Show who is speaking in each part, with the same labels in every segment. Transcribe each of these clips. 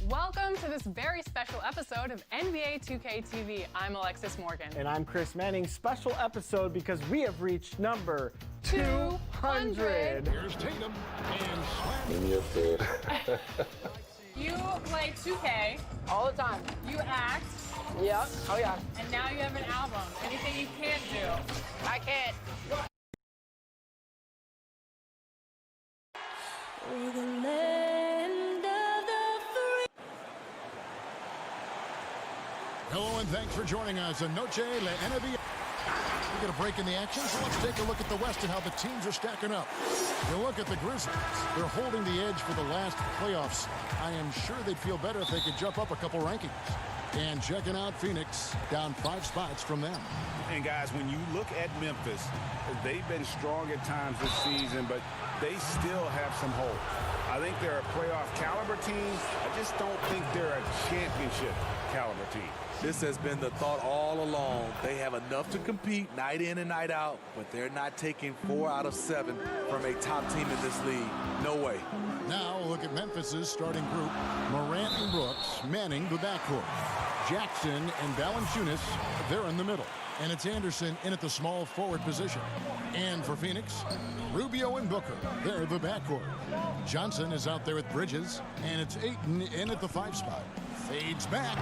Speaker 1: Welcome to this very special episode of NBA 2K TV. I'm Alexis Morgan.
Speaker 2: And I'm Chris Manning. Special episode because we have reached number 200.
Speaker 3: Here's Tatum and Slam.
Speaker 4: In your face.
Speaker 1: You play 2K.
Speaker 5: All the time.
Speaker 1: You act.
Speaker 5: Yep. Oh, yeah.
Speaker 1: And now you have an album. Anything you can't do?
Speaker 5: I can't.
Speaker 3: Hello and thanks for joining us on Noche La NBA. We get a break in the action, so let's take a look at the West and how the teams are stacking up. You look at the Grizzlies. They're holding the edge for the last playoffs. I am sure they'd feel better if they could jump up a couple rankings. And checking out Phoenix, down 5 spots from them.
Speaker 6: And guys, when you look at Memphis, they've been strong at times this season, but they still have some hope. I think they're a playoff caliber team. I just don't think they're a championship caliber team.
Speaker 7: This has been the thought all along. They have enough to compete night in and night out, but they're not taking 4 out of 7 from a top team in this league. No way.
Speaker 3: Now look at Memphis's starting group. Morant and Brooks manning the backcourt. Jackson and Valanciunas, they're in the middle. And it's Anderson in at the small forward position. And for Phoenix, Rubio and Booker, they're the backcourt. Johnson is out there with Bridges, and it's Ayton in at the 5 spot. Fades back.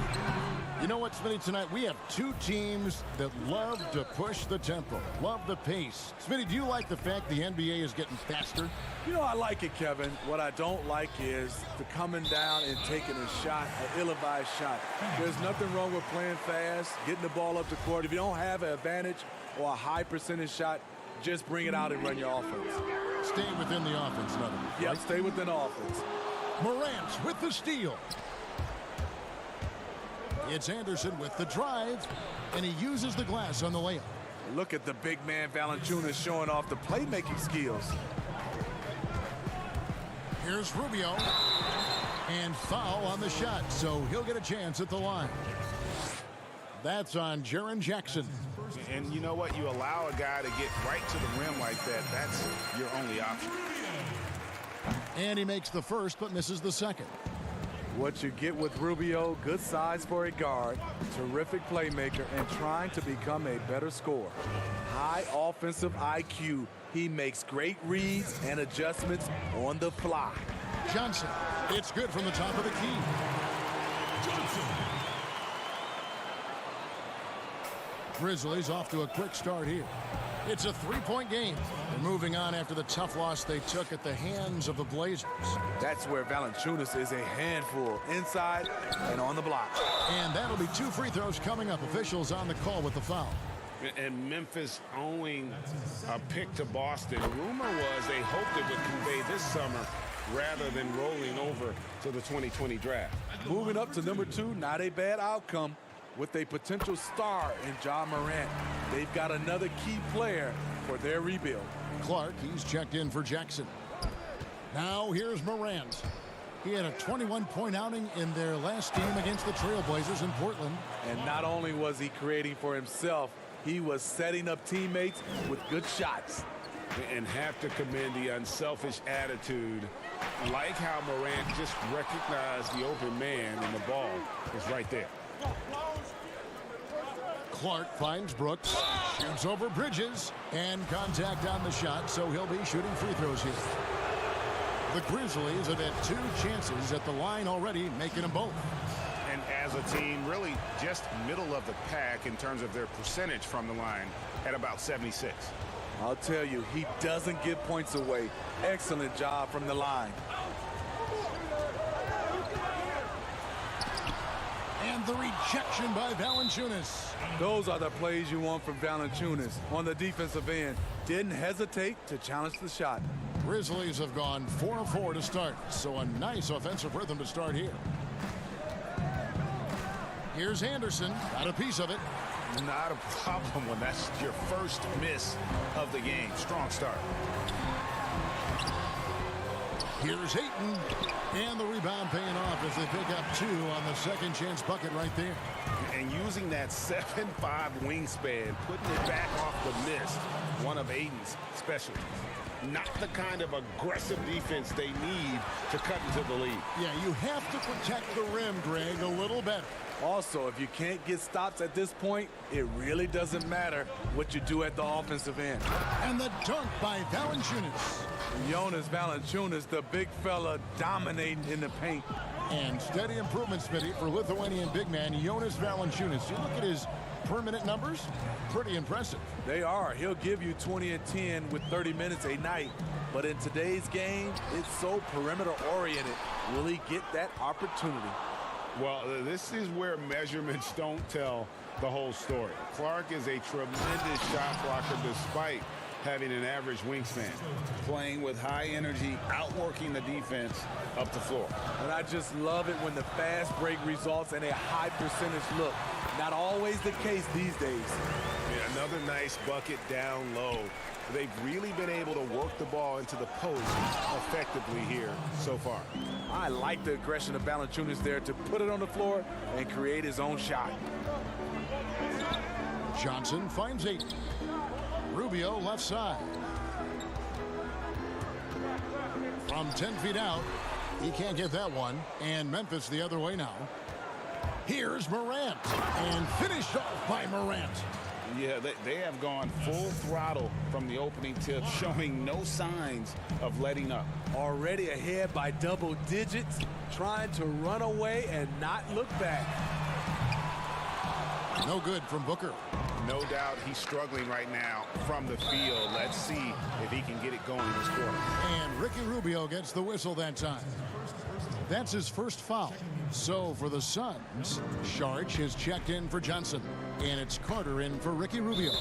Speaker 3: You know what, Smitty, tonight we have 2 teams that love to push the tempo, love the pace. Smitty, do you like the fact the NBA is getting faster?
Speaker 7: You know, I like it, Kevin. What I don't like is the coming down and taking a shot, an ill-advised shot. There's nothing wrong with playing fast, getting the ball up the court. If you don't have an advantage or a high percentage shot, just bring it out and run your offense.
Speaker 3: Stay within the offense, in other words.
Speaker 7: Yep,
Speaker 3: right?
Speaker 7: stay within offense.
Speaker 3: Morant with the steal. It's Anderson with the drive, and he uses the glass on the layup.
Speaker 7: Look at the big man Valanciunas showing off the playmaking skills.
Speaker 3: Here's Rubio, and foul on the shot, so he'll get a chance at the line. That's on Jaren Jackson.
Speaker 6: And you know what? You allow a guy to get right to the rim like that. That's your only option.
Speaker 3: And he makes the first, but misses the second.
Speaker 7: What you get with Rubio, good size for a guard, terrific playmaker, and trying to become a better scorer. High offensive IQ. He makes great reads and adjustments on the fly.
Speaker 3: Johnson, it's good from the top of the key. Grizzlies off to a quick start here. It's a 3-point game. They're moving on after the tough loss they took at the hands of the Blazers.
Speaker 7: That's where Valanciunas is a handful, inside and on the block.
Speaker 3: And that'll be 2 free throws coming up. Officials on the call with the foul.
Speaker 6: And Memphis owing a pick to Boston. Rumor was they hoped it would convey this summer rather than rolling over to the 2020 draft.
Speaker 7: Moving up to number 2, not a bad outcome. With a potential star in Ja Morant, they've got another key player for their rebuild.
Speaker 3: Clark, he's checked in for Jackson. Now here's Morant. He had a 21-point outing in their last game against the Trailblazers in Portland.
Speaker 7: And not only was he creating for himself, he was setting up teammates with good shots.
Speaker 6: And have to commend the unselfish attitude. Like how Morant just recognized the open man and the ball is right there.
Speaker 3: Clark finds Brooks, shoots over Bridges, and contact on the shot, so he'll be shooting free throws here. The Grizzlies have had 2 chances at the line already, making them both.
Speaker 6: And as a team, really just middle of the pack in terms of their percentage from the line at about 76.
Speaker 7: I'll tell you, he doesn't give points away. Excellent job from the line.
Speaker 3: And the rejection by Valanciunas.
Speaker 7: Those are the plays you want from Valanciunas on the defensive end. Didn't hesitate to challenge the shot.
Speaker 3: Grizzlies have gone 4 of 4 to start, so a nice offensive rhythm to start here. Here's Anderson, got a piece of it.
Speaker 6: Not a problem when that's your first miss of the game. Strong start.
Speaker 3: Here's Ayton. And the rebound paying off as they pick up 2 on the second chance bucket right there.
Speaker 6: And using that 7'5" wingspan, putting it back off the mist, one of Ayton's specialties. Not the kind of aggressive defense they need to cut into the lead.
Speaker 3: Yeah, you have to protect the rim, Greg, a little better.
Speaker 7: Also, if you can't get stops at this point, it really doesn't matter what you do at the offensive end.
Speaker 3: And the dunk by Valanciunas.
Speaker 7: Jonas Valanciunas, the big fella dominating in the paint.
Speaker 3: And steady improvement, Smitty, for Lithuanian big man Jonas Valanciunas. You look at his per-minute numbers, pretty impressive.
Speaker 7: They are. He'll give you 20 and 10 with 30 minutes a night. But in today's game, it's so perimeter-oriented. Will he get that opportunity?
Speaker 6: Well, this is where measurements don't tell the whole story. Clark is a tremendous shot blocker despite having an average wingspan. Playing with high energy, outworking the defense up the floor.
Speaker 7: And I just love it when the fast break results in a high percentage look. Not always the case these days.
Speaker 6: Yeah, another nice bucket down low. They've really been able to work the ball into the post effectively here so far.
Speaker 7: I like the aggression of Valanciunas there to put it on the floor and create his own shot.
Speaker 3: Johnson finds 8. Rubio left side. From 10 feet out, he can't get that one. And Memphis the other way now. Here's Morant. And finished off by Morant.
Speaker 6: Yeah, they have gone full throttle from the opening tip, showing no signs of letting up.
Speaker 7: Already ahead by double digits, trying to run away and not look back.
Speaker 3: No good from Booker.
Speaker 6: No doubt he's struggling right now from the field. Let's see if he can get it going this quarter.
Speaker 3: And Ricky Rubio gets the whistle that time. That's his first foul. So for the Suns, Sharch has checked in for Johnson. And it's Carter in for Ricky Rubio.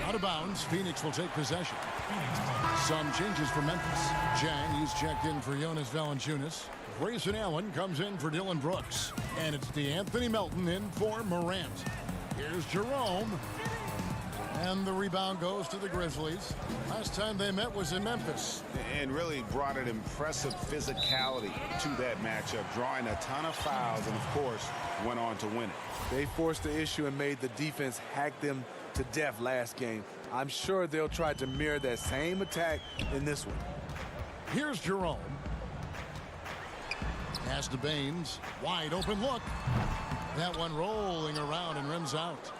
Speaker 3: Out of bounds, Phoenix will take possession. Some changes for Memphis. Jang, he's checked in for Jonas Valanciunas. Grayson Allen comes in for Dylan Brooks. And it's DeAnthony Melton in for Morant. Here's Jerome. And the rebound goes to the Grizzlies. Last time they met was in Memphis.
Speaker 6: And really brought an impressive physicality to that matchup, drawing a ton of fouls and, of course, went on to win it.
Speaker 7: They forced the issue and made the defense hack them to death last game. I'm sure they'll try to mirror that same attack in this one.
Speaker 3: Here's Jerome. Pass to Baines. Wide open look. That one rolling around and rims out.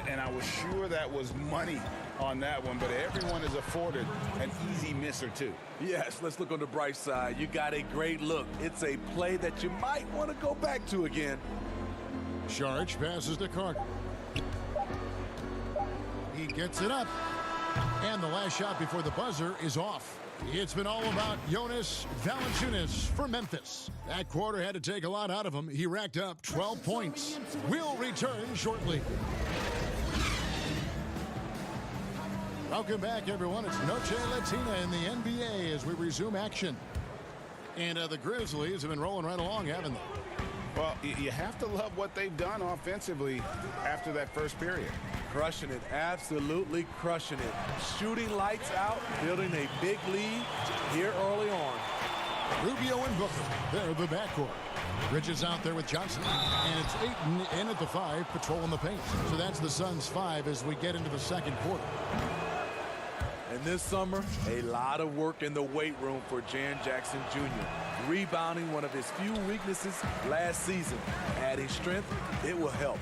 Speaker 6: And I was sure that was money on that one, but everyone is afforded an easy miss or two.
Speaker 7: Yes, let's look on the bright side. You got a great look. It's a play that you might want to go back to again.
Speaker 3: Sharch passes to Carter. He gets it up. And the last shot before the buzzer is off. It's been all about Jonas Valanciunas for Memphis. That quarter had to take a lot out of him. He racked up 12 points. We'll return shortly. Welcome back, everyone. It's Noche Latina in the NBA as we resume action. And the Grizzlies have been rolling right along, haven't they?
Speaker 6: Well, you have to love what they've done offensively after that first period.
Speaker 7: Crushing it, absolutely crushing it. Shooting lights out, building a big lead here early on.
Speaker 3: Rubio and Booker, they're the backcourt. Bridges out there with Johnson. And it's Ayton in at the 5, patrolling the paint. So that's the Suns' 5 as we get into the second quarter.
Speaker 7: And this summer, a lot of work in the weight room for Jaren Jackson Jr. Rebounding, one of his few weaknesses last season. Adding strength, it will help.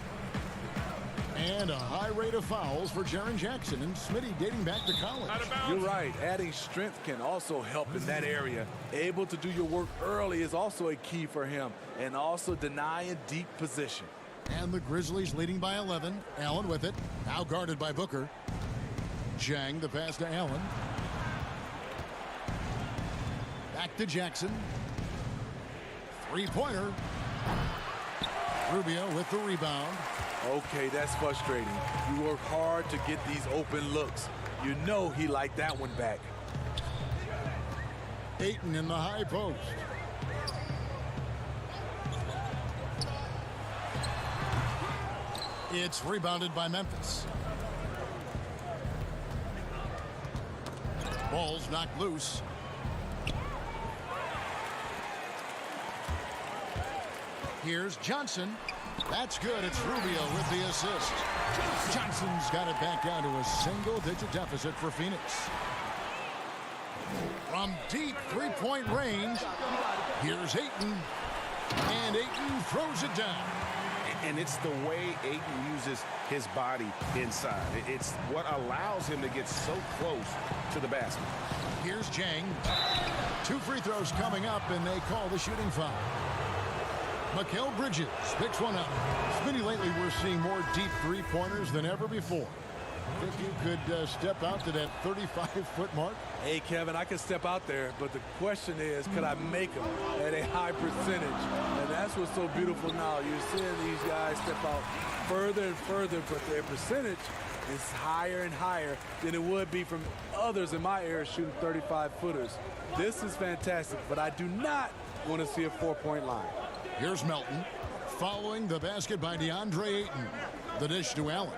Speaker 3: And a high rate of fouls for Jaren Jackson and Smitty dating back to college.
Speaker 7: You're right. Adding strength can also help in that area. Able to do your work early is also a key for him. And also denying deep position.
Speaker 3: And the Grizzlies leading by 11. Allen with it. Now guarded by Booker. Jang, the pass to Allen. Back to Jackson. Three-pointer. Rubio with the rebound.
Speaker 7: Okay, that's frustrating. You work hard to get these open looks. You know he liked that one back.
Speaker 3: Ayton in the high post. It's rebounded by Memphis. Ball's knocked loose. Here's Johnson. That's good. It's Rubio with the assist. Johnson's got it back down to a single-digit deficit for Phoenix. From deep three-point range, here's Ayton. And Ayton throws it down.
Speaker 6: And it's the way Ayton uses his body inside. It's what allows him to get so close to the basket.
Speaker 3: Here's Jang. 2 free throws coming up, and they call the shooting foul. Mikal Bridges picks one up. Smitty, lately we're seeing more deep three-pointers than ever before. Think you could step out to that 35-foot mark?
Speaker 7: Hey, Kevin, I can step out there, but the question is, could I make them at a high percentage? And that's what's so beautiful now. You're seeing these guys step out further and further, but their percentage is higher and higher than it would be from others in my era shooting 35-footers. This is fantastic, but I do not want to see a 4-point line.
Speaker 3: Here's Melton, following the basket by DeAndre Ayton. The dish to Allen.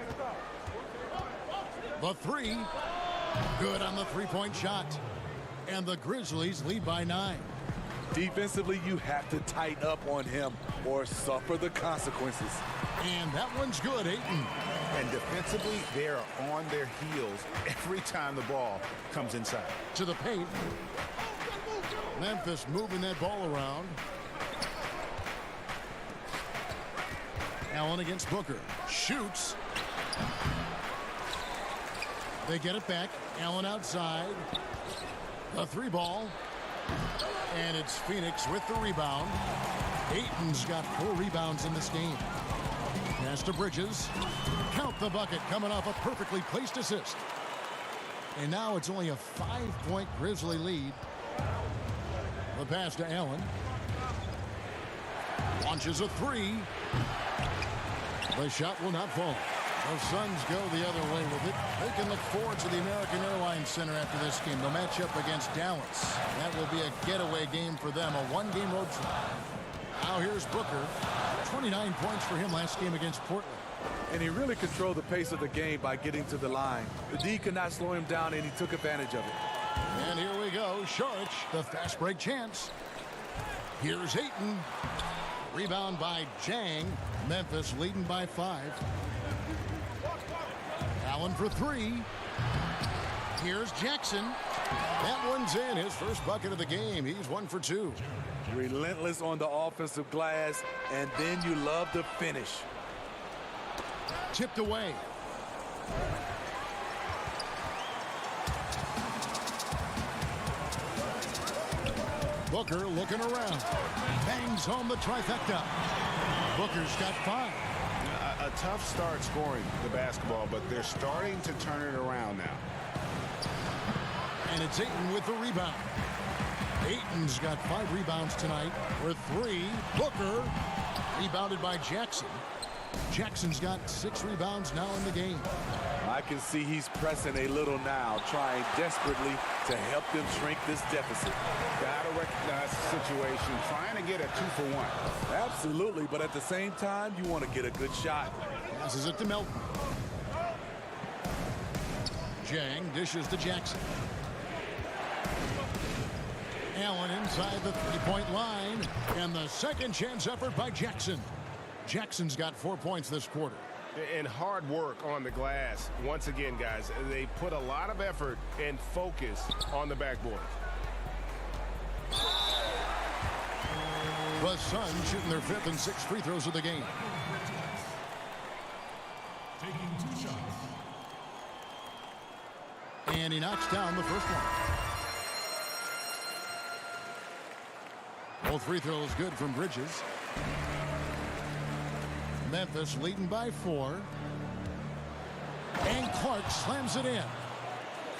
Speaker 3: The three, good on the three-point shot. And the Grizzlies lead by 9.
Speaker 7: Defensively, you have to tighten up on him or suffer the consequences.
Speaker 3: And that one's good, Ayton.
Speaker 6: And defensively, they're on their heels every time the ball comes inside.
Speaker 3: To the paint. Memphis moving that ball around. Allen against Booker. Shoots. They get it back. Allen outside. The 3-ball. And it's Phoenix with the rebound. Ayton's got 4 rebounds in this game. Pass to Bridges. Count the bucket coming off a perfectly placed assist. And now it's only a 5-point Grizzly lead. The pass to Allen. Launches a 3. The shot will not fall. The Suns go the other way with it. They can look forward to the American Airlines Center after this game. They'll match up against Dallas. That will be a getaway game for them, a 1-game road trip. Now here's Booker. 29 points for him last game against Portland.
Speaker 7: And he really controlled the pace of the game by getting to the line. The D could not slow him down, and he took advantage of it.
Speaker 3: And here we go. Saric, the fast break chance. Here's Ayton. Rebound by Jang. Memphis leading by 5. Allen for 3. Here's Jackson. That one's in. His first bucket of the game. He's 1 for 2.
Speaker 7: Relentless on the offensive glass, and then you love the finish.
Speaker 3: Tipped away. Booker looking around. Bangs home the trifecta. Booker's got 5.
Speaker 6: A tough start scoring the basketball, but they're starting to turn it around now.
Speaker 3: And it's Ayton with the rebound. Ayton's got 5 rebounds tonight for 3. Booker rebounded by Jackson. Jackson's got 6 rebounds now in the game.
Speaker 7: I can see he's pressing a little now, trying desperately to help them shrink this deficit.
Speaker 6: Gotta recognize the situation, trying to get a 2-for-1.
Speaker 7: Absolutely, but at the same time, you want to get a good shot.
Speaker 3: Passes it to Melton. Jang dishes to Jackson. Allen inside the 3-point line. And the second chance effort by Jackson. Jackson's got 4 points this quarter.
Speaker 6: And hard work on the glass. Once again, guys, they put a lot of effort and focus on the backboard.
Speaker 3: The Suns shooting their 5th and 6th free throws of the game.
Speaker 4: Taking 2 shots.
Speaker 3: And he knocks down the first one. Both free throws good from Bridges. Memphis leading by 4. And Clark slams it in.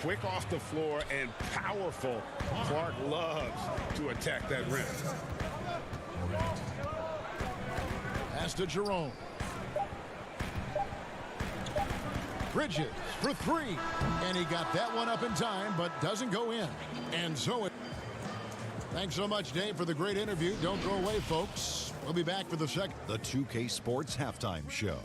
Speaker 6: Quick off the floor and powerful. Clark loves to attack that rim.
Speaker 3: Pass to Jerome. Bridges for 3. And he got that one up in time, but doesn't go in. And so it. Thanks so much, Dave, for the great interview. Don't go away, folks. We'll be back for the second.
Speaker 8: The 2K Sports Halftime Show.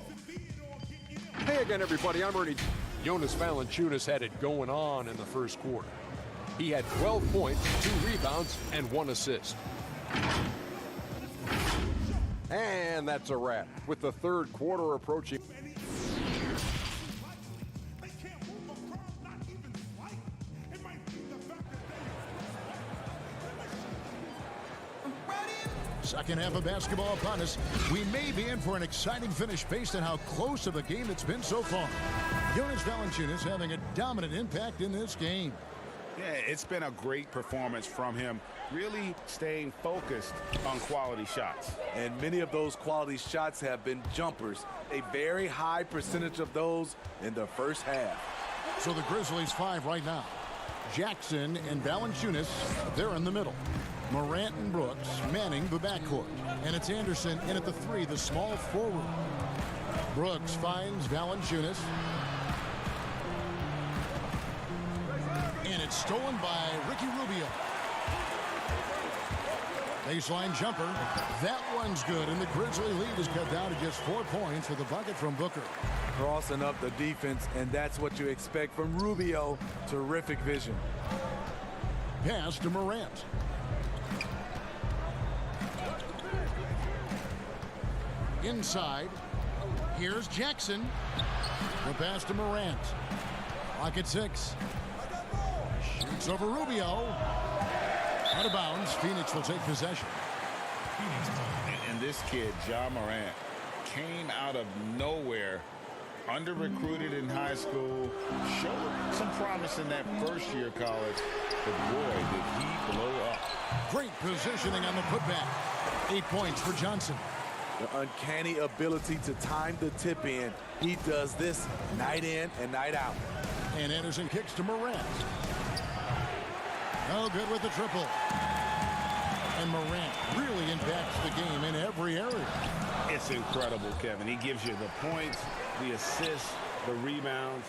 Speaker 9: Hey again, everybody. I'm Ernie. Jonas Valanciunas had it going on in the first quarter. He had 12 points, 2 rebounds, and 1 assist. And that's a wrap. With the third quarter approaching.
Speaker 3: Second half of basketball upon us. We may be in for an exciting finish based on how close of a game it's been so far. Jonas Valanciunas having a dominant impact in this game.
Speaker 6: Yeah, it's been a great performance from him, really staying focused on quality shots.
Speaker 7: And many of those quality shots have been jumpers. A very high percentage of those in the first half.
Speaker 3: So the Grizzlies 5 right now. Jackson and Valanciunas, they're in the middle. Morant and Brooks manning the backcourt. And it's Anderson in at the 3, the small forward. Brooks finds Valanciunas. And it's stolen by Ricky Rubio. Baseline jumper. That one's good, and the Grizzly lead is cut down to just 4 points with a bucket from Booker.
Speaker 7: Crossing up the defense, and that's what you expect from Rubio. Terrific vision.
Speaker 3: Pass to Morant. Inside. Here's Jackson. The pass to Morant. Clock at 6. Shoots over Rubio. Out of bounds. Phoenix will take possession.
Speaker 6: And this kid, Ja Morant, came out of nowhere, under-recruited in high school, showed some promise in that first year of college, but boy, did he blow up.
Speaker 3: Great positioning on the putback. 8 points for Johnson.
Speaker 7: The uncanny ability to time the tip in. He does this night in and night out.
Speaker 3: And Anderson kicks to Morant. No good with the triple. And Morant really impacts the game in every area.
Speaker 6: It's incredible, Kevin. He gives you the points, the assists, the rebounds.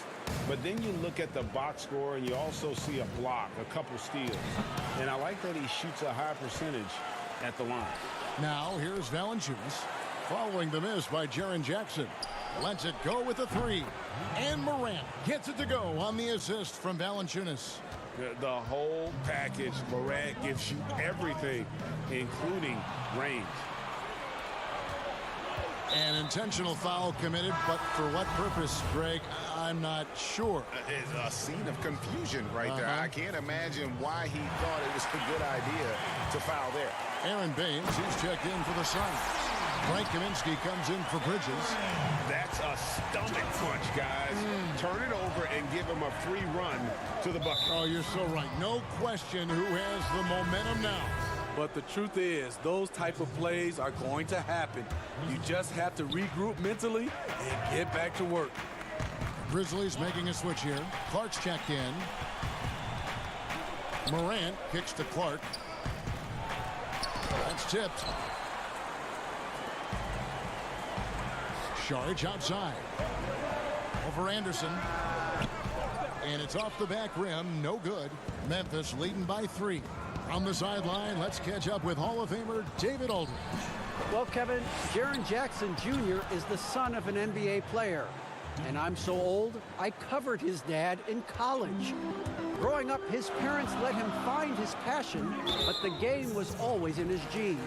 Speaker 6: But then you look at the box score and you also see a block, a couple steals. And I like that he shoots a high percentage at the line.
Speaker 3: Now here's Valanciunas following the miss by Jaren Jackson. Lets it go with the 3. And Morant gets it to go on the assist from Valanciunas.
Speaker 6: The whole package. Morant gives you everything, including range.
Speaker 3: An intentional foul committed, but for what purpose, Greg? I'm not sure.
Speaker 6: It's a scene of confusion right there. I can't imagine why he thought it was a good idea to foul there.
Speaker 3: Aaron Baines, he's checked in for the Suns. Frank Kaminsky comes in for Bridges.
Speaker 6: That's a stomach punch, guys. Turn it over and give him a free run to the bucket.
Speaker 3: Oh, you're so right. No question who has the momentum now.
Speaker 7: But the truth is, those type of plays are going to happen. You just have to regroup mentally and get back to work.
Speaker 3: Grizzlies making a switch here. Clark's checked in. Morant kicks to Clark. That's tipped. Sharge outside. Over Anderson. And it's off the back rim. No good. Memphis leading by 3. On the sideline, let's catch up with Hall of Famer David Aldridge.
Speaker 10: Well, Kevin, Jaren Jackson Jr. is the son of an NBA player. And I'm so old, I covered his dad in college. Growing up, his parents let him find his passion, but the game was always in his genes.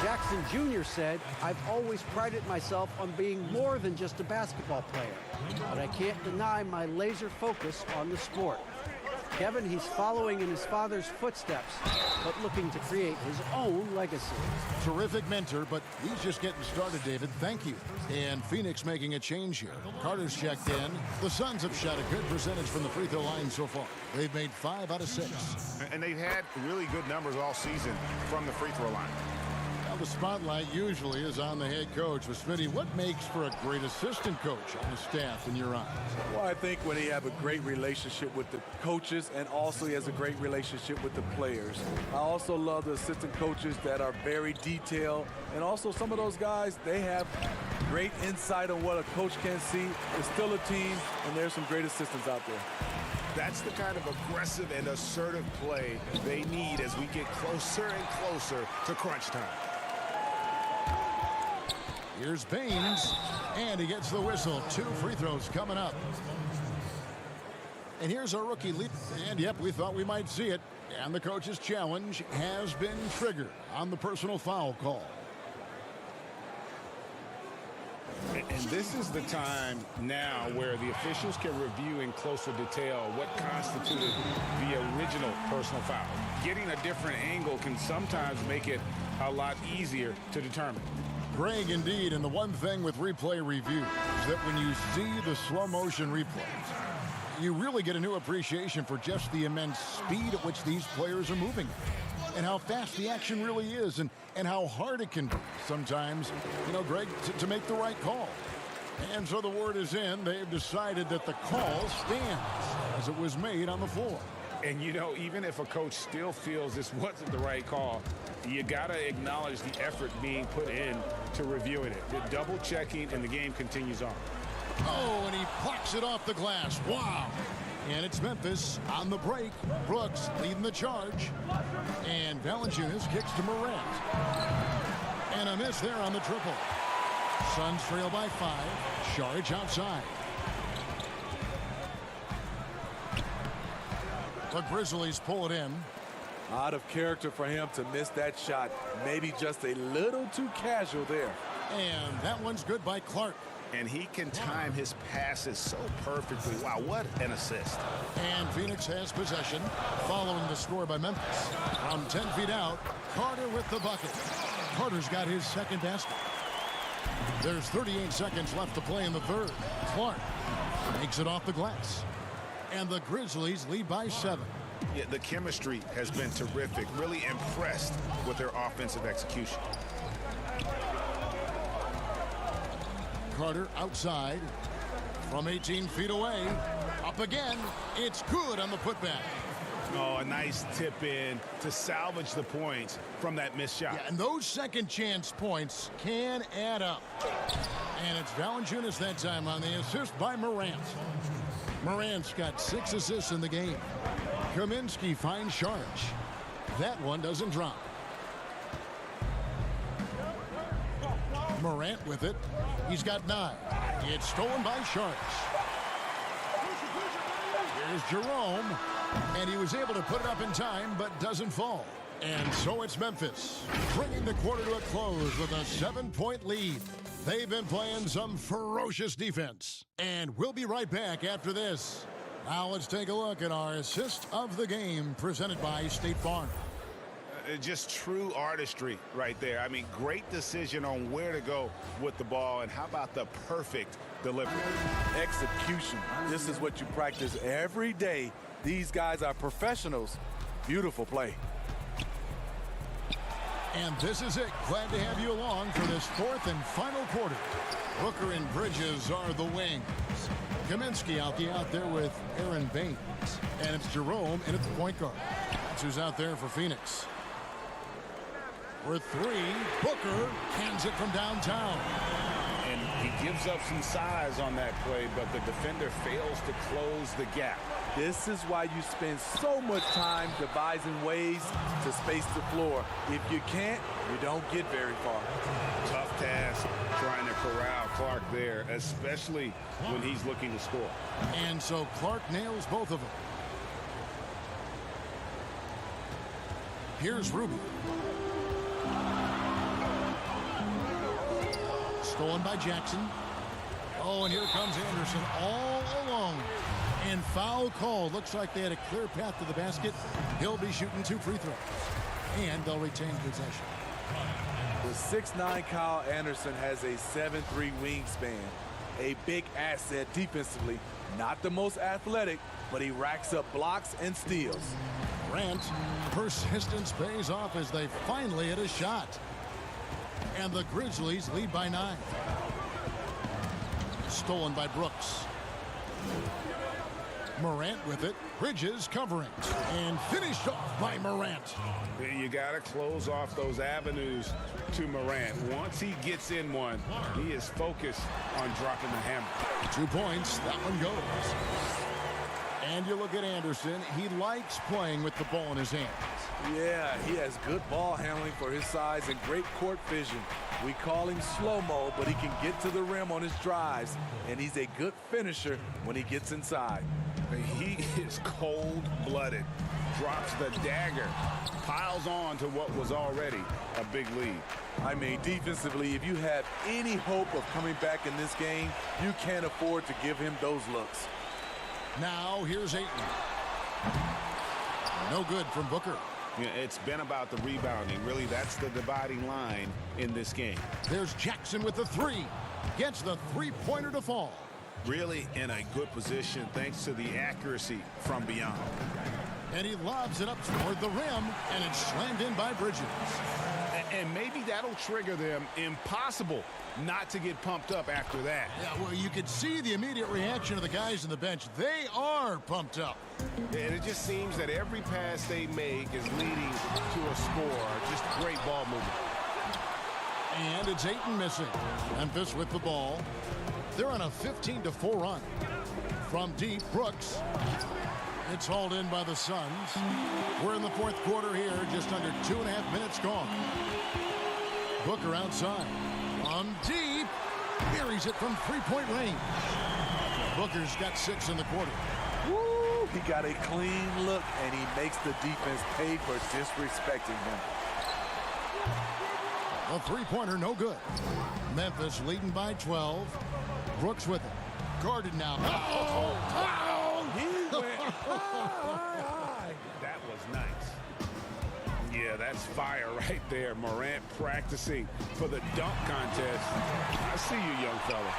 Speaker 10: Jackson Jr. said, "I've always prided myself on being more than just a basketball player, but I can't deny my laser focus on the sport." Kevin, he's following in his father's footsteps, but looking to create his own legacy.
Speaker 3: Terrific mentor, but he's just getting started, David. Thank you. And Phoenix making a change here. Carter's checked in. The Suns have shot a good percentage from the free throw line so far. They've made 5 out of 6.
Speaker 6: And they've had really good numbers all season from the free throw line.
Speaker 3: Now the spotlight usually is on the head coach. But Smitty, what makes for a great assistant coach on the staff in your eyes?
Speaker 7: Well, I think when he have a great relationship with the coaches and also he has a great relationship with the players. I also love the assistant coaches that are very detailed, and also some of those guys, they have great insight on what a coach can see. It's still a team, and there's some great assistants out there.
Speaker 6: That's the kind of aggressive and assertive play they need as we get closer and closer to crunch time.
Speaker 3: Here's Baines, and he gets the whistle. 2 free throws coming up. And here's our rookie lead. And yep, we thought we might see it. And the coach's challenge has been triggered on the personal foul call.
Speaker 6: And this is the time now where the officials can review in closer detail what constituted the original personal foul. Getting a different angle can sometimes make it a lot easier to determine.
Speaker 3: Greg, indeed, and the one thing with replay review is that when you see the slow motion replays, you really get a new appreciation for just the immense speed at which these players are moving and how fast the action really is and how hard it can be sometimes, Greg, to make the right call. And so the word is in. They've decided that the call stands as it was made on the floor.
Speaker 6: And, even if a coach still feels this wasn't the right call, you got to acknowledge the effort being put in to reviewing it. The double checking, and the game continues on.
Speaker 3: Oh, and he plucks it off the glass. Wow. And it's Memphis on the break. Brooks leading the charge. And Valanciunas kicks to Morant. And a miss there on the triple. Suns trail by 5. Saric outside. The Grizzlies pull it in.
Speaker 7: Out of character for him to miss that shot. Maybe just a little too casual there.
Speaker 3: And that one's good by Clark.
Speaker 6: And he can time his passes so perfectly. Wow, what an assist.
Speaker 3: And Phoenix has possession following the score by Memphis. From 10 feet out, Carter with the bucket. Carter's got his second basket. There's 38 seconds left to play in the third. Clark makes it off the glass. And the Grizzlies lead by 7.
Speaker 6: Yeah, the chemistry has been terrific. Really impressed with their offensive execution.
Speaker 3: Carter outside from 18 feet away. Up again. It's good on the putback.
Speaker 6: Oh, a nice tip in to salvage the points from that missed shot.
Speaker 3: Yeah, and those second chance points can add up. And it's Valanciunas that time on the assist by Morant. Morant's got 6 assists in the game. Kaminsky finds Saric. That one doesn't drop. Morant with it. He's got 9. It's stolen by Saric. Here's Jerome. And he was able to put it up in time, but doesn't fall. And so it's Memphis, bringing the quarter to a close with a 7-point lead. They've been playing some ferocious defense. And we'll be right back after this. Now let's take a look at our assist of the game presented by State Farm.
Speaker 6: Just true artistry right there. I mean, great decision on where to go with the ball, and how about the perfect delivery?
Speaker 7: Execution. This is what you practice every day. These guys are professionals. Beautiful play.
Speaker 3: And this is it. Glad to have you along for this 4th and final quarter. Booker and Bridges are the wings. Kaminsky out there with Aaron Baines. And it's Jerome in at the point guard. That's who's out there for Phoenix. For 3, Booker hands it from downtown.
Speaker 6: And he gives up some size on that play, but the defender fails to close the gap.
Speaker 7: This is why you spend so much time devising ways to space the floor. If you can't, you don't get very far.
Speaker 6: Tough task trying to corral Clark there, especially when he's looking to score.
Speaker 3: And so Clark nails both of them. Here's Ruby. Stolen by Jackson. Oh, and here comes Anderson all alone. And foul call. Looks like they had a clear path to the basket. He'll be shooting 2 free throws. And they'll retain possession.
Speaker 7: The 6'9" Kyle Anderson has a 7'3" wingspan. A big asset defensively. Not the most athletic, but he racks up blocks and steals.
Speaker 3: Morant, persistence pays off as they finally hit a shot. And the Grizzlies lead by 9. Stolen by Brooks. Morant with it. Bridges covering. And finished off by Morant.
Speaker 6: You got to close off those avenues to Morant. Once he gets in one, he is focused on dropping the hammer.
Speaker 3: 2 points. That one goes. And you look at Anderson. He likes playing with the ball in his hands.
Speaker 7: Yeah, he has good ball handling for his size and great court vision. We call him slow-mo, but he can get to the rim on his drives, and he's a good finisher when he gets inside.
Speaker 6: He is cold-blooded. drops the dagger, piles on to what was already a big lead.
Speaker 7: I mean, defensively, if you have any hope of coming back in this game, you can't afford to give him those looks.
Speaker 3: Now here's Ayton. No good from Booker.
Speaker 6: Yeah, it's been about the rebounding. Really, that's the dividing line in this game.
Speaker 3: There's Jackson with the three. Gets the three-pointer to fall.
Speaker 6: Really in a good position thanks to the accuracy from beyond.
Speaker 3: And he lobs it up toward the rim, and it's slammed in by Bridges.
Speaker 6: And maybe that'll trigger them. Impossible not to get pumped up after that.
Speaker 3: Yeah, well, you could see the immediate reaction of the guys on the bench. They are pumped up.
Speaker 6: And it just seems that every pass they make is leading to a score. Just great ball movement.
Speaker 3: And it's Ayton missing. Memphis with the ball. They're on a 15-4 run. From deep, Brooks. It's hauled in by the Suns. We're in the fourth quarter here, just under 2.5 minutes gone. Booker outside. From deep. Buries it from three-point range. Booker's got 6 in the quarter.
Speaker 7: Woo! He got a clean look, and he makes the defense pay for disrespecting him.
Speaker 3: A three-pointer, no good. Memphis leading by 12. Brooks with it. Guarded now.
Speaker 7: He went high.
Speaker 6: That was nice. Yeah, that's fire right there. Morant practicing for the dunk contest. I see you, young fella.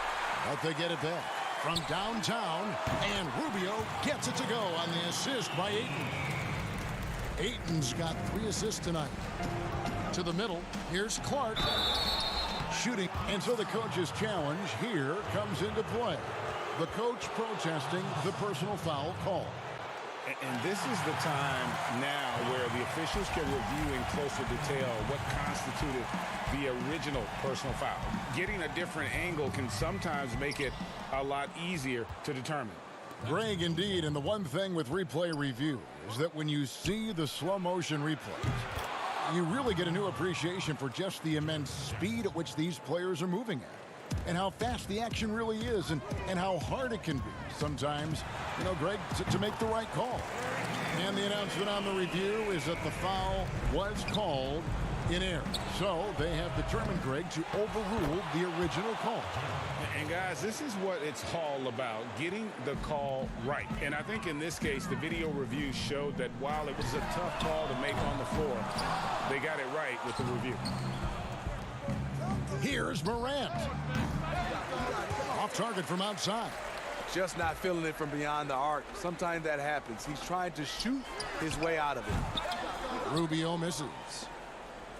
Speaker 3: But they get it back from downtown, and Rubio gets it to go on the assist by Ayton. Ayton's got 3 assists tonight. To the middle, here's Clark. Shooting, and so the coach's challenge here comes into play. The coach protesting the personal foul call.
Speaker 6: And this is the time now where the officials can review in closer detail what constituted the original personal foul. Getting a different angle can sometimes make it a lot easier to determine.
Speaker 3: Greg, indeed, and the one thing with replay review is that when you see the slow motion replays, you really get a new appreciation for just the immense speed at which these players are moving at, and how fast the action really is, and how hard it can be sometimes, you know, Greg, to make the right call. And the announcement on the review is that the foul was called in error. So they have determined, Greg, to overrule the original call.
Speaker 6: And guys, this is what it's all about, getting the call right. And I think in this case, the video review showed that while it was a tough call to make on the floor, they got it right with the review.
Speaker 3: Here's Morant. Off target from outside.
Speaker 7: Just not feeling it from beyond the arc. Sometimes that happens. He's trying to shoot his way out of it.
Speaker 3: Rubio misses.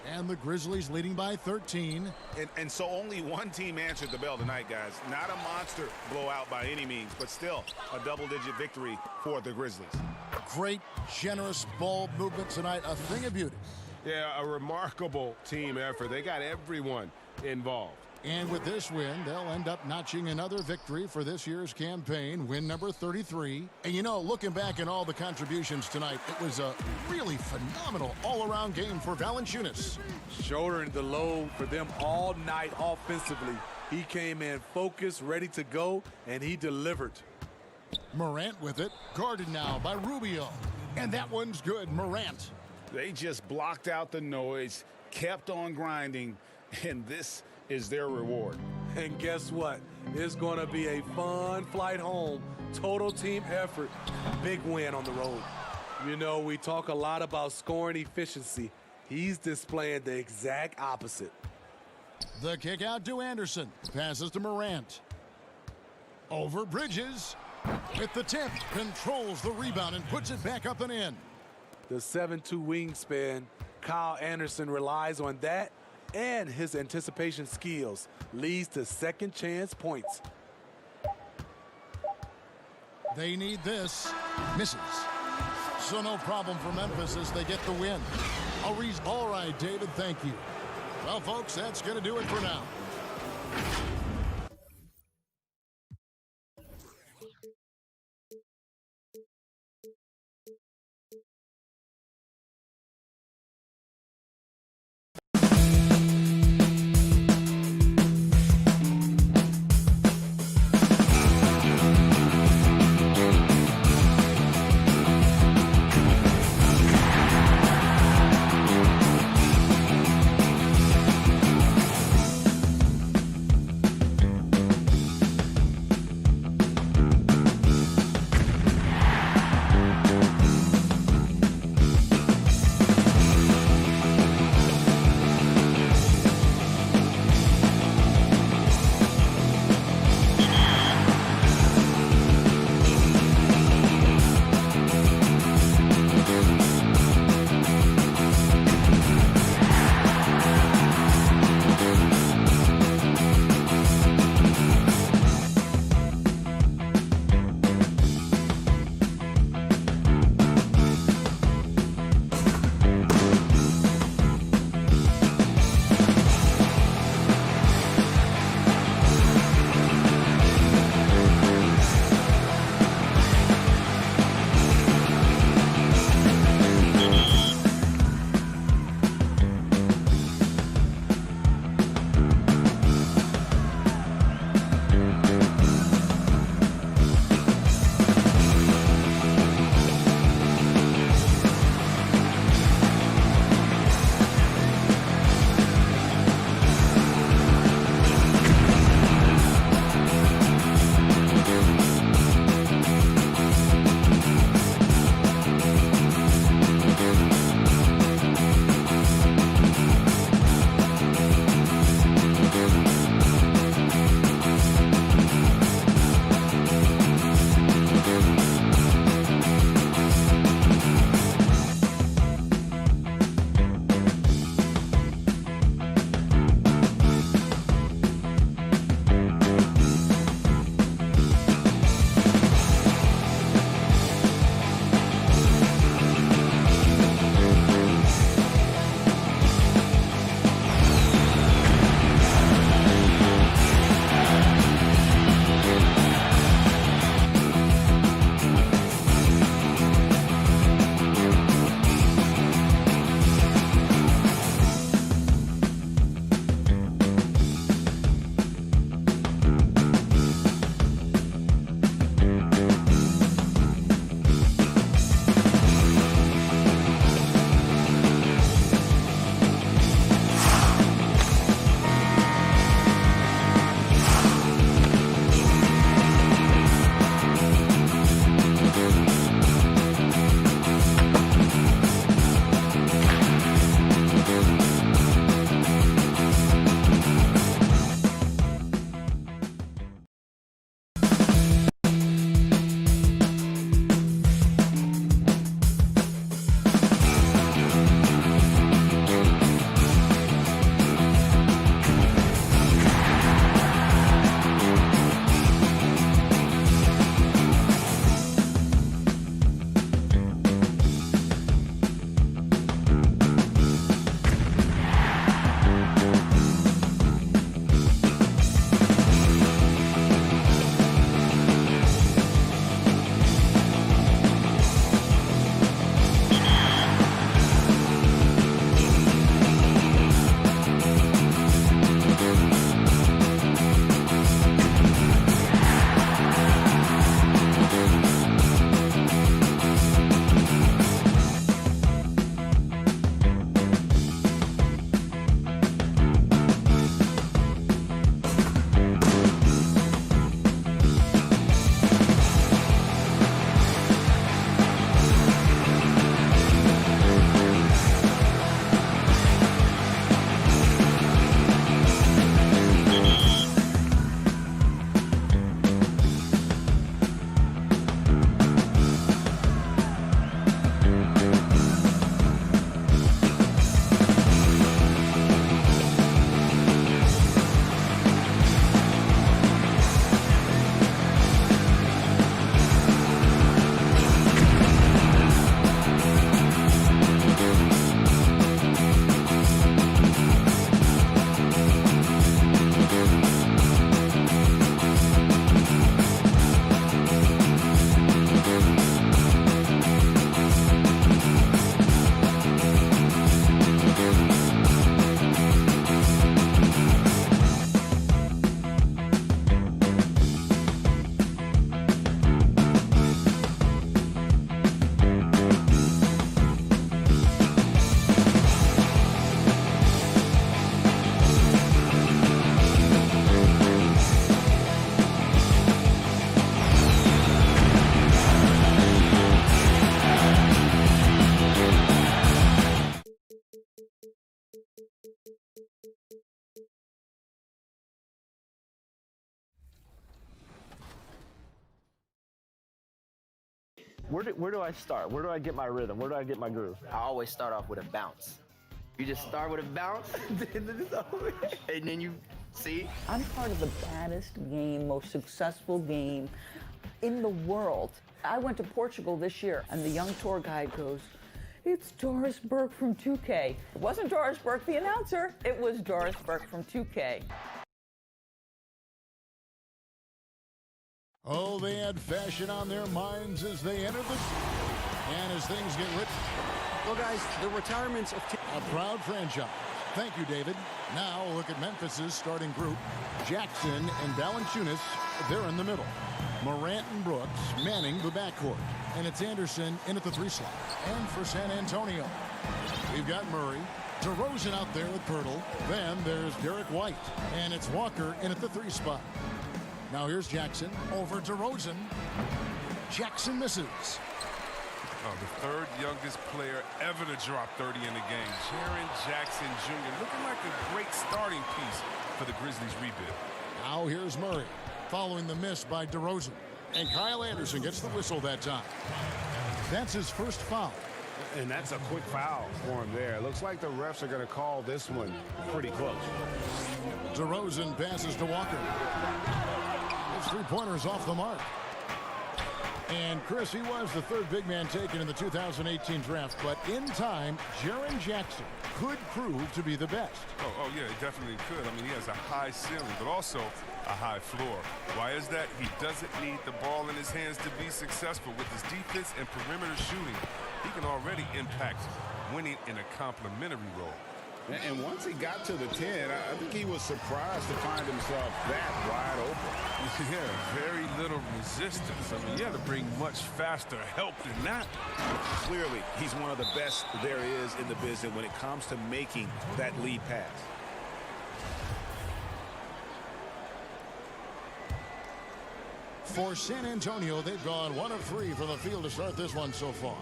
Speaker 3: And the Grizzlies leading by 13.
Speaker 6: And so only one team answered the bell tonight, guys. Not a monster blowout by any means, but still a double-digit victory for the Grizzlies.
Speaker 3: Great, generous ball movement tonight. A thing of beauty.
Speaker 9: Yeah, a remarkable team effort. They got everyone involved.
Speaker 3: And with this win, they'll end up notching another victory for this year's campaign, win number 33. And, you know, looking back at all the contributions tonight, it was a really phenomenal all-around game for Valanciunas.
Speaker 7: Shouldering the load for them all night offensively. He came in focused, ready to go, and he delivered.
Speaker 3: Morant with it, guarded now by Rubio. And that one's good, Morant.
Speaker 6: They just blocked out the noise, kept on grinding, and this is their reward.
Speaker 7: And guess what? It's going to be a fun flight home. Total team effort. Big win on the road. You know, we talk a lot about scoring efficiency. He's displaying the exact opposite.
Speaker 3: The kick out to Anderson. Passes to Morant. Over Bridges. With the tip. Controls the rebound and puts it back up and in.
Speaker 7: The 7'2" wingspan, Kyle Anderson relies on that, and his anticipation skills leads to second chance points.
Speaker 3: They need this. Misses. So no problem for Memphis as they get the win. All right, David, thank you. Well, folks, that's going to do it for now.
Speaker 2: Where do I start? Where do I get my rhythm? Where do I get my groove?
Speaker 5: I always start off with a bounce. You just start with a bounce, and then you see.
Speaker 11: I'm part of the baddest game, most successful game in the world. I went to Portugal this year, and the young tour guide goes, "It's Doris Burke from 2K." It wasn't Doris Burke, the announcer. It was Doris Burke from 2K.
Speaker 3: Oh, they had fashion on their minds as they entered and as things get written.
Speaker 10: Well, guys, the retirements of
Speaker 3: A proud franchise. Thank you, David. Now look at Memphis's starting group. Jackson and Valanciunas, they're in the middle. Morant and Brooks manning the backcourt. And it's Anderson in at the 3 slot. And for San Antonio, we've got Murray. DeRozan out there with Pirtle. Then there's Derek White. And it's Walker in at the 3 spot. Now here's Jackson over DeRozan. Jackson misses.
Speaker 6: The third youngest player ever to drop 30 in a game. Jaren Jackson Jr. looking like a great starting piece for the Grizzlies rebuild.
Speaker 3: Now here's Murray following the miss by DeRozan. And Kyle Anderson gets the whistle that time. That's his first foul.
Speaker 6: And that's a quick foul for him there. Looks like the refs are going to call this one pretty close.
Speaker 3: DeRozan passes to Walker. His 3-pointer's off the mark. And Chris, he was the 3rd big man taken in the 2018 draft, but in time, Jaren Jackson could prove to be the best.
Speaker 6: Oh, yeah, he definitely could. I mean, he has a high ceiling, but also a high floor. Why is that? He doesn't need the ball in his hands to be successful. With his defense and perimeter shooting, he can already impact winning in a complementary role. And once he got to the 10, I think he was surprised to find himself that wide open. Yeah, very little resistance. I mean, you have to bring much faster help than that. Clearly, he's one of the best there is in the business when it comes to making that lead pass.
Speaker 3: For San Antonio, they've gone 1 of 3 from the field to start this one so far.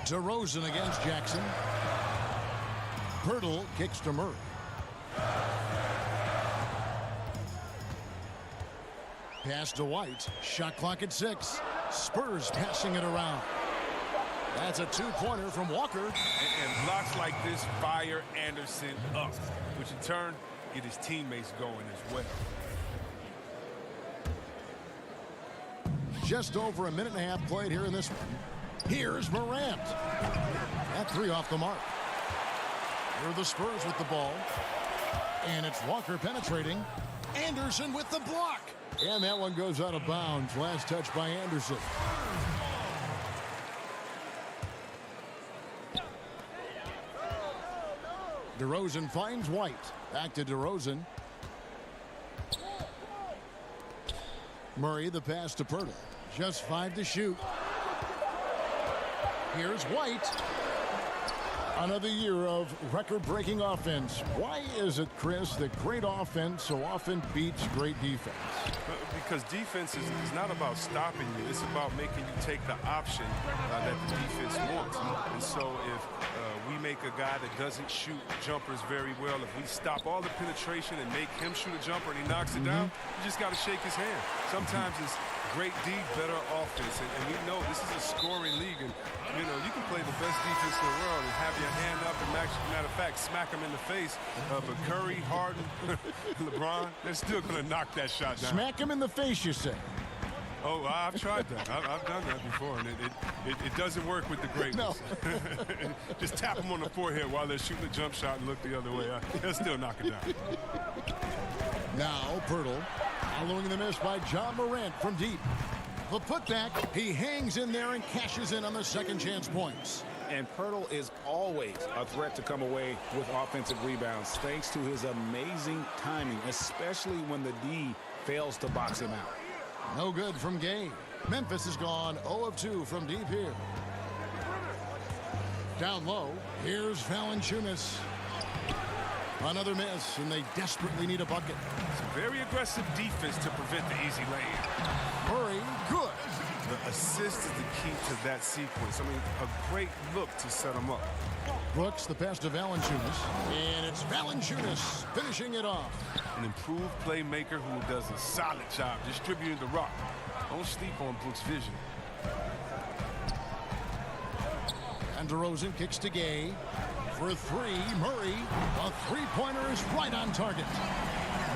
Speaker 3: DeRozan against Jackson. Pirtle kicks to Murray. Pass to White. Shot clock at 6. Spurs passing it around. That's a 2-pointer from Walker.
Speaker 6: And blocks like this fire Anderson up, which in turn get his teammates going as well.
Speaker 3: Just over a minute and a half played here in this one. Here's Morant. That 3 off the mark. Here are the Spurs with the ball. And it's Walker penetrating. Anderson with the block. And that one goes out of bounds. Last touch by Anderson. DeRozan finds White. Back to DeRozan. Murray the pass to Pirtle. Just 5 to shoot. Here's White. Another year of record-breaking offense. Why is it, Chris, that great offense so often beats great defense?
Speaker 6: Because defense is not about stopping you. It's about making you take the option that the defense wants. And so if we make a guy that doesn't shoot jumpers very well, if we stop all the penetration and make him shoot a jumper and he knocks it down, you just got to shake his hand. Sometimes it's great D, better offense. And we know this is a scoring league. And, you know, you can play the best defense in the world and have your hand up and, matter of fact, smack him in the face. But Curry, Harden, LeBron, they're still going to knock that shot down.
Speaker 3: Smack him in the face, you say?
Speaker 6: Oh, I've tried that. I've done that before, and it doesn't work with the greatness.
Speaker 3: No.
Speaker 6: Just tap them on the forehead while they're shooting a jump shot and look the other way. They'll still knock it down.
Speaker 3: Now Pirtle, following the miss by John Morant from deep. The putback, he hangs in there and cashes in on the second chance points.
Speaker 6: And Pirtle is always a threat to come away with offensive rebounds thanks to his amazing timing, especially when the D fails to box him out.
Speaker 3: No good from Gay. Memphis has gone 0 of 2 from deep here. Down low, here's Valanciunas. Another miss, and they desperately need a bucket.
Speaker 6: It's a very aggressive defense to prevent the easy lane.
Speaker 3: Murray, good.
Speaker 7: The assist is the key to that sequence. I mean, a great look to set them up.
Speaker 3: Brooks, the pass to Valanciunas, and it's Valanciunas finishing it off.
Speaker 7: An improved playmaker who does a solid job distributing the rock. Don't sleep on Brooks' vision.
Speaker 3: And DeRozan kicks to Gay for three. Murray, a three-pointer is right on target.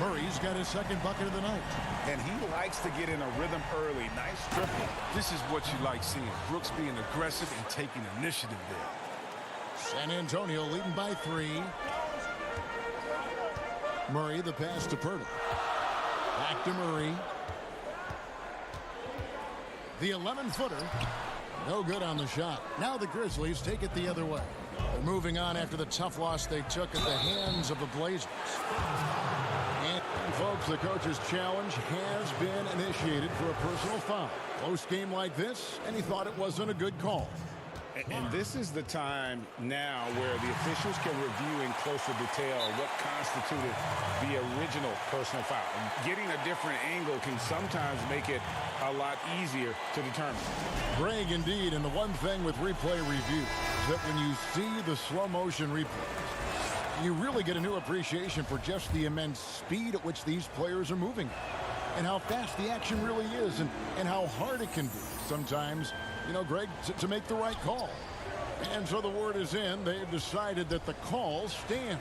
Speaker 3: Murray's got his second bucket of the night.
Speaker 6: And he likes to get in a rhythm early. Nice triple.
Speaker 7: This is what you like seeing. Brooks being aggressive and taking initiative there.
Speaker 3: San Antonio leading by 3. Murray, the pass to Pirtle. Back to Murray. The 11-footer. No good on the shot. Now the Grizzlies take it the other way. They're moving on after the tough loss they took at the hands of the Blazers. And folks, the coach's challenge has been initiated for a personal foul. Close game like this, and he thought it wasn't a good call.
Speaker 6: And this is the time now where the officials can review in closer detail what constituted the original personal foul. Getting a different angle can sometimes make it a lot easier to determine.
Speaker 3: Greg, indeed, and the one thing with replay review is that when you see the slow motion replays, you really get a new appreciation for just the immense speed at which these players are moving and how fast the action really is and how hard it can be sometimes, you know, Greg, to make the right call. And so the word is in. They've decided that the call stands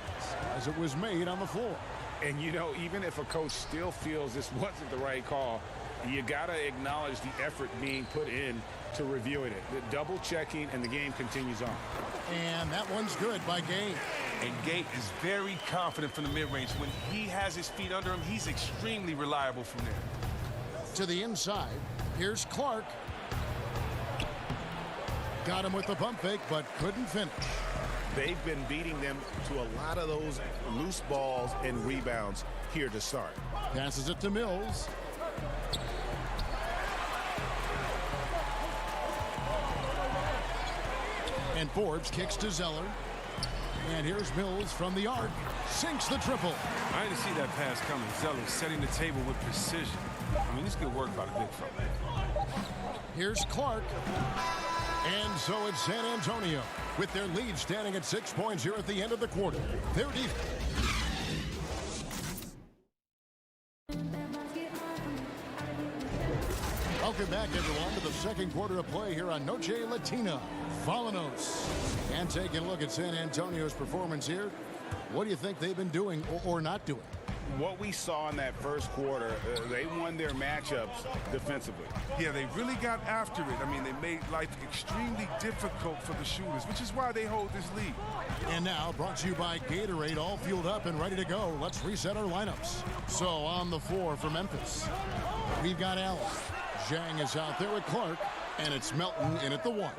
Speaker 3: as it was made on the floor.
Speaker 6: And, you know, even if a coach still feels this wasn't the right call, you got to acknowledge the effort being put in to reviewing it. The double checking, and the game continues on.
Speaker 3: And that one's good by Gay.
Speaker 7: And Gay is very confident from the mid-range. When he has his feet under him, he's extremely reliable from there.
Speaker 3: To the inside, here's Clark. Got him with the pump fake, but couldn't finish.
Speaker 6: They've been beating them to a lot of those loose balls and rebounds here to start.
Speaker 3: Passes it to Mills. And Forbes kicks to Zeller. And here's Mills from the arc. Sinks the triple.
Speaker 7: I didn't see that pass coming. Zeller setting the table with precision. I mean, this good work by the big fella.
Speaker 3: Here's Clark. And so it's San Antonio with their lead standing at 6 points here at the end of the quarter. Their defense. Welcome back, everyone, to the second quarter of play here on Noche Latina. Falanos. And taking a look at San Antonio's performance here. What do you think they've been doing or not doing?
Speaker 6: What we saw in that first quarter, they won their matchups defensively.
Speaker 7: Yeah, they really got after it. I mean, they made life extremely difficult for the shooters, which is why they hold this lead.
Speaker 3: And now, brought to you by Gatorade, all fueled up and ready to go. Let's reset our lineups. So, on the floor for Memphis, we've got Allen. Zhang is out there with Clark, and it's Melton in at the 1.
Speaker 7: Well,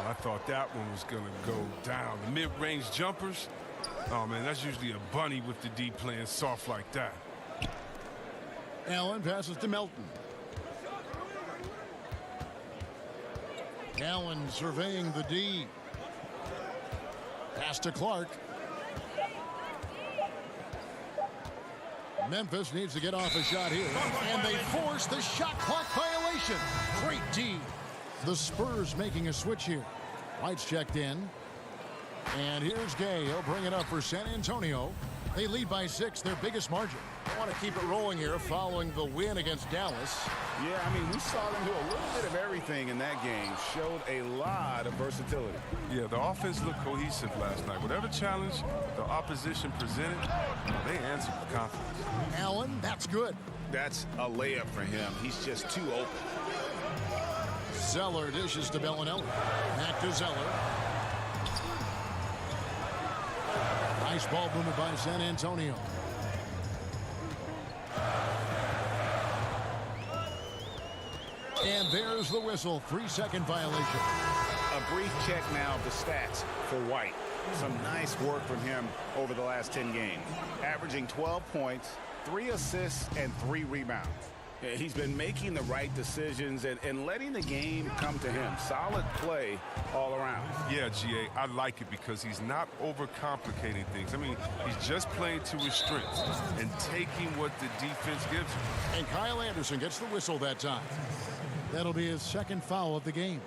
Speaker 7: I thought that one was going to go down. The mid-range jumpers, oh, man, that's usually a bunny with the D playing soft like that.
Speaker 3: Allen passes to Melton. Allen surveying the D. Pass to Clark. Memphis needs to get off a shot here. And they force the shot clock violation. Great D. The Spurs making a switch here. White's checked in. And here's Gay. He'll bring it up for San Antonio. They lead by 6, their biggest margin. They want to keep it rolling here following the win against Dallas.
Speaker 6: Yeah, I mean, we saw them do a little bit of everything in that game. Showed a lot of versatility.
Speaker 7: Yeah, the offense looked cohesive last night. Whatever challenge the opposition presented, they answered with confidence.
Speaker 3: Allen, that's good.
Speaker 6: That's a layup for him. He's just too open.
Speaker 3: Zeller dishes to Bellinelli. Back to Zeller. Nice ball movement by San Antonio. And there's the whistle. 3-second violation.
Speaker 6: A brief check now of the stats for White. Some nice work from him over the last 10 games. Averaging 12 points, 3 assists, and 3 rebounds. He's been making the right decisions and letting the game come to him. Solid play all around.
Speaker 4: Yeah, GA, I like it because he's not overcomplicating things. I mean, he's just playing to his strengths and taking what the defense gives him.
Speaker 3: And Kyle Anderson gets the whistle that time. That'll be his second foul of the game.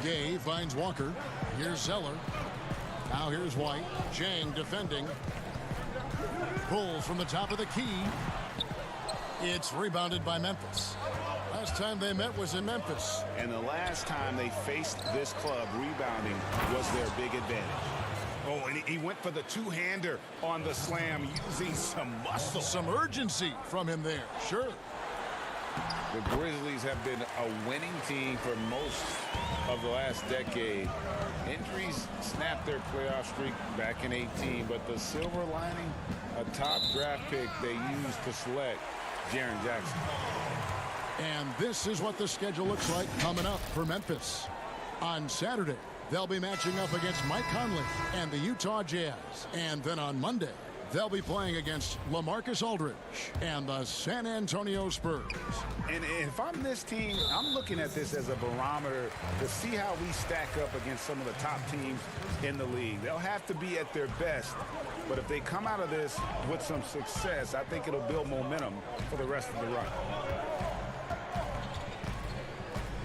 Speaker 3: Gay finds Walker. Here's Zeller. Now here's White. Chang defending. Pulls from the top of the key. It's rebounded by Memphis. Last time they met was in Memphis.
Speaker 6: And the last time they faced this club, rebounding was their big advantage. Oh, and he went for the two-hander on the slam, using some muscle.
Speaker 3: Some urgency from him there, sure.
Speaker 6: The Grizzlies have been a winning team for most of the last decade. Injuries snapped their playoff streak back in 18, but the silver lining, a top draft pick they used to select Jaren Jackson.
Speaker 3: And this is what the schedule looks like coming up for Memphis. On Saturday, they'll be matching up against Mike Conley and the Utah Jazz. And then on Monday, they'll be playing against LaMarcus Aldridge and the San Antonio Spurs.
Speaker 6: And if I'm this team, I'm looking at this as a barometer to see how we stack up against some of the top teams in the league. They'll have to be at their best, but if they come out of this with some success, I think it'll build momentum for the rest of the run.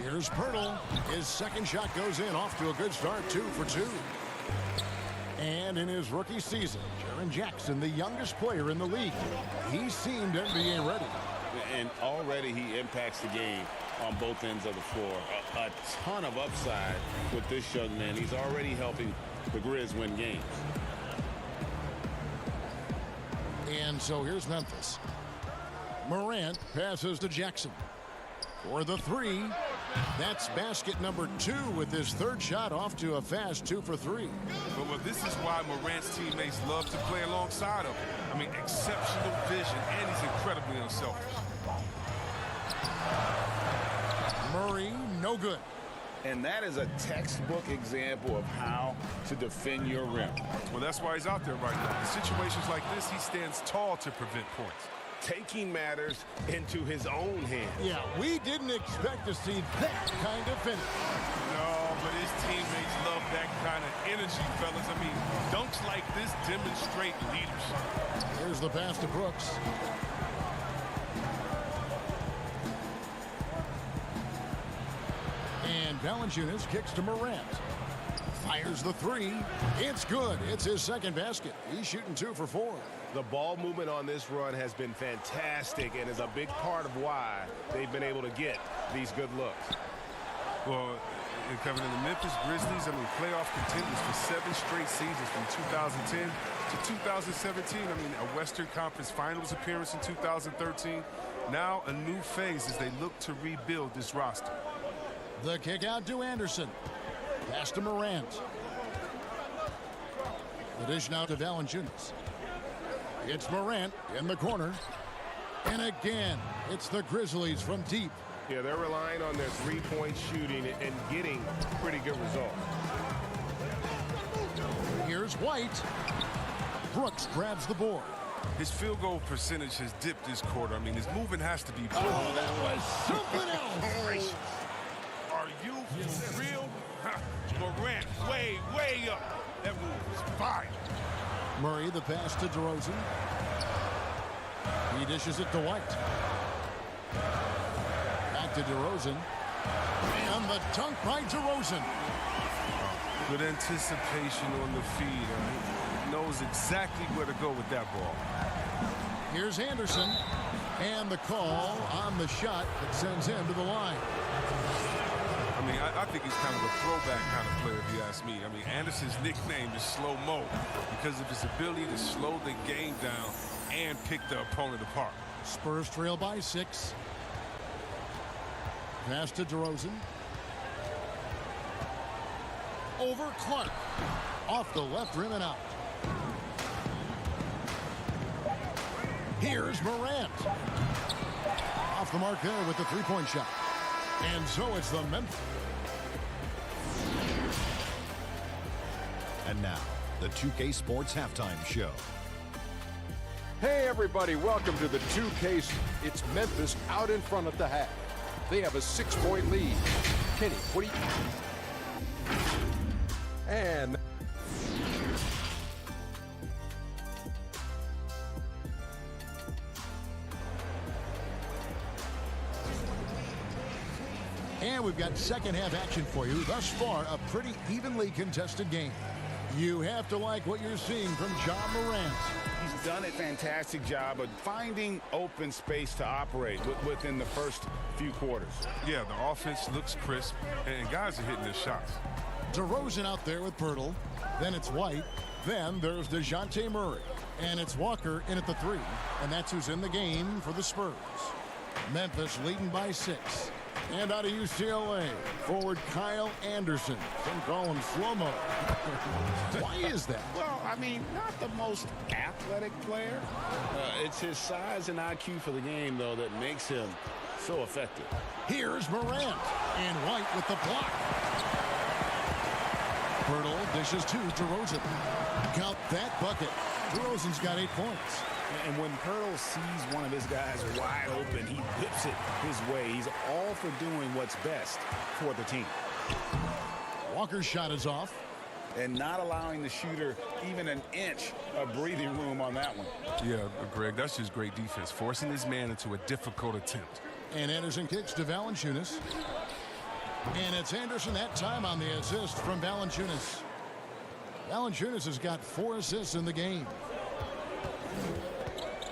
Speaker 3: Here's Pirtle. His second shot goes in, off to a good start, 2 for 2. And in his rookie season, Jaren Jackson, the youngest player in the league, he seemed NBA ready.
Speaker 6: And already he impacts the game on both ends of the floor. A ton of upside with this young man. He's already helping the Grizz win games.
Speaker 3: And so here's Memphis. Morant passes to Jackson for the 3. That's basket number 2 with his third shot, off to a fast 2 for 3.
Speaker 4: But this is why Morant's teammates love to play alongside him. I mean, exceptional vision, and he's incredibly unselfish.
Speaker 3: Murray, no good.
Speaker 6: And that is a textbook example of how to defend your rim.
Speaker 4: Well, that's why he's out there right now. In situations like this, he stands tall to prevent points.
Speaker 6: Taking matters into his own hands.
Speaker 3: Yeah, we didn't expect to see that kind of finish.
Speaker 4: No, but his teammates love that kind of energy, fellas. I mean, dunks like this demonstrate leadership.
Speaker 3: Here's the pass to Brooks. And Valanciunas kicks to Morant. Fires the 3. It's good. It's his second basket. He's shooting 2 for 4.
Speaker 12: The ball movement on this run has been fantastic and is a big part of why they've been able to get these good looks.
Speaker 4: Well, Kevin, in the Memphis Grizzlies, I mean, playoff contenders for 7 straight seasons from 2010 to 2017. I mean, a Western Conference Finals appearance in 2013. Now a new phase as they look to rebuild this roster.
Speaker 3: The kick out to Anderson. Pass to Morant. The dish now to Valanciunas. It's Morant in the corner. And again, it's the Grizzlies from deep.
Speaker 12: Yeah, they're relying on their three-point shooting and getting pretty good results.
Speaker 3: Here's White. Brooks grabs the board.
Speaker 4: His field goal percentage has dipped this quarter. I mean, his movement has to be better.
Speaker 3: Oh, that was something else.
Speaker 4: Are you for real? Morant, way up. That move was fire.
Speaker 3: Murray, the pass to DeRozan. He dishes it to White. Back to DeRozan. And the dunk by DeRozan.
Speaker 4: Good anticipation on the feed. He knows exactly where to go with that ball.
Speaker 3: Here's Anderson. And the call on the shot that sends him to the line.
Speaker 4: I mean, I think he's kind of a throwback kind of player, if you ask me. I mean, Anderson's nickname is Slow-Mo because of his ability to slow the game down and pick the opponent apart.
Speaker 3: Spurs trail by 6. Pass to DeRozan. Over Clark. Off the left rim and out. Here's Morant. Off the mark there with the three-point shot. And so it's the Memphis.
Speaker 8: And now, the 2K Sports Halftime Show.
Speaker 9: Hey everybody, welcome to the 2K. It's Memphis out in front at the half. They have a 6-point lead. Kenny, what do you... And...
Speaker 3: And we've got second half action for you. Thus far, a pretty evenly contested game. You have to like what you're seeing from John Morant.
Speaker 6: He's done a fantastic job of finding open space to operate within the first few quarters.
Speaker 4: Yeah, the offense looks crisp, and guys are hitting their shots.
Speaker 3: DeRozan out there with Pirtle. Then it's White. Then there's DeJounte Murray. And it's Walker in at the 3. And that's who's in the game for the Spurs. Memphis leading by 6. And out of UCLA, forward Kyle Anderson. Some call him slow-mo. Why is that?
Speaker 6: Well, I mean, not the most athletic player. It's his size and IQ for the game, though, that makes him so effective.
Speaker 3: Here's Morant. And White with the block. Pirtle dishes to DeRozan. Count that bucket. DeRozan's got 8 points.
Speaker 6: And when Pirtle sees one of his guys wide open, he whips it his way. He's all for doing what's best for the team.
Speaker 3: Walker's shot is off.
Speaker 6: And not allowing the shooter even an inch of breathing room on that one.
Speaker 4: Yeah, Greg, that's just great defense, forcing this man into a difficult attempt.
Speaker 3: And Anderson kicks to Valanciunas. And it's Anderson that time on the assist from Valanciunas. Valanciunas has got 4 assists in the game.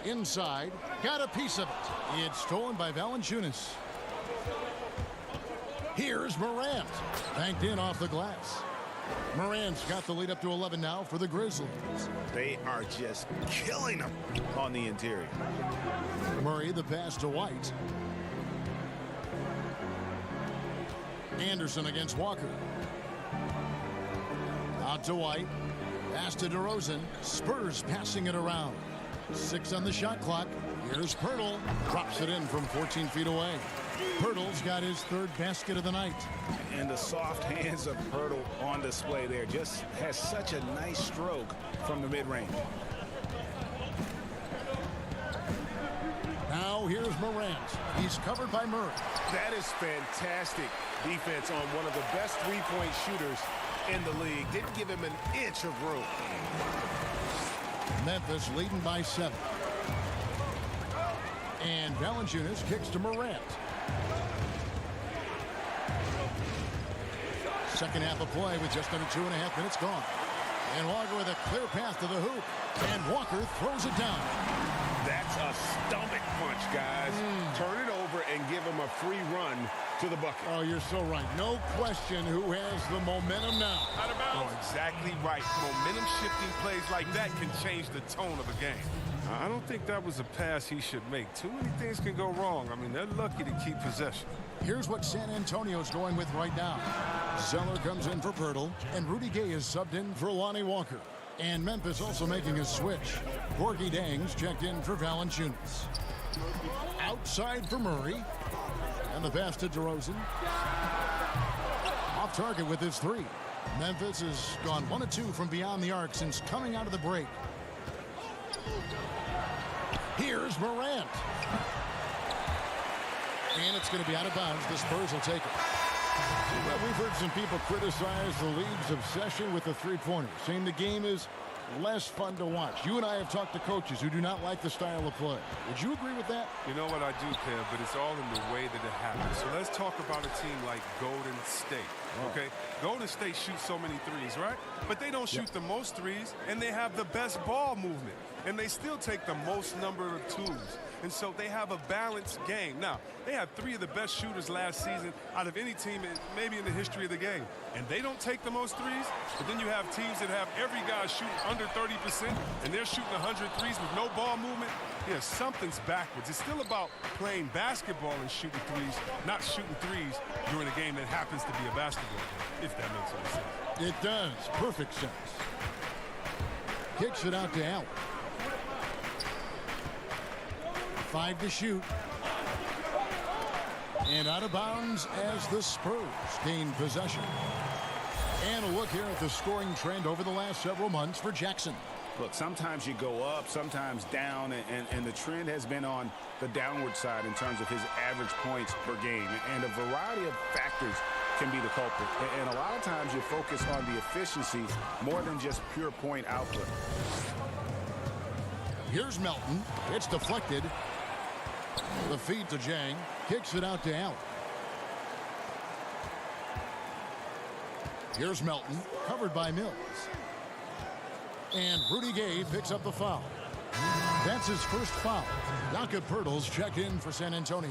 Speaker 3: Inside, got a piece of it. It's stolen by Valanciunas. Here's Morant. Banked in off the glass. Morant's got the lead up to 11 now for the Grizzlies.
Speaker 6: They are just killing them on the interior.
Speaker 3: Murray the pass to White. Anderson against Walker. Out to White. Pass to DeRozan. Spurs passing it around. 6 on the shot clock. Here's Pirtle. Drops it in from 14 feet away. Pirtle's got his 3rd basket of the night.
Speaker 6: And the soft hands of Pirtle on display there. Just has such a nice stroke from the mid-range.
Speaker 3: Now here's Morant. He's covered by Murray.
Speaker 12: That is fantastic defense on one of the best three-point shooters in the league. Didn't give him an inch of room.
Speaker 3: Memphis leading by 7. And Valanciunas kicks to Morant. Second half of play with just under 2.5 minutes gone. And Walker with a clear path to the hoop. And Walker throws it down.
Speaker 12: That's a stomach punch, guys. Turn it over and give him a free run to the bucket.
Speaker 3: Oh, you're so right. No question who has the momentum now.
Speaker 4: Oh, exactly right. Momentum-shifting plays like that can change the tone of a game. I don't think that was a pass he should make. Too many things can go wrong. I mean, they're lucky to keep possession.
Speaker 3: Here's what San Antonio's going with right now. Zeller comes in for Pirtle, and Rudy Gay is subbed in for Lonnie Walker. And Memphis also making a switch. Gorgie Dangs checked in for Valanciunas. Outside for Murray. And the pass to DeRozan. Off target with his 3. Memphis has gone 1 of 2 from beyond the arc since coming out of the break. Here's Morant. And it's going to be out of bounds. The Spurs will take it. Well, we've heard some people criticize the league's obsession with the three-pointer, saying the game is less fun to watch. You and I have talked to coaches who do not like the style of play. Would you agree with that?
Speaker 4: You know what, I do, Kev, but it's all in the way that it happens. So let's talk about a team like Golden State, okay? Golden State shoots so many threes, right? But they don't shoot the most threes, and they have the best ball movement. And they still take the most number of twos. And so they have a balanced game. Now, they have 3 of the best shooters last season out of any team, maybe in the history of the game. And they don't take the most threes, but then you have teams that have every guy shooting under 30%, and they're shooting 100 threes with no ball movement. Yeah, something's backwards. It's still about playing basketball and shooting threes, not shooting threes during a game that happens to be a basketball game, if that makes any sense.
Speaker 3: It does. Perfect sense. Kicks it out to Allen. 5 to shoot. And out of bounds as the Spurs gain possession. And a look here at the scoring trend over the last several months for Jackson.
Speaker 6: Look, sometimes you go up, sometimes down, and the trend has been on the downward side in terms of his average points per game. And a variety of factors can be the culprit. And a lot of times you focus on the efficiency more than just pure point output.
Speaker 3: Here's Melton. It's deflected. The feed to Jang. Kicks it out to Allen. Here's Melton, covered by Mills. And Rudy Gay picks up the foul. That's his first foul. Jakob Poeltl's checked in for San Antonio.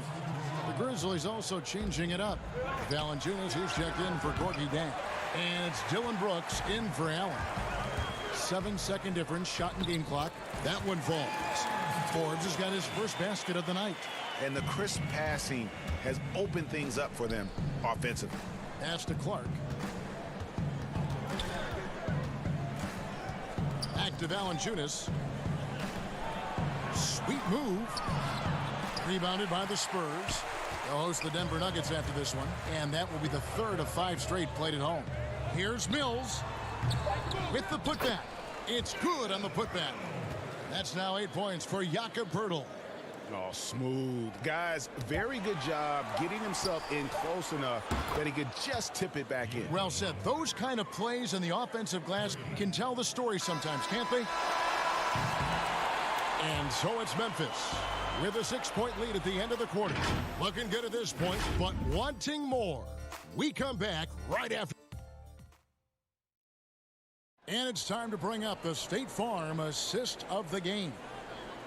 Speaker 3: The Grizzlies also changing it up. Valanciunas, he's checked in for Gorgie Dan. And it's Dylan Brooks in for Allen. 7-second difference, shot and game clock. That one falls. Forbes has got his first basket of the night.
Speaker 6: And the crisp passing has opened things up for them offensively.
Speaker 3: Pass to Clark. Back to Valanciunas. Sweet move. Rebounded by the Spurs. They'll host the Denver Nuggets after this one. And that will be the third of 5 straight played at home. Here's Mills with the putback. It's good on the putback. That's now 8 points for Jakob Poeltl.
Speaker 6: Oh, smooth. Guys, very good job getting himself in close enough that he could just tip it back in.
Speaker 3: Well said. Those kind of plays in the offensive glass can tell the story sometimes, can't they? And so it's Memphis with a 6-point lead at the end of the quarter. Looking good at this point, but wanting more. We come back right after. And it's time to bring up the State Farm assist of the game.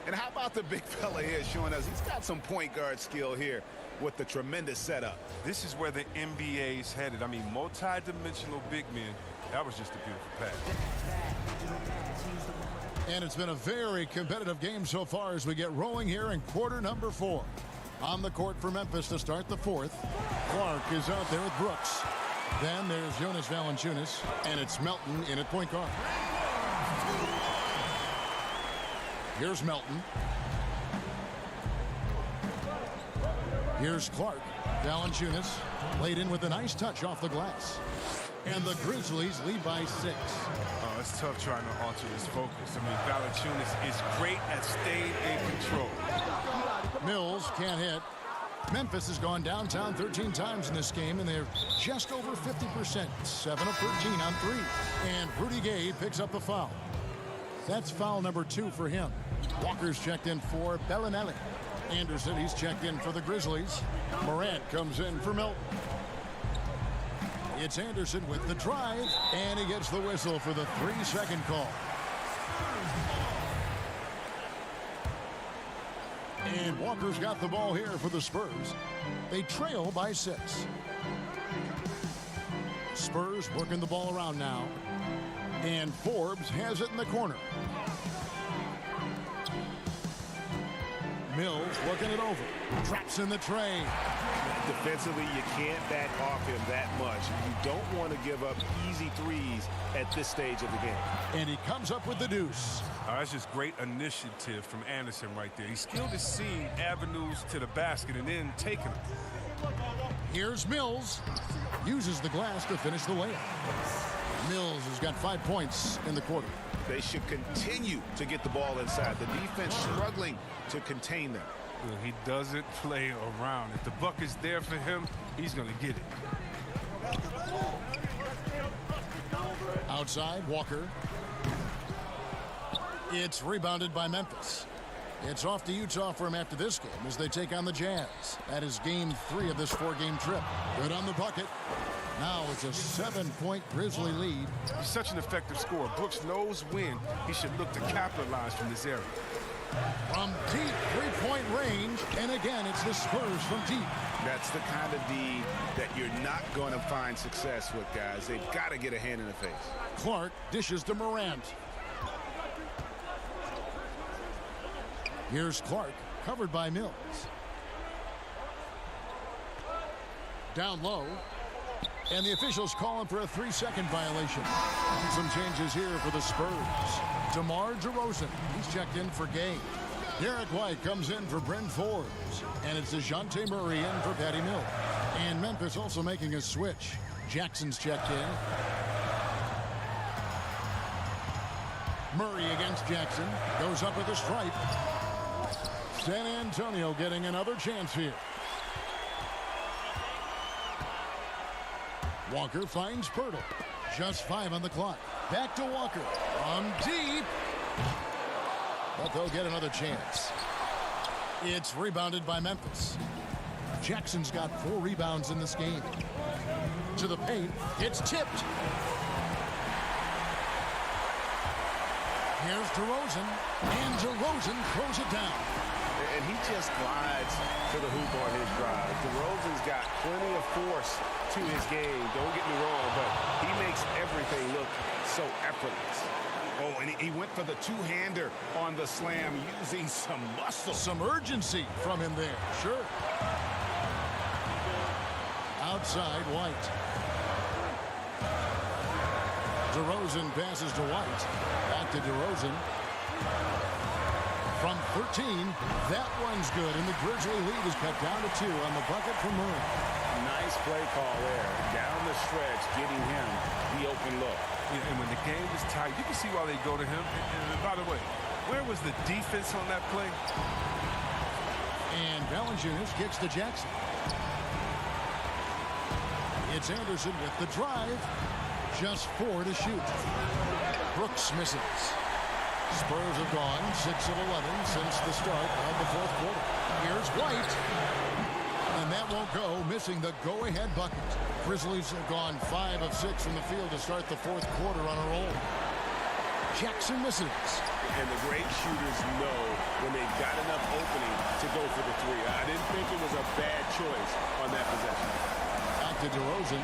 Speaker 6: And how about the big fella here showing us he's got some point guard skill here with the tremendous setup.
Speaker 4: This is where the NBA's headed. I mean, multi-dimensional big men. That was just a beautiful pass.
Speaker 3: And it's been a very competitive game so far as we get rolling here in quarter number 4. On the court for Memphis to start the 4th. Clark is out there with Brooks. Then there's Jonas Valanciunas, and it's Melton in at point guard. Here's Melton. Here's Clark. Valanciunas laid in with a nice touch off the glass. And the Grizzlies lead by 6.
Speaker 4: Oh, it's tough trying to alter his focus. I mean, Valanciunas is great at staying in control.
Speaker 3: Mills can't hit. Memphis has gone downtown 13 times in this game, and they're just over 50%. 7 of 13 on 3. And Rudy Gay picks up the foul. That's foul number 2 for him. Walker's checked in for Bellinelli. Anderson, he's checked in for the Grizzlies. Morant comes in for Milton. It's Anderson with the drive, and he gets the whistle for the 3-second call. And Walker's got the ball here for the Spurs. They trail by 6. Spurs working the ball around now. And Forbes has it in the corner. Mills looking it over. Drops in the tray.
Speaker 6: Defensively, you can't back off him that much. You don't want to give up easy threes at this stage of the game.
Speaker 3: And he comes up with the deuce.
Speaker 4: That's just great initiative from Anderson right there. He's skilled at seeing avenues to the basket and then taking them.
Speaker 3: Here's Mills. Uses the glass to finish the layup. Mills has got 5 points in the quarter.
Speaker 6: They should continue to get the ball inside. The defense struggling to contain them.
Speaker 4: Well, he doesn't play around. If the buck is there for him, he's going to get it.
Speaker 3: Outside, Walker. It's rebounded by Memphis. It's off to Utah for him after this game as they take on the Jazz. That is game 3 of this 4-game trip. Good on the bucket. Now it's a 7-point Grizzly lead.
Speaker 4: He's such an effective scorer. Brooks knows when he should look to capitalize from this area.
Speaker 3: From deep 3-point range, and again, it's the Spurs from deep.
Speaker 6: That's the kind of D that you're not going to find success with, guys. They've got to get a hand in the face.
Speaker 3: Clark dishes to Morant. Here's Clark, covered by Mills. Down low. And the officials calling for a 3-second violation. Some changes here for the Spurs. DeMar DeRozan, he's checked in for Gay. Derek White comes in for Bryn Forbes. And it's DeJounte Murray in for Patty Mills. And Memphis also making a switch. Jackson's checked in. Murray against Jackson. Goes up with a stripe. San Antonio getting another chance here. Walker finds Pirtle. Just 5 on the clock. Back to Walker. From deep. But they'll get another chance. It's rebounded by Memphis. Jackson's got 4 rebounds in this game. To the paint. It's tipped. Here's DeRozan. And DeRozan throws it down.
Speaker 12: And he just glides to the hoop on his drive. DeRozan's got plenty of force to his game. Don't get me wrong, but he makes everything look so effortless. Oh, and he went for the two-hander on the slam using some muscle.
Speaker 3: Some urgency from him there. Sure. Outside, White. DeRozan passes to White. Back to DeRozan. From 13, that one's good, and the Grizzly lead is cut down to 2 on the bucket from Murray.
Speaker 6: Nice play call there. Down the stretch, getting him the open look.
Speaker 4: Yeah, and when the game is tight, you can see why they go to him. And by the way, where was the defense on that play?
Speaker 3: And Valanciunas kicks to Jackson. It's Anderson with the drive. Just 4 to shoot. Brooks misses. Spurs have gone 6 of 11 since the start of the 4th quarter. Here's White. And that won't go, missing the go-ahead bucket. Grizzlies have gone 5 of 6 from the field to start the 4th quarter on a roll. Jackson misses.
Speaker 12: And the great shooters know when they've got enough opening to go for the 3. I didn't think it was a bad choice on that possession.
Speaker 3: Back to DeRozan.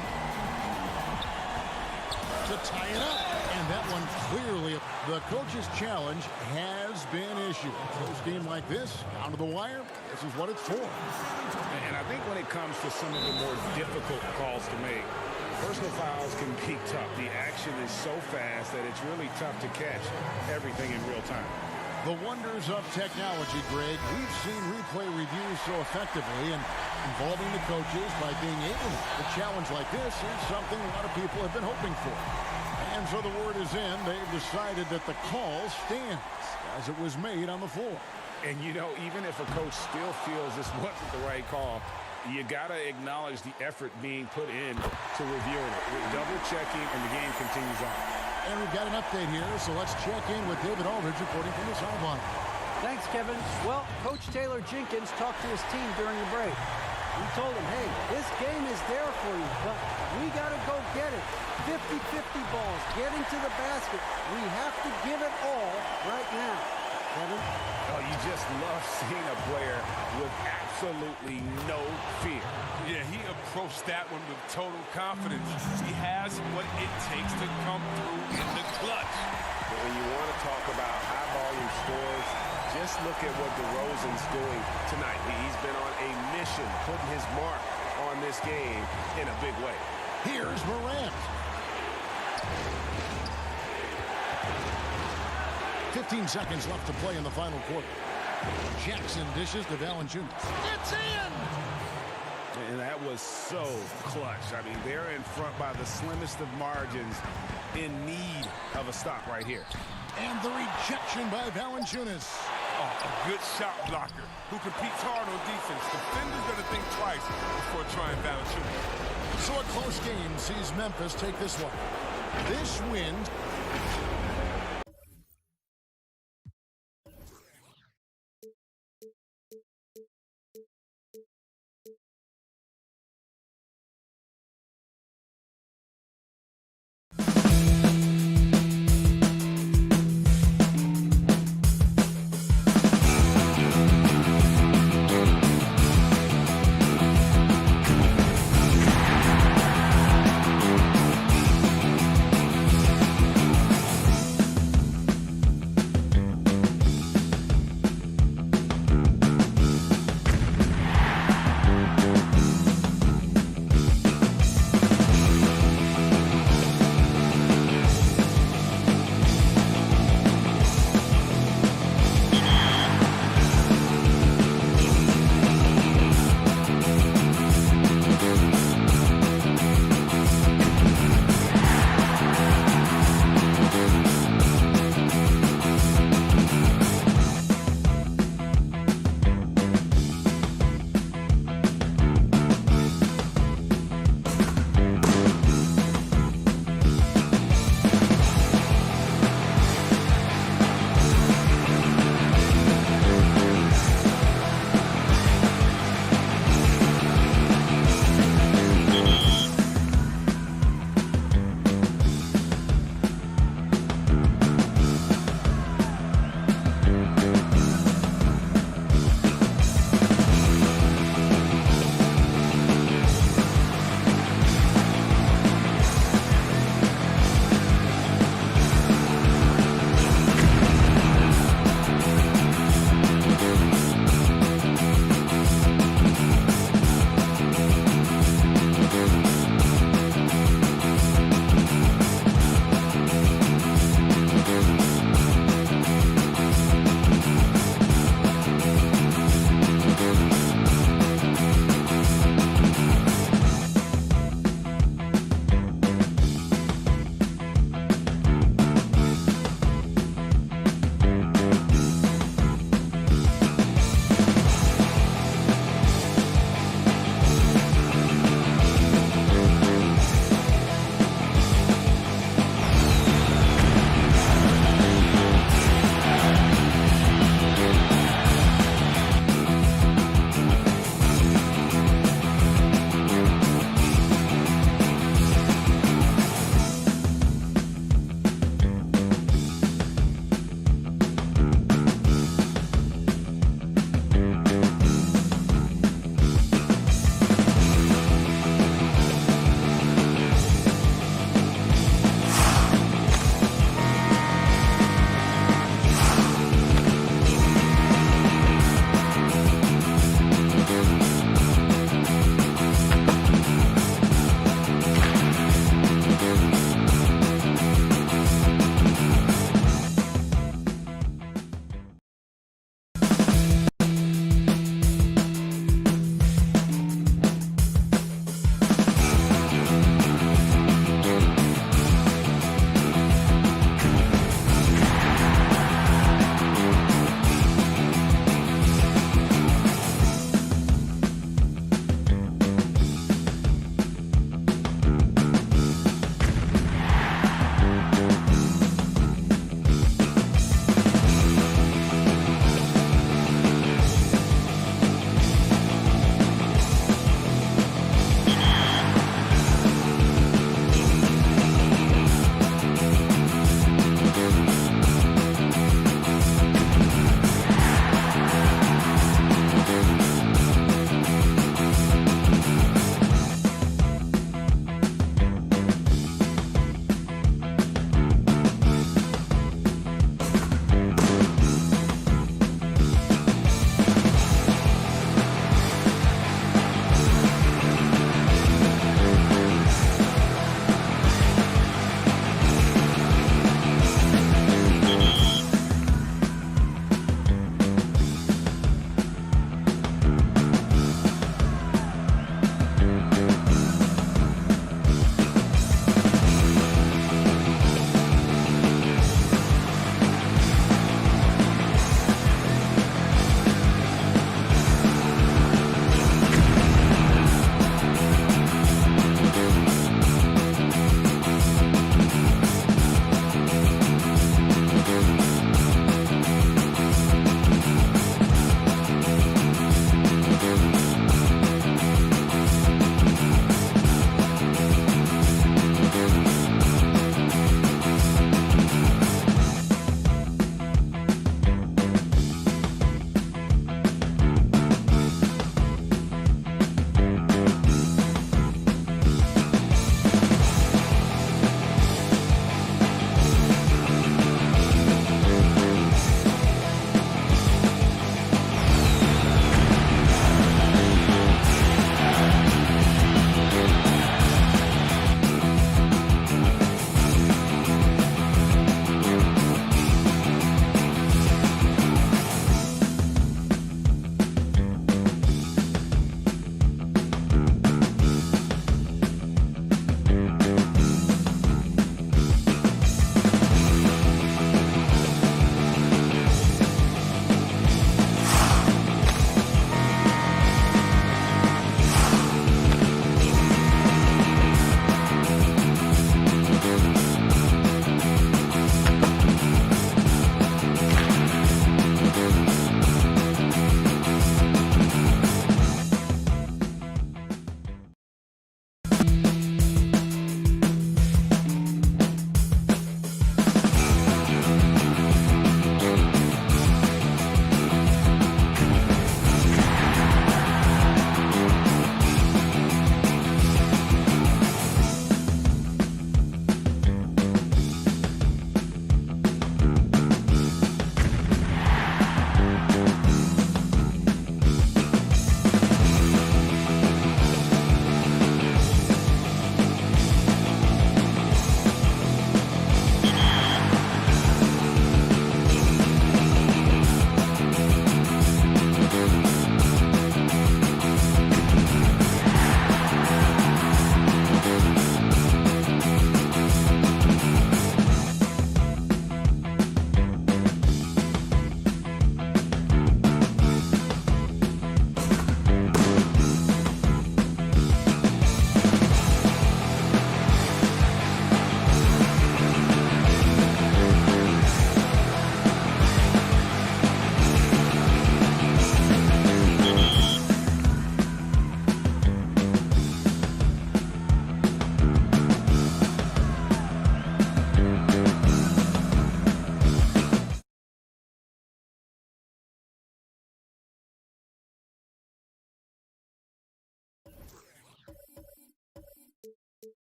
Speaker 3: To tie it up. And that one clearly, the coach's challenge has been issued. Close game like this, down to the wire, this is what it's for.
Speaker 6: And I think when it comes to some of the more difficult calls to make, personal fouls can be tough. The action is so fast that it's really tough to catch everything in real time.
Speaker 3: The wonders of technology, Greg. We've seen replay reviews so effectively and involving the coaches by being able to. A challenge like this is something a lot of people have been hoping for. And so the word is in. They've decided that the call stands as it was made on the floor.
Speaker 6: And, you know, even if a coach still feels this wasn't the right call, you got to acknowledge the effort being put in to reviewing it. We're double-checking, and the game continues on.
Speaker 3: And we've got an update here, so let's check in with David Aldridge reporting from the sideline.
Speaker 10: Thanks, Kevin. Well, Coach Taylor Jenkins talked to his team during the break. He told them, hey, this game is there for you, but we got to go get it. 50-50 balls, getting to the basket. We have to give it all right now. Kevin?
Speaker 6: Oh, you just love seeing a player with absolutely no fear.
Speaker 4: Yeah, he approached that one with total confidence. He has what it takes to come through in the clutch.
Speaker 12: But when you want to talk about high-volume scores, just look at what DeRozan's doing tonight. He's been on a mission, putting his mark on this game in a big way.
Speaker 3: Here's Morant. 15 seconds left to play in the final quarter. Jackson dishes to Valanciunas. It's in!
Speaker 6: And that was so clutch. I mean, they're in front by the slimmest of margins, in need of a stop right here.
Speaker 3: And the rejection by Valanciunas.
Speaker 4: Oh, a good shot blocker who competes hard on defense. Defenders got to think twice before trying Valanciunas.
Speaker 3: So a close game sees Memphis take this one. This win.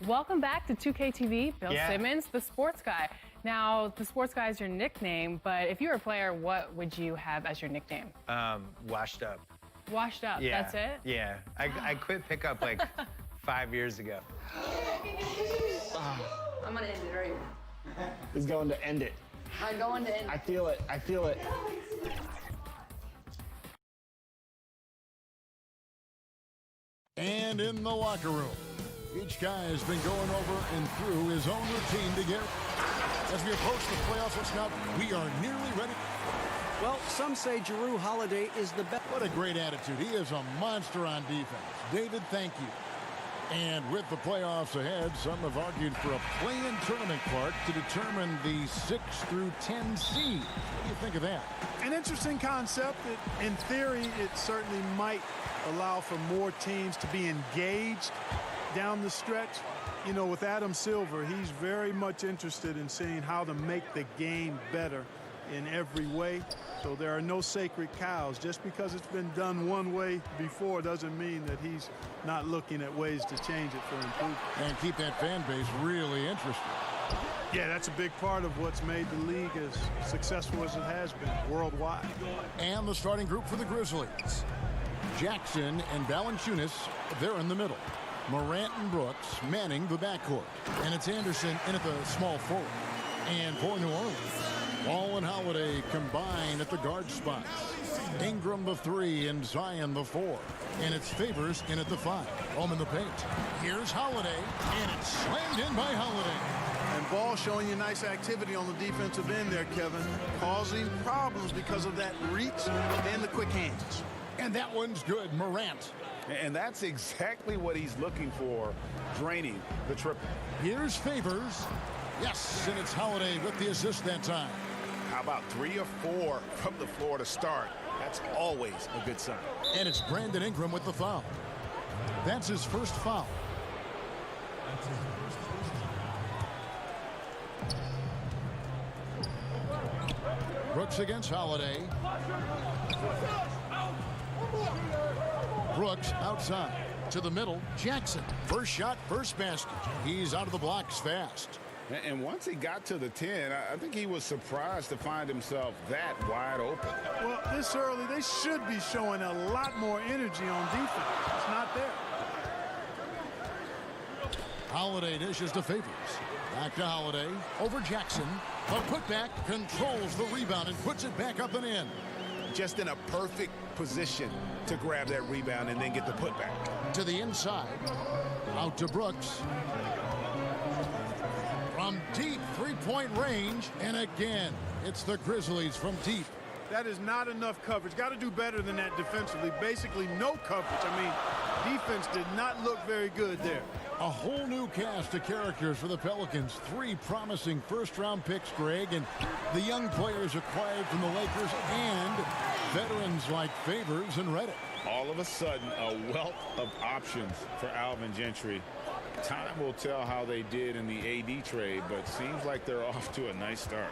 Speaker 1: Welcome back to 2K TV. Bill Simmons, the sports guy. Now, the sports guy is your nickname, but if you were a player, what would you have as your nickname?
Speaker 13: Washed up.
Speaker 1: Washed up,
Speaker 13: Yeah.
Speaker 1: that's it?
Speaker 13: Yeah. I quit pickup like 5 years ago.
Speaker 14: I'm gonna end it right here.
Speaker 2: He's going to end it.
Speaker 14: I'm going to end it.
Speaker 2: I feel it. I feel it.
Speaker 3: And in the locker room, each guy has been going over and through his own routine to get as we approach the playoffs. Let's not, we are nearly ready.
Speaker 10: Well, some say Jrue Holiday is the best.
Speaker 3: What a great attitude. He is a monster on defense. David, thank you. And with the playoffs ahead, some have argued for a play-in tournament, Clark, to determine the 6 through 10 seed. What do you think of that?
Speaker 15: An interesting concept. In theory, it certainly might allow for more teams to be engaged down the stretch. You know, with Adam Silver, he's very much interested in seeing how to make the game better in every way. So there are no sacred cows. Just because it's been done one way before doesn't mean that he's not looking at ways to change it for improvement.
Speaker 3: And keep that fan base really interested.
Speaker 15: Yeah, that's a big part of what's made the league as successful as it has been worldwide.
Speaker 3: And the starting group for the Grizzlies. Jackson and Valanciunas, they're in the middle. Morant and Brooks manning the backcourt. And it's Anderson in at the small forward. And for New Orleans, Ball and Holiday combine at the guard spots. Ingram the 3 and Zion the 4. And it's Favors in at the 5. Home in the paint. Here's Holiday, and it's slammed in by Holiday.
Speaker 15: And Ball showing you nice activity on the defensive end there, Kevin. Causing problems because of that reach and the quick hands.
Speaker 3: And that one's good. Morant.
Speaker 6: And that's exactly what he's looking for, draining the triple.
Speaker 3: Here's Favors. Yes, and it's Holiday with the assist that time.
Speaker 6: How about 3 or 4 from the floor to start? That's always a good sign.
Speaker 3: And it's Brandon Ingram with the foul. That's his first foul. Brooks against Holiday. Brooks outside to the middle. Jackson. First shot, first basket. He's out of the blocks fast.
Speaker 6: And once he got to the 10, I think he was surprised to find himself that wide open.
Speaker 15: Well, this early, they should be showing a lot more energy on defense. It's not there.
Speaker 3: Holiday dishes to Favors. Back to Holiday. Over Jackson. The putback controls the rebound and puts it back up and in.
Speaker 6: Just in a perfect position to grab that rebound and then get the putback.
Speaker 3: To the inside. Out to Brooks. From deep three-point range. And again, it's the Grizzlies from deep.
Speaker 15: That is not enough coverage. Got to do better than that defensively. Basically no coverage. I mean, defense did not look very good there.
Speaker 3: A whole new cast of characters for the Pelicans. 3 promising first-round picks, Greg, and the young players acquired from the Lakers and veterans like Favors and Reddick.
Speaker 6: All of a sudden, a wealth of options for Alvin Gentry. Time will tell how they did in the AD trade, but seems like they're off to a nice start.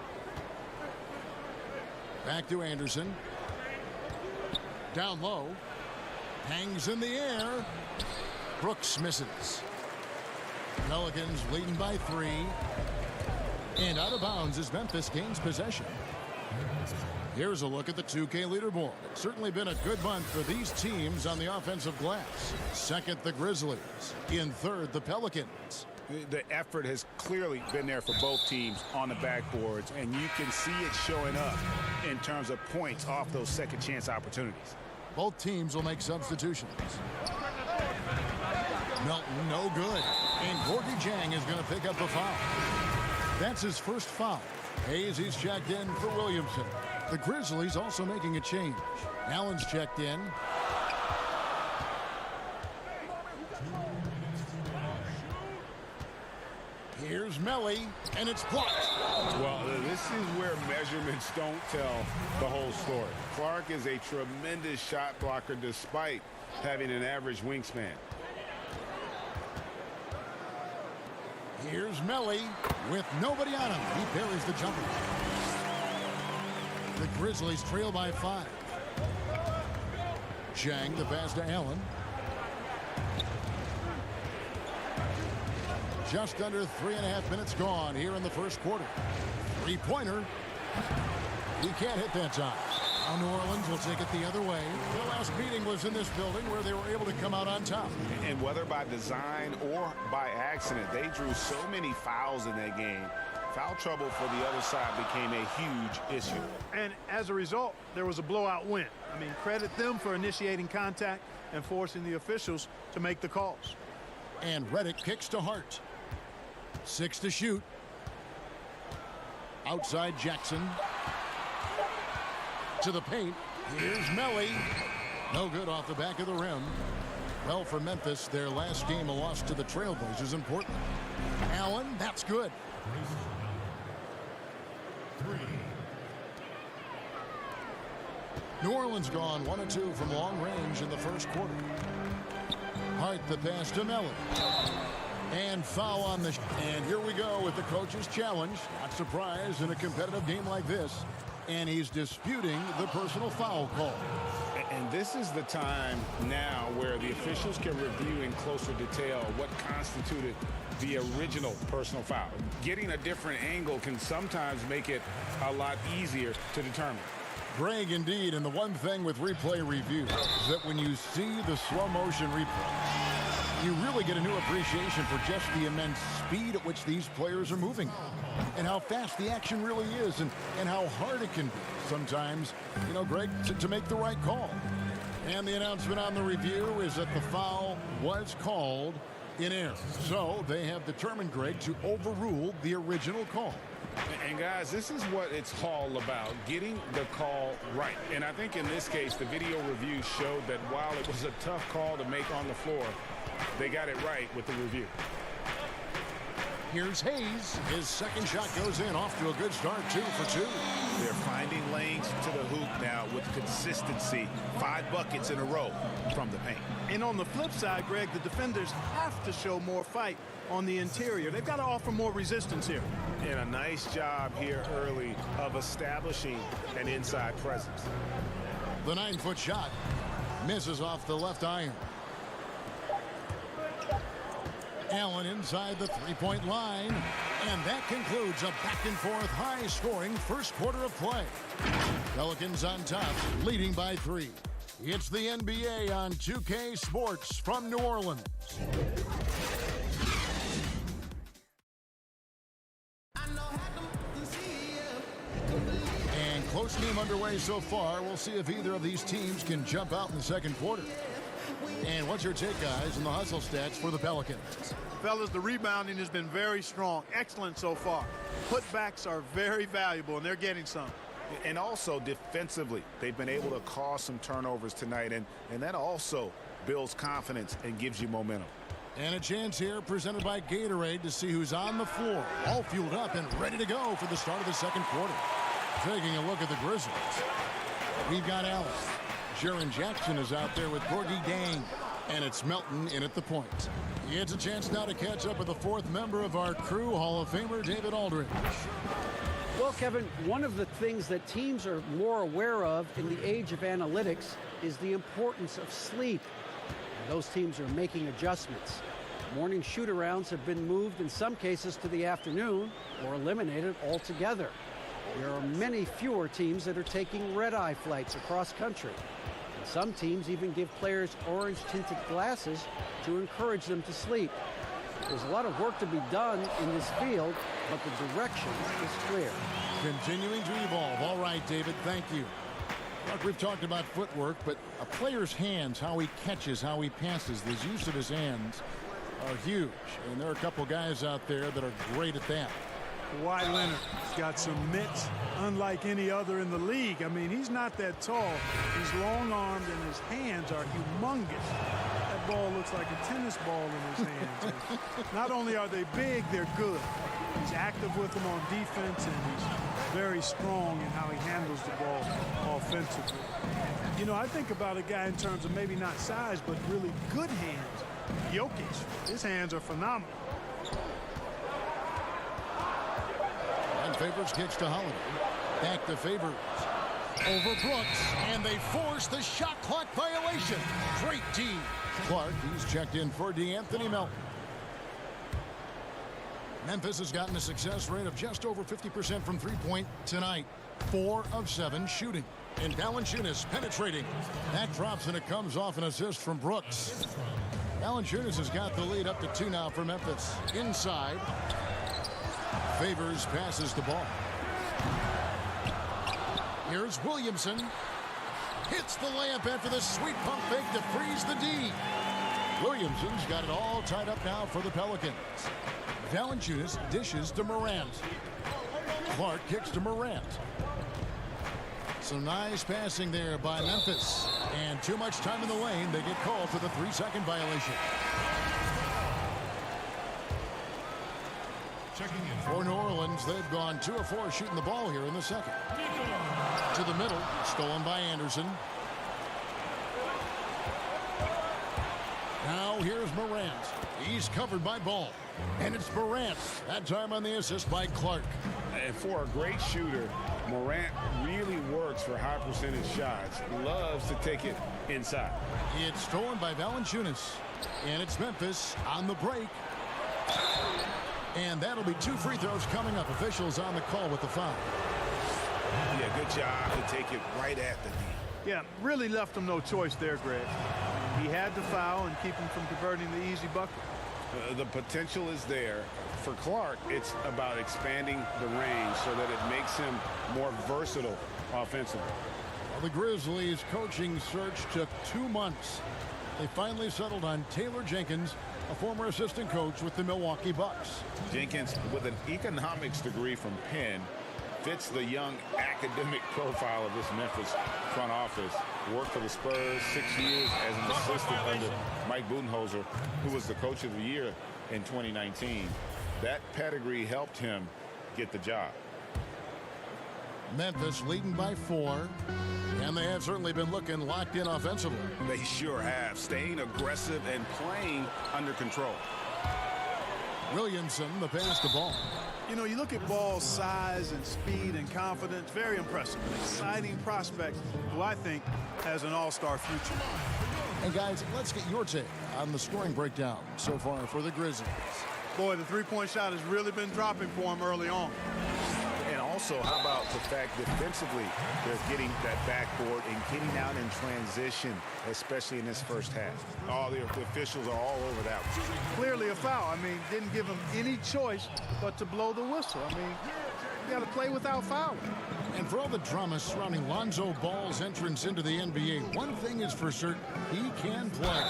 Speaker 3: Back to Anderson. Down low. Hangs in the air. Brooks misses. Pelicans leading by 3. And out of bounds as Memphis gains possession. Here's a look at the 2K leaderboard. It's certainly been a good month for these teams on the offensive glass. Second, the Grizzlies. In third, the Pelicans.
Speaker 6: The effort has clearly been there for both teams on the backboards, and you can see it showing up in terms of points off those second chance opportunities.
Speaker 3: Both teams will make substitutions. Melton, no good. And Gorgie Jang is going to pick up the foul. That's his first foul. Hayes, he's checked in for Williamson. The Grizzlies also making a change. Allen's checked in. Here's Melly, and it's blocked.
Speaker 6: Well, this is where measurements don't tell the whole story. Clark is a tremendous shot blocker despite having an average wingspan.
Speaker 3: Here's Melly with nobody on him. He parries the jumper. The Grizzlies trail by 5. Jang, the pass to Allen. Just under 3.5 minutes gone here in the first quarter. Three-pointer. He can't hit that time. Now New Orleans will take it the other way. The last meeting was in this building where they were able to come out on top.
Speaker 6: And whether by design or by accident, they drew so many fouls in that game. Foul trouble for the other side became a huge issue.
Speaker 15: And as a result, there was a blowout win. I mean, credit them for initiating contact and forcing the officials to make the calls.
Speaker 3: And Rhythmic kicks to Hart. 6 to shoot. Outside Jackson. To the paint. Here's Melly. No good off the back of the rim. Well, for Memphis, their last game, a loss to the Trailblazers in Portland. Allen, that's good. New Orleans gone 1 of 2 from long range in the first quarter. Hart the pass to Melly. And foul on the... And here we go with the coach's challenge. Not surprised in a competitive game like this. And he's disputing the personal foul call.
Speaker 6: And this is the time now where the officials can review in closer detail what constituted the original personal foul. Getting a different angle can sometimes make it a lot easier to determine.
Speaker 3: Greg, indeed, and the one thing with replay review is that when you see the slow motion replay, you really get a new appreciation for just the immense speed at which these players are moving and how fast the action really is and how hard it can be sometimes, you know, Greg, to make the right call. And the announcement on the review is that the foul was called in error. So they have determined, Greg, to overrule the original call.
Speaker 6: And guys, this is what it's all about, getting the call right. And I think in this case, the video review showed that while it was a tough call to make on the floor, they got it right with the review.
Speaker 3: Here's Hayes. His second shot goes in, off to a good start, 2 for 2.
Speaker 12: They're finding lanes to the hoop now with consistency. 5 buckets in a row from the paint.
Speaker 15: And on the flip side, Greg, the defenders have to show more fight on the interior. They've got to offer more resistance here.
Speaker 12: And a nice job here early of establishing an inside presence.
Speaker 3: The 9-foot shot misses off the left iron. Allen inside the three-point line. And that concludes a back-and-forth, high-scoring first quarter of play. Pelicans on top, leading by 3. It's the NBA on 2K Sports from New Orleans. And close game underway so far. We'll see if either of these teams can jump out in the second quarter. And what's your take, guys, on the hustle stats for the Pelicans?
Speaker 15: Fellas, the rebounding has been very strong. Excellent so far. Putbacks are very valuable, and they're getting some.
Speaker 6: And also defensively, they've been able to cause some turnovers tonight, and that also builds confidence and gives you momentum.
Speaker 3: And a chance here presented by Gatorade to see who's on the floor, all fueled up and ready to go for the start of the second quarter. Taking a look at the Grizzlies. We've got Allen. Jaren Jackson is out there with Gorgie Dang. And it's Melton in at the point. He gets a chance now to catch up with the 4th member of our crew, Hall of Famer David Aldridge.
Speaker 10: Well, Kevin, one of the things that teams are more aware of in the age of analytics is the importance of sleep. And those teams are making adjustments. Morning shoot-arounds have been moved in some cases to the afternoon or eliminated altogether. There are many fewer teams that are taking red-eye flights across country. Some teams even give players orange-tinted glasses to encourage them to sleep. There's a lot of work to be done in this field, but the direction is clear.
Speaker 3: Continuing to evolve. All right, David, thank you. Look, we've talked about footwork, but a player's hands, how he catches, how he passes, the use of his hands are huge. And there are a couple guys out there that are great at that.
Speaker 15: Kawhi Leonard has got some mitts unlike any other in the league. I mean, he's not that tall. He's long-armed, and his hands are humongous. That ball looks like a tennis ball in his hands. Not only are they big, they're good. He's active with them on defense, and he's very strong in how he handles the ball offensively. You know, I think about a guy in terms of maybe not size, but really good hands. Jokic, his hands are phenomenal.
Speaker 3: And Favors kicks to Holiday. Back to Favors. Over Brooks. And they force the shot clock violation. Great D. Clark, he's checked in for D'Anthony Melton. Memphis has gotten a success rate of just over 50% from three-point tonight. 4 of 7 shooting. And Valanciunas penetrating. That drops and it comes off an assist from Brooks. Valanciunas has got the lead up to 2 now for Memphis. Inside. Favors passes the ball. Here's Williamson. Hits the layup after the sweet pump fake to freeze the D. Williamson's got it all tied up now for the Pelicans. Valanciunas dishes to Morant. Clark kicks to Morant. Some nice passing there by Memphis. And too much time in the lane. They get called for the 3-second violation. Checking in. For New Orleans, they've gone 2 of 4 shooting the ball here in the second. To the middle, stolen by Anderson. Now here's Morant. He's covered by Ball. And it's Morant. That time on the assist by Clark.
Speaker 6: And for a great shooter, Morant really works for high percentage shots. Loves to take it inside.
Speaker 3: It's stolen by Valanciunas. And it's Memphis on the break. And that'll be 2 free throws coming up. Officials on the call with the foul.
Speaker 6: Yeah, good job to take it right at the knee.
Speaker 15: Yeah, really left him no choice there, Greg. He had to foul and keep him from converting the easy bucket.
Speaker 6: The potential is there. For Clark, it's about expanding the range so that it makes him more versatile offensively.
Speaker 3: Well, the Grizzlies coaching search took 2 months. They finally settled on Taylor Jenkins, a former assistant coach with the Milwaukee Bucks.
Speaker 6: Jenkins, with an economics degree from Penn, fits the young academic profile of this Memphis front office. Worked for the Spurs 6 years as an assistant under Mike Budenholzer, who was the coach of the year in 2019. That pedigree helped him get the job.
Speaker 3: Memphis leading by 4, and they have certainly been looking locked in offensively.
Speaker 6: They sure have, staying aggressive and playing under control.
Speaker 3: Williamson, the pass to Ball.
Speaker 15: You know, you look at Ball's size and speed and confidence, very impressive. An exciting prospect who I think has an all-star future.
Speaker 3: And guys, let's get your take on the scoring breakdown so far for the Grizzlies.
Speaker 15: Boy, the three-point shot has really been dropping for him early on.
Speaker 6: And also, how about the fact defensively, they're getting that backboard and getting out in transition, especially in this first half. All the officials are all over that one.
Speaker 15: Clearly a foul. I mean, didn't give him any choice but to blow the whistle. I mean, you got to play without fouling.
Speaker 3: And for all the drama surrounding Lonzo Ball's entrance into the NBA, one thing is for certain, he can play.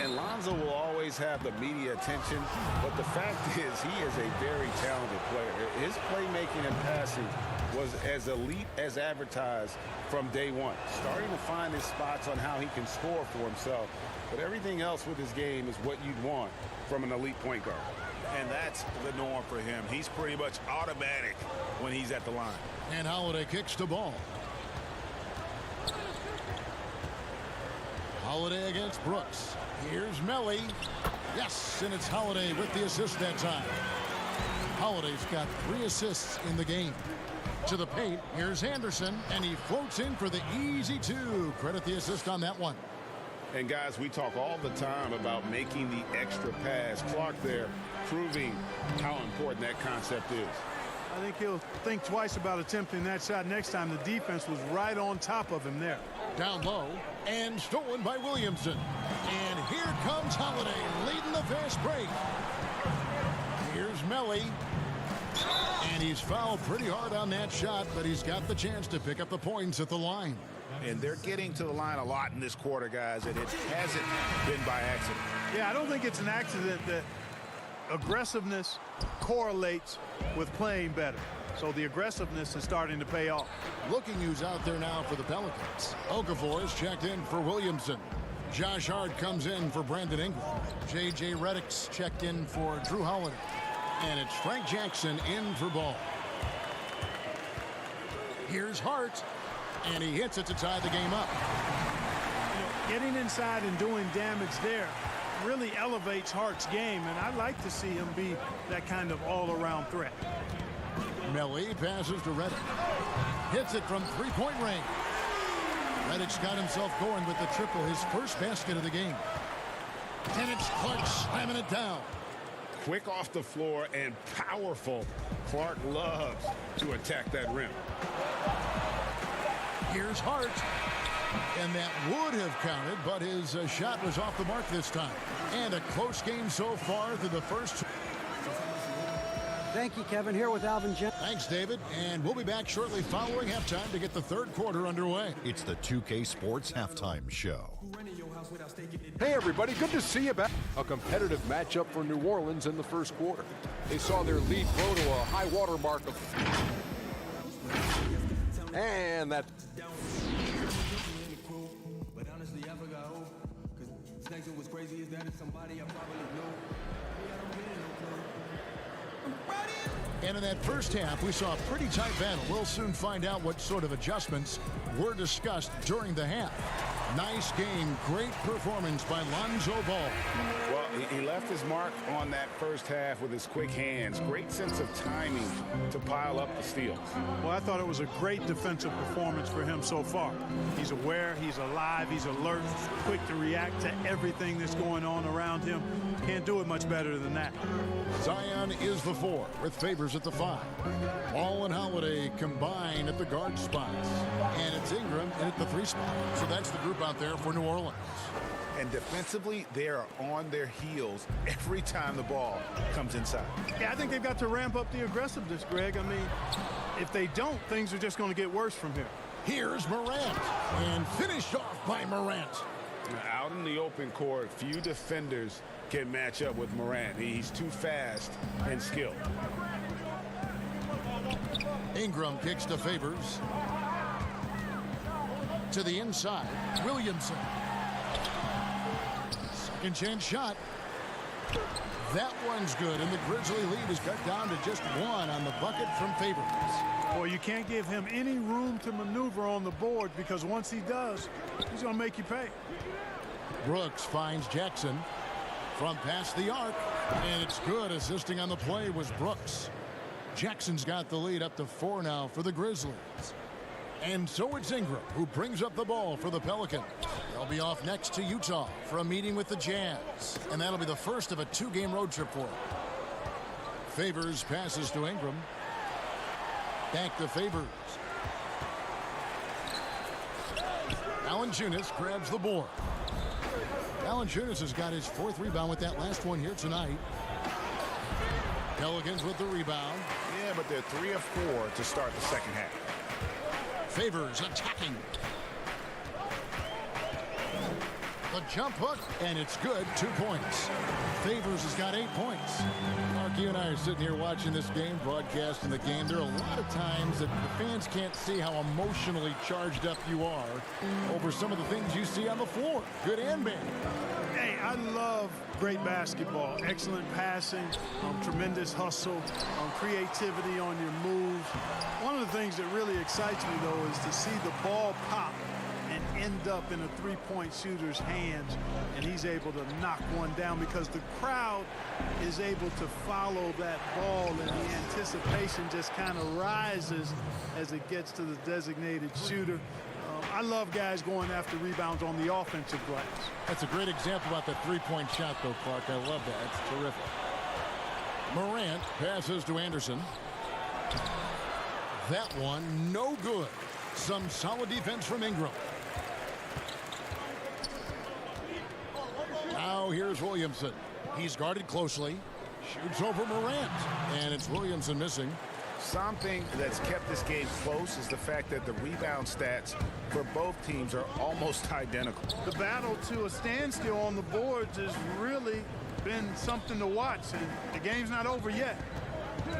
Speaker 6: And Lonzo will always have the media attention, but the fact is he is a very talented player. His playmaking and passing was as elite as advertised from day one. Starting to find his spots on how he can score for himself, but everything else with his game is what you'd want from an elite point guard. And that's the norm for him. He's pretty much automatic when he's at the line.
Speaker 3: And Holiday kicks the Ball. Holiday against Brooks. Here's Melly. Yes, and it's Holiday with the assist that time. Holiday's got 3 assists in the game. To the paint, here's Anderson, and he floats in for the easy 2. Credit the assist on that one.
Speaker 6: And guys, we talk all the time about making the extra pass. Clark there proving how important that concept is.
Speaker 15: I think he'll think twice about attempting that shot next time. The defense was right on top of him there.
Speaker 3: Down low and stolen by Williamson. And here comes Holiday leading the fast break. Here's Melly. And he's fouled pretty hard on that shot, but he's got the chance to pick up the points at the line.
Speaker 6: And they're getting to the line a lot in this quarter, guys, and it hasn't been by accident.
Speaker 15: Yeah, I don't think it's an accident that aggressiveness correlates with playing better. So the aggressiveness is starting to pay off.
Speaker 3: Looking who's out there now for the Pelicans. Okafor is checked in for Williamson. Josh Hart comes in for Brandon Ingram. J.J. Redick's checked in for Drew Holiday. And it's Frank Jackson in for Ball. Here's Hart. And he hits it to tie the game up.
Speaker 15: You know, getting inside and doing damage there really elevates Hart's game, and I'd like to see him be that kind of all-around threat.
Speaker 3: Melly passes to Redick. Hits it from three-point range. Redick's got himself going with the triple, his first basket of the game. And it's Clark slamming it down.
Speaker 6: quick off the floor and powerful. Clark loves to attack that rim.
Speaker 3: Here's Hart. And that would have counted, but his shot was off the mark this time. And a close game so far through the first.
Speaker 10: Thank you, Kevin. Here with Alvin Jen.
Speaker 3: Thanks, David. And we'll be back shortly following halftime to get the third quarter underway.
Speaker 8: It's the 2K Sports Halftime Show.
Speaker 9: Hey, everybody. Good to see you back. A competitive matchup for New Orleans in the first quarter. They saw their lead grow to a high water mark of... And that...
Speaker 3: And in that first half, we saw a pretty tight battle. We'll soon find out what sort of adjustments were discussed during the half. Nice game. Great performance by Lonzo Ball.
Speaker 6: Well, he left his mark on that first half with his quick hands. Great sense of timing to pile up the steals.
Speaker 15: Well, I thought it was a great defensive performance for him so far. He's aware, he's alive, he's alert, quick to react to everything that's going on around him. Can't do it much better than that.
Speaker 3: Zion is the 4 with Favors at the 5. Ball and Holiday combine at the guard spots. And it's Ingram in at the 3 spot. So that's the group out there for New Orleans.
Speaker 6: And defensively, they are on their heels every time the ball comes inside.
Speaker 15: Yeah, I think they've got to ramp up the aggressiveness, Greg. I mean, if they don't, things are just going to get worse from here.
Speaker 3: Here's Morant. And finished off by Morant.
Speaker 6: Now, out in the open court, few defenders can match up with Morant. He's too fast and skilled.
Speaker 3: Ingram kicks to Favors. To the inside, Williamson. Second chance shot. That one's good, and the Grizzly lead is cut down to just 1 on the bucket from Favors.
Speaker 15: Well, you can't give him any room to maneuver on the board because once he does, he's going to make you pay.
Speaker 3: Brooks finds Jackson from past the arc, and it's good. Assisting on the play was Brooks. Jackson's got the lead up to 4 now for the Grizzlies. And so it's Ingram who brings up the ball for the Pelicans. They'll be off next to Utah for a meeting with the Jazz. And that'll be the first of a 2-game road trip for them. Favors passes to Ingram. Back to Favors. Valanciunas grabs the board. Valanciunas has got his 4th rebound with that last one here tonight. Pelicans with the rebound.
Speaker 6: Yeah, but they're 3 of 4 to start the second half.
Speaker 3: Favors attacking. The jump hook, and it's good. 2 points. Favors has got 8 points. Mark, you and I are sitting here watching this game, broadcasting the game. There are a lot of times that the fans can't see how emotionally charged up you are over some of the things you see on the floor, good and bad.
Speaker 15: Hey, I love great basketball. Excellent passing, tremendous hustle, creativity on your moves. One of the things that really excites me, though, is to see the ball pop and end up in a three-point shooter's hands, and he's able to knock one down because the crowd is able to follow that ball, and the anticipation just kind of rises as it gets to the designated shooter. I love guys going after rebounds on the offensive glass.
Speaker 3: That's a great example about that three-point shot, though, Clark. I love that. It's terrific. Morant passes to Anderson. That one, no good. Some solid defense from Ingram. Now here's Williamson. He's guarded closely. Shoots over Morant. And it's Williamson missing.
Speaker 6: Something that's kept this game close is the fact that the rebound stats for both teams are almost identical.
Speaker 15: The battle to a standstill on the boards has really been something to watch, and the game's not over yet.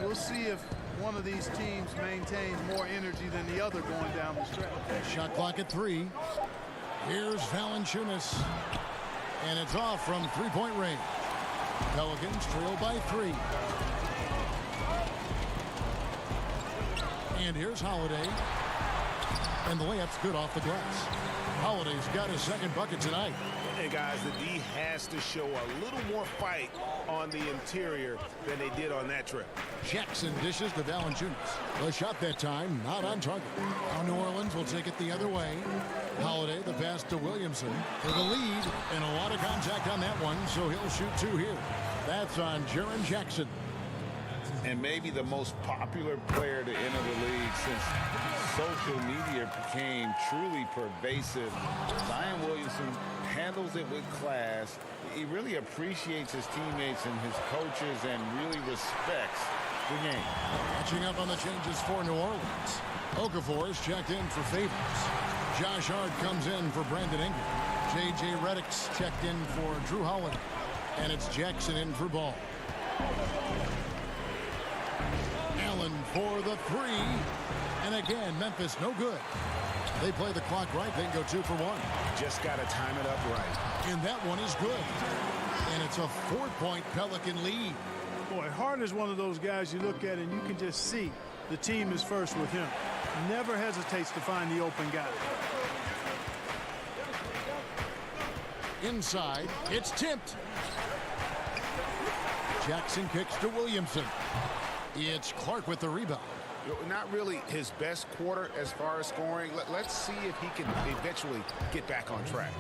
Speaker 15: We'll see if one of these teams maintains more energy than the other going down the stretch.
Speaker 3: Shot clock at 3. Here's Valanciunas. And it's off from three-point range. Pelicans trail by 3. And here's Holiday. And the layup's good off the glass. Holiday's got his second bucket tonight.
Speaker 12: And guys, the D has to show a little more fight on the interior than they did on that trip.
Speaker 3: Jackson dishes to Valanciunas. The shot that time not on target. Now New Orleans will take it the other way. Holiday, the pass to Williamson for the lead, and a lot of contact on that one, so he'll shoot 2 here. That's on Jaren Jackson.
Speaker 6: And maybe the most popular player to enter the league since social media became truly pervasive. Zion Williamson handles it with class. He really appreciates his teammates and his coaches and really respects the game.
Speaker 3: Catching up on the changes for New Orleans. Okafor is checked in for Favors. Josh Hart comes in for Brandon Ingram. J.J. Redick's checked in for Drew Holiday. And it's Jackson in for Ball. Allen for the 3. And again, Memphis no good. They play the clock right. They can go 2 for 1.
Speaker 12: Just got to time it up right.
Speaker 3: And that one is good. And it's a 4-point Pelican lead.
Speaker 15: Boy, Hart is one of those guys you look at and you can just see the team is first with him. Never hesitates to find the open guy.
Speaker 3: Inside, it's tipped. Jackson kicks to Williamson. It's Clark with the rebound.
Speaker 12: Not really his best quarter as far as scoring. Let's see if he can eventually get back on track.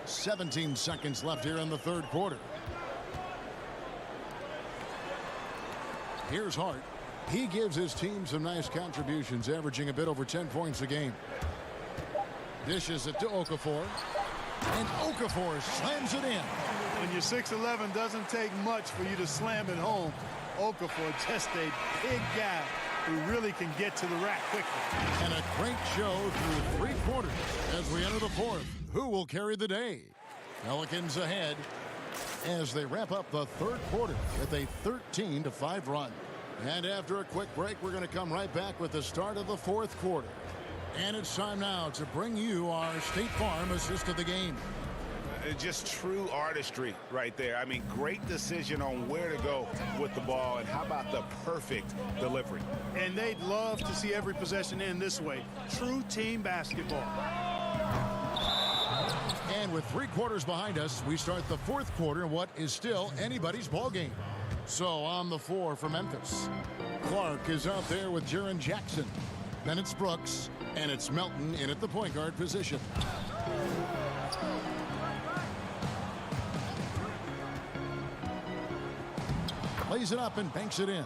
Speaker 3: 17 seconds left here in the 3rd quarter. Here's Hart. He gives his team some nice contributions, averaging a bit over 10 points a game. Dishes it to Okafor. And Okafor slams it in.
Speaker 15: When you're 6'11", doesn't take much for you to slam it home. Okafor, just a big guy who really can get to the rack quickly.
Speaker 3: And a great show through 3 quarters as we enter the 4th. Who will carry the day? Pelicans ahead as they wrap up the 3rd quarter with a 13-5 run. And after a quick break, we're going to come right back with the start of the 4th quarter. And it's time now to bring you our State Farm assist of the game.
Speaker 12: Just true artistry right there. I mean, great decision on where to go with the ball, and how about the perfect delivery.
Speaker 15: And they'd love to see every possession end this way. True team basketball.
Speaker 3: And with 3 quarters behind us, we start the 4th quarter in what is still anybody's ball game. So on the floor for Memphis, Clark is out there with Jaren Jackson. Then it's Brooks, and it's Melton in at the point guard position. Plays it up and banks it in.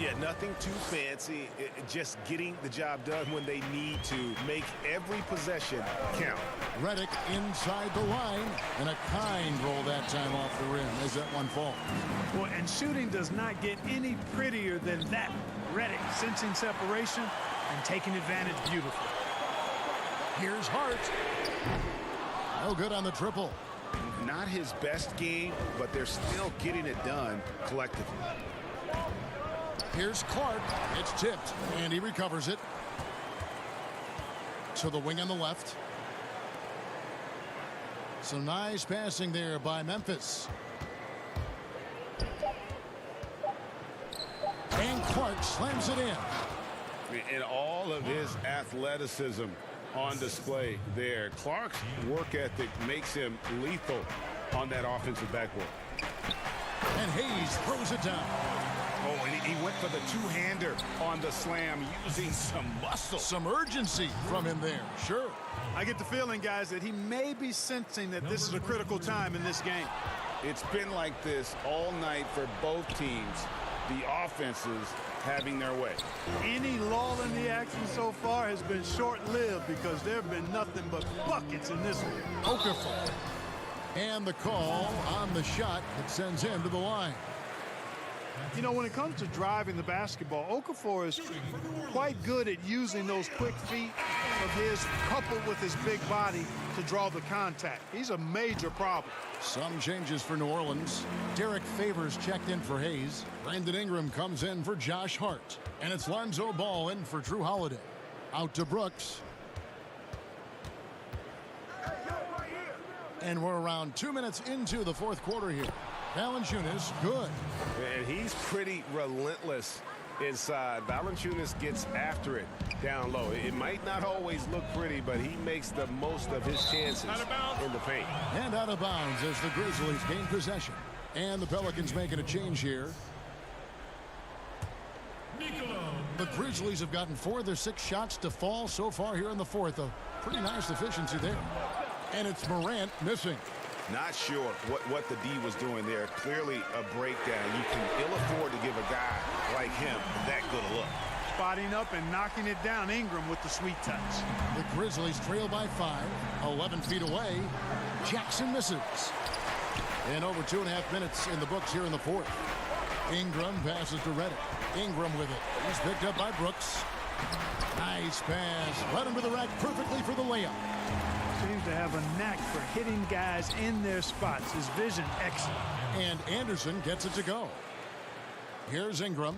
Speaker 12: Yeah, nothing too fancy. Just getting the job done when they need to. Make every possession count.
Speaker 3: Redick inside the line, and a kind roll that time off the rim as that one falls.
Speaker 15: Well, and shooting does not get any prettier than that. Redick sensing separation and taking advantage beautifully.
Speaker 3: Here's Hart. No good on the triple.
Speaker 12: Not his best game, but they're still getting it done collectively.
Speaker 3: Here's Clark. It's tipped, and he recovers it. To the wing on the left. Some nice passing there by Memphis. And Clark slams it in.
Speaker 6: And all of his athleticism on display there. Clark's work ethic makes him lethal on that offensive backboard.
Speaker 3: And Hayes throws it down.
Speaker 12: Oh, and he went for the two-hander on the slam, using some muscle.
Speaker 3: Some urgency from him there, sure.
Speaker 15: I get the feeling, guys, that he may be sensing that this is a critical time in this game.
Speaker 6: It's been like this all night for both teams. The offenses having their way.
Speaker 15: Any lull in the action so far has been short-lived because there have been nothing but buckets in this one.
Speaker 3: Okafor. And the call on the shot that sends him to the line.
Speaker 15: You know, when it comes to driving the basketball, Okafor is quite good at using those quick feet of his, coupled with his big body, to draw the contact. He's a major problem.
Speaker 3: Some changes for New Orleans. Derek Favors checked in for Hayes. Brandon Ingram comes in for Josh Hart. And it's Lonzo Ball in for Drew Holiday. Out to Brooks. And we're around 2 minutes into the 4th quarter here. Valanciunas, good.
Speaker 12: And he's pretty relentless inside. Valanciunas gets after it. down low. It might not always look pretty, but he makes the most of his chances in the paint.
Speaker 3: And out of bounds as the Grizzlies gain possession. And the Pelicans making a change here. The Grizzlies have gotten 4 of their 6 shots to fall so far here in the fourth. A pretty nice efficiency there. And it's Morant missing.
Speaker 12: Not sure what the D was doing there. Clearly a breakdown. You can ill afford to give a guy like him that good a look.
Speaker 15: Spotting up and knocking it down. Ingram with the sweet touch.
Speaker 3: The Grizzlies trail by 5. 11 feet away. Jackson misses. And over 2.5 minutes in the books here in the fourth. Ingram passes to Redick. Ingram with it. He's picked up by Brooks. Nice pass. Led him to the rack perfectly for the layup.
Speaker 15: Seems to have a knack for hitting guys in their spots. His vision excellent.
Speaker 3: And Anderson gets it to go. Here's Ingram.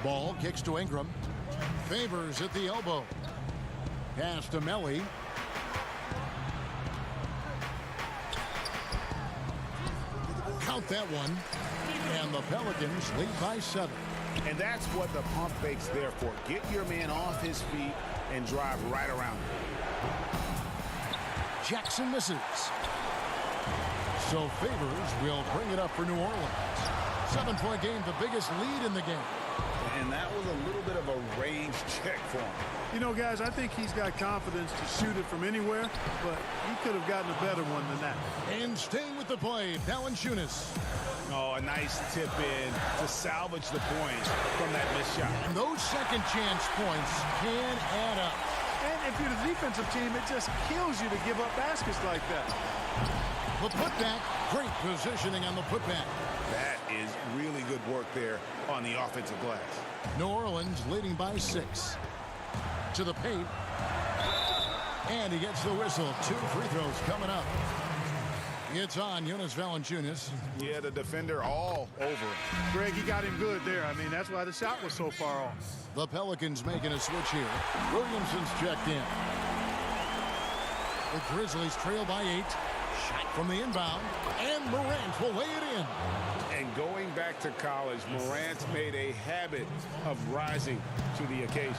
Speaker 3: Ball kicks to Ingram. Favors at the elbow. Pass to Melly. Count that one. And the Pelicans lead by 7.
Speaker 12: And that's what the pump fake's there for. Get your man off his feet and drive right around him.
Speaker 3: Jackson misses. So Favors will bring it up for New Orleans. 7-point game, the biggest lead in the game.
Speaker 12: And that was a little bit of a range check for him.
Speaker 15: You know, guys, I think he's got confidence to shoot it from anywhere, but he could have gotten a better one than that.
Speaker 3: And staying with the play, Valanciunas.
Speaker 12: Oh, a nice tip in to salvage the points from that missed shot.
Speaker 3: And those second chance points can add up.
Speaker 15: And if you're the defensive team, it just kills you to give up baskets like that.
Speaker 3: The putback, great positioning on the putback.
Speaker 12: That is really good work there on the offensive glass.
Speaker 3: New Orleans leading by 6. To the paint. And he gets the whistle. 2 free throws coming up. It's on Jonas Valanciunas.
Speaker 12: Yeah, the defender all over him.
Speaker 15: Greg, he got him good there. I mean, that's why the shot was so far off.
Speaker 3: The Pelicans making a switch here. Williamson's checked in. The Grizzlies trail by 8. Shot from the inbound. And Morant will lay it in.
Speaker 12: And going back to college, Morant's made a habit of rising to the occasion.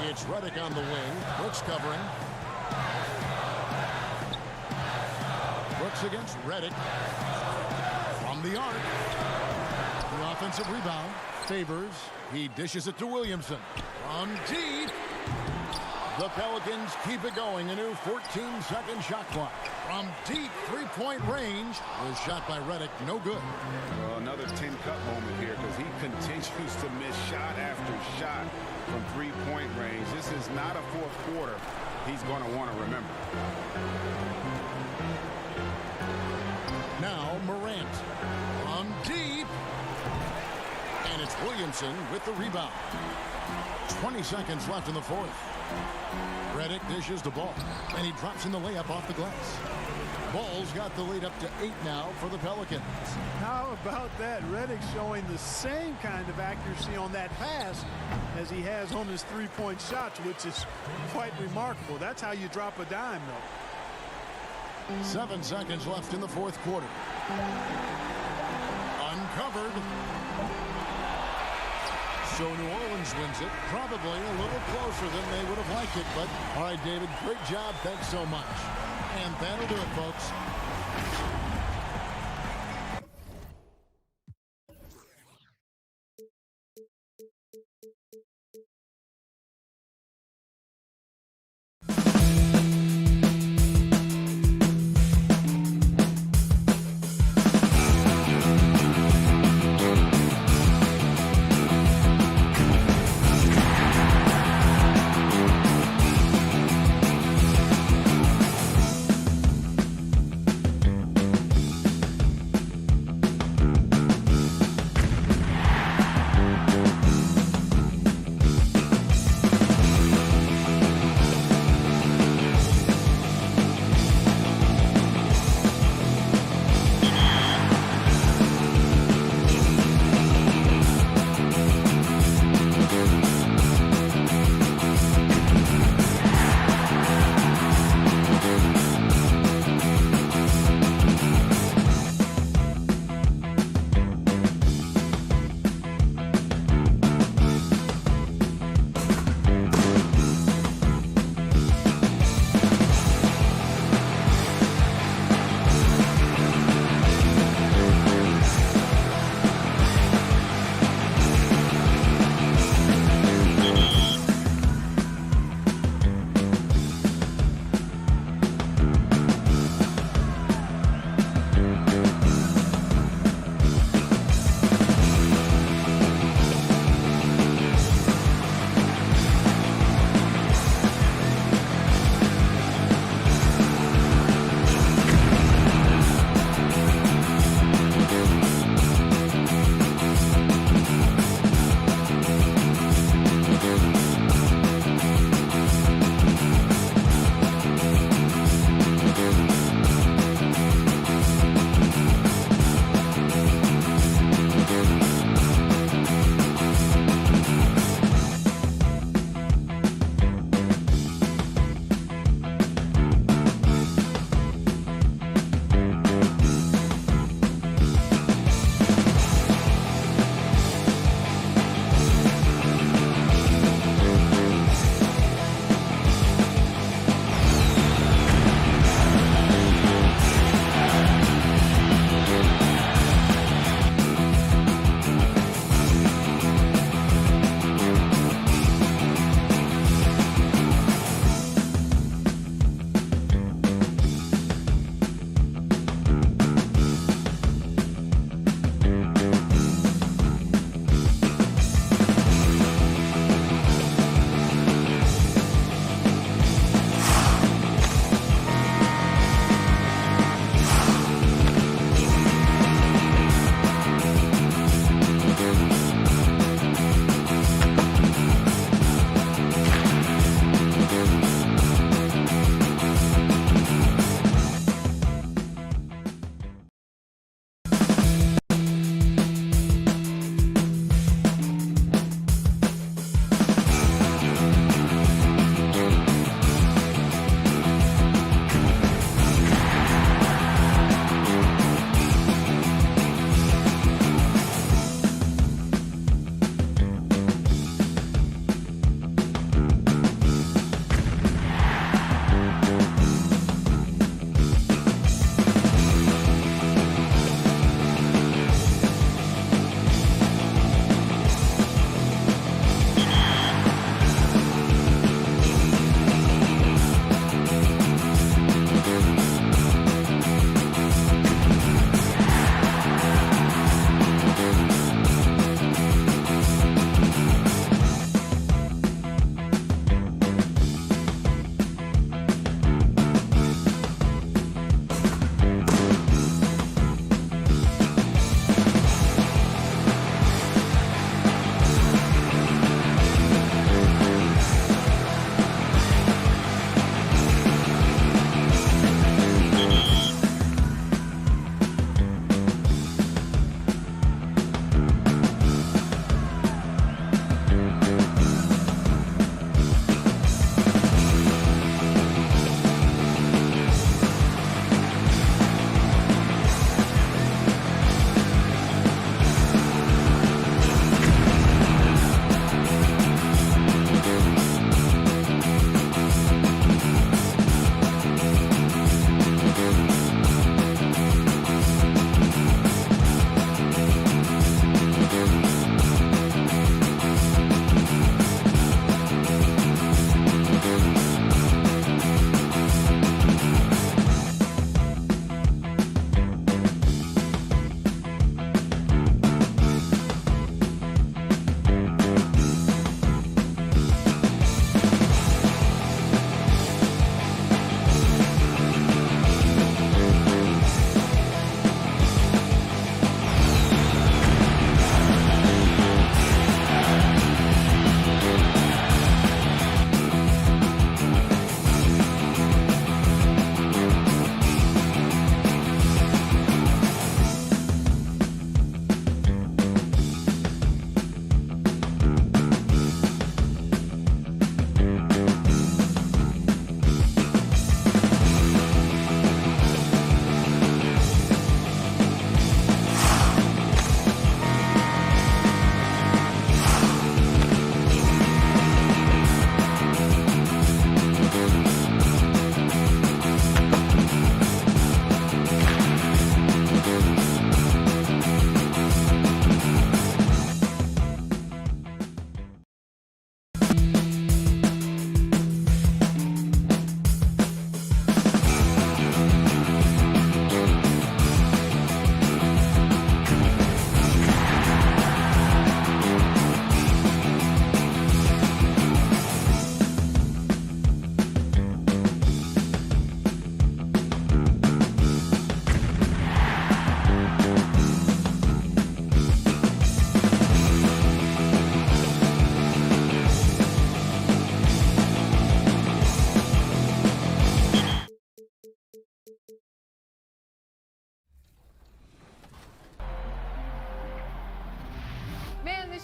Speaker 3: It's Redick on the wing. Brooks covering. Brooks against Redick. From the arc. The offensive rebound. Favors. He dishes it to Williamson. From deep. The Pelicans keep it going. A new 14-second shot clock. From deep three-point range. Was shot by Redick. No good.
Speaker 12: Well, another 10-cut moment here because he continues to miss shot after shot from three-point range. This is not a fourth quarter he's going to want to remember.
Speaker 3: Now Morant. From deep. And it's Williamson with the rebound. 20 seconds left in the fourth. Redick dishes the ball, and he drops in the layup off the glass. Ball's got the lead up to 8 now for the Pelicans.
Speaker 15: How about that? Redick showing the same kind of accuracy on that pass as he has on his three-point shots, which is quite remarkable. That's how you drop a dime, though.
Speaker 3: 7 seconds left in the fourth quarter. Uncovered. So New Orleans wins it, probably a little closer than they would have liked it. But, all right, David, great job. Thanks so much. And that'll do it, folks.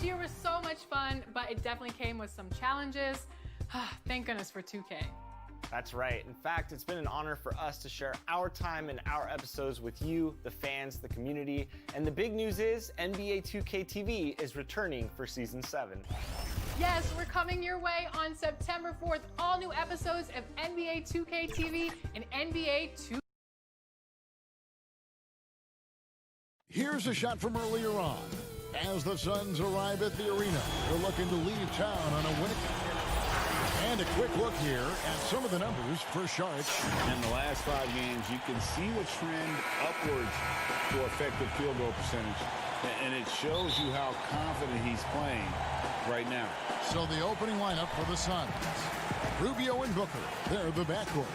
Speaker 1: This year was so much fun, but it definitely came with some challenges. Thank goodness for 2K.
Speaker 2: That's right. In fact, it's been an honor for us to share our time and our episodes with you, the fans, the community. And the big news is NBA 2K TV is returning for Season 7.
Speaker 1: Yes, we're coming your way on September 4th. All new episodes of NBA 2K TV and NBA 2K.
Speaker 3: Here's a shot from earlier on. As the Suns arrive at the arena, they're looking to leave town on a winning. And a quick look here at some of the numbers for Sharp.
Speaker 6: In the last 5 games, you can see the trend upwards for effective field goal percentage. And it shows you how confident he's playing right now.
Speaker 3: So the opening lineup for the Suns. Rubio and Booker, they're the backcourt.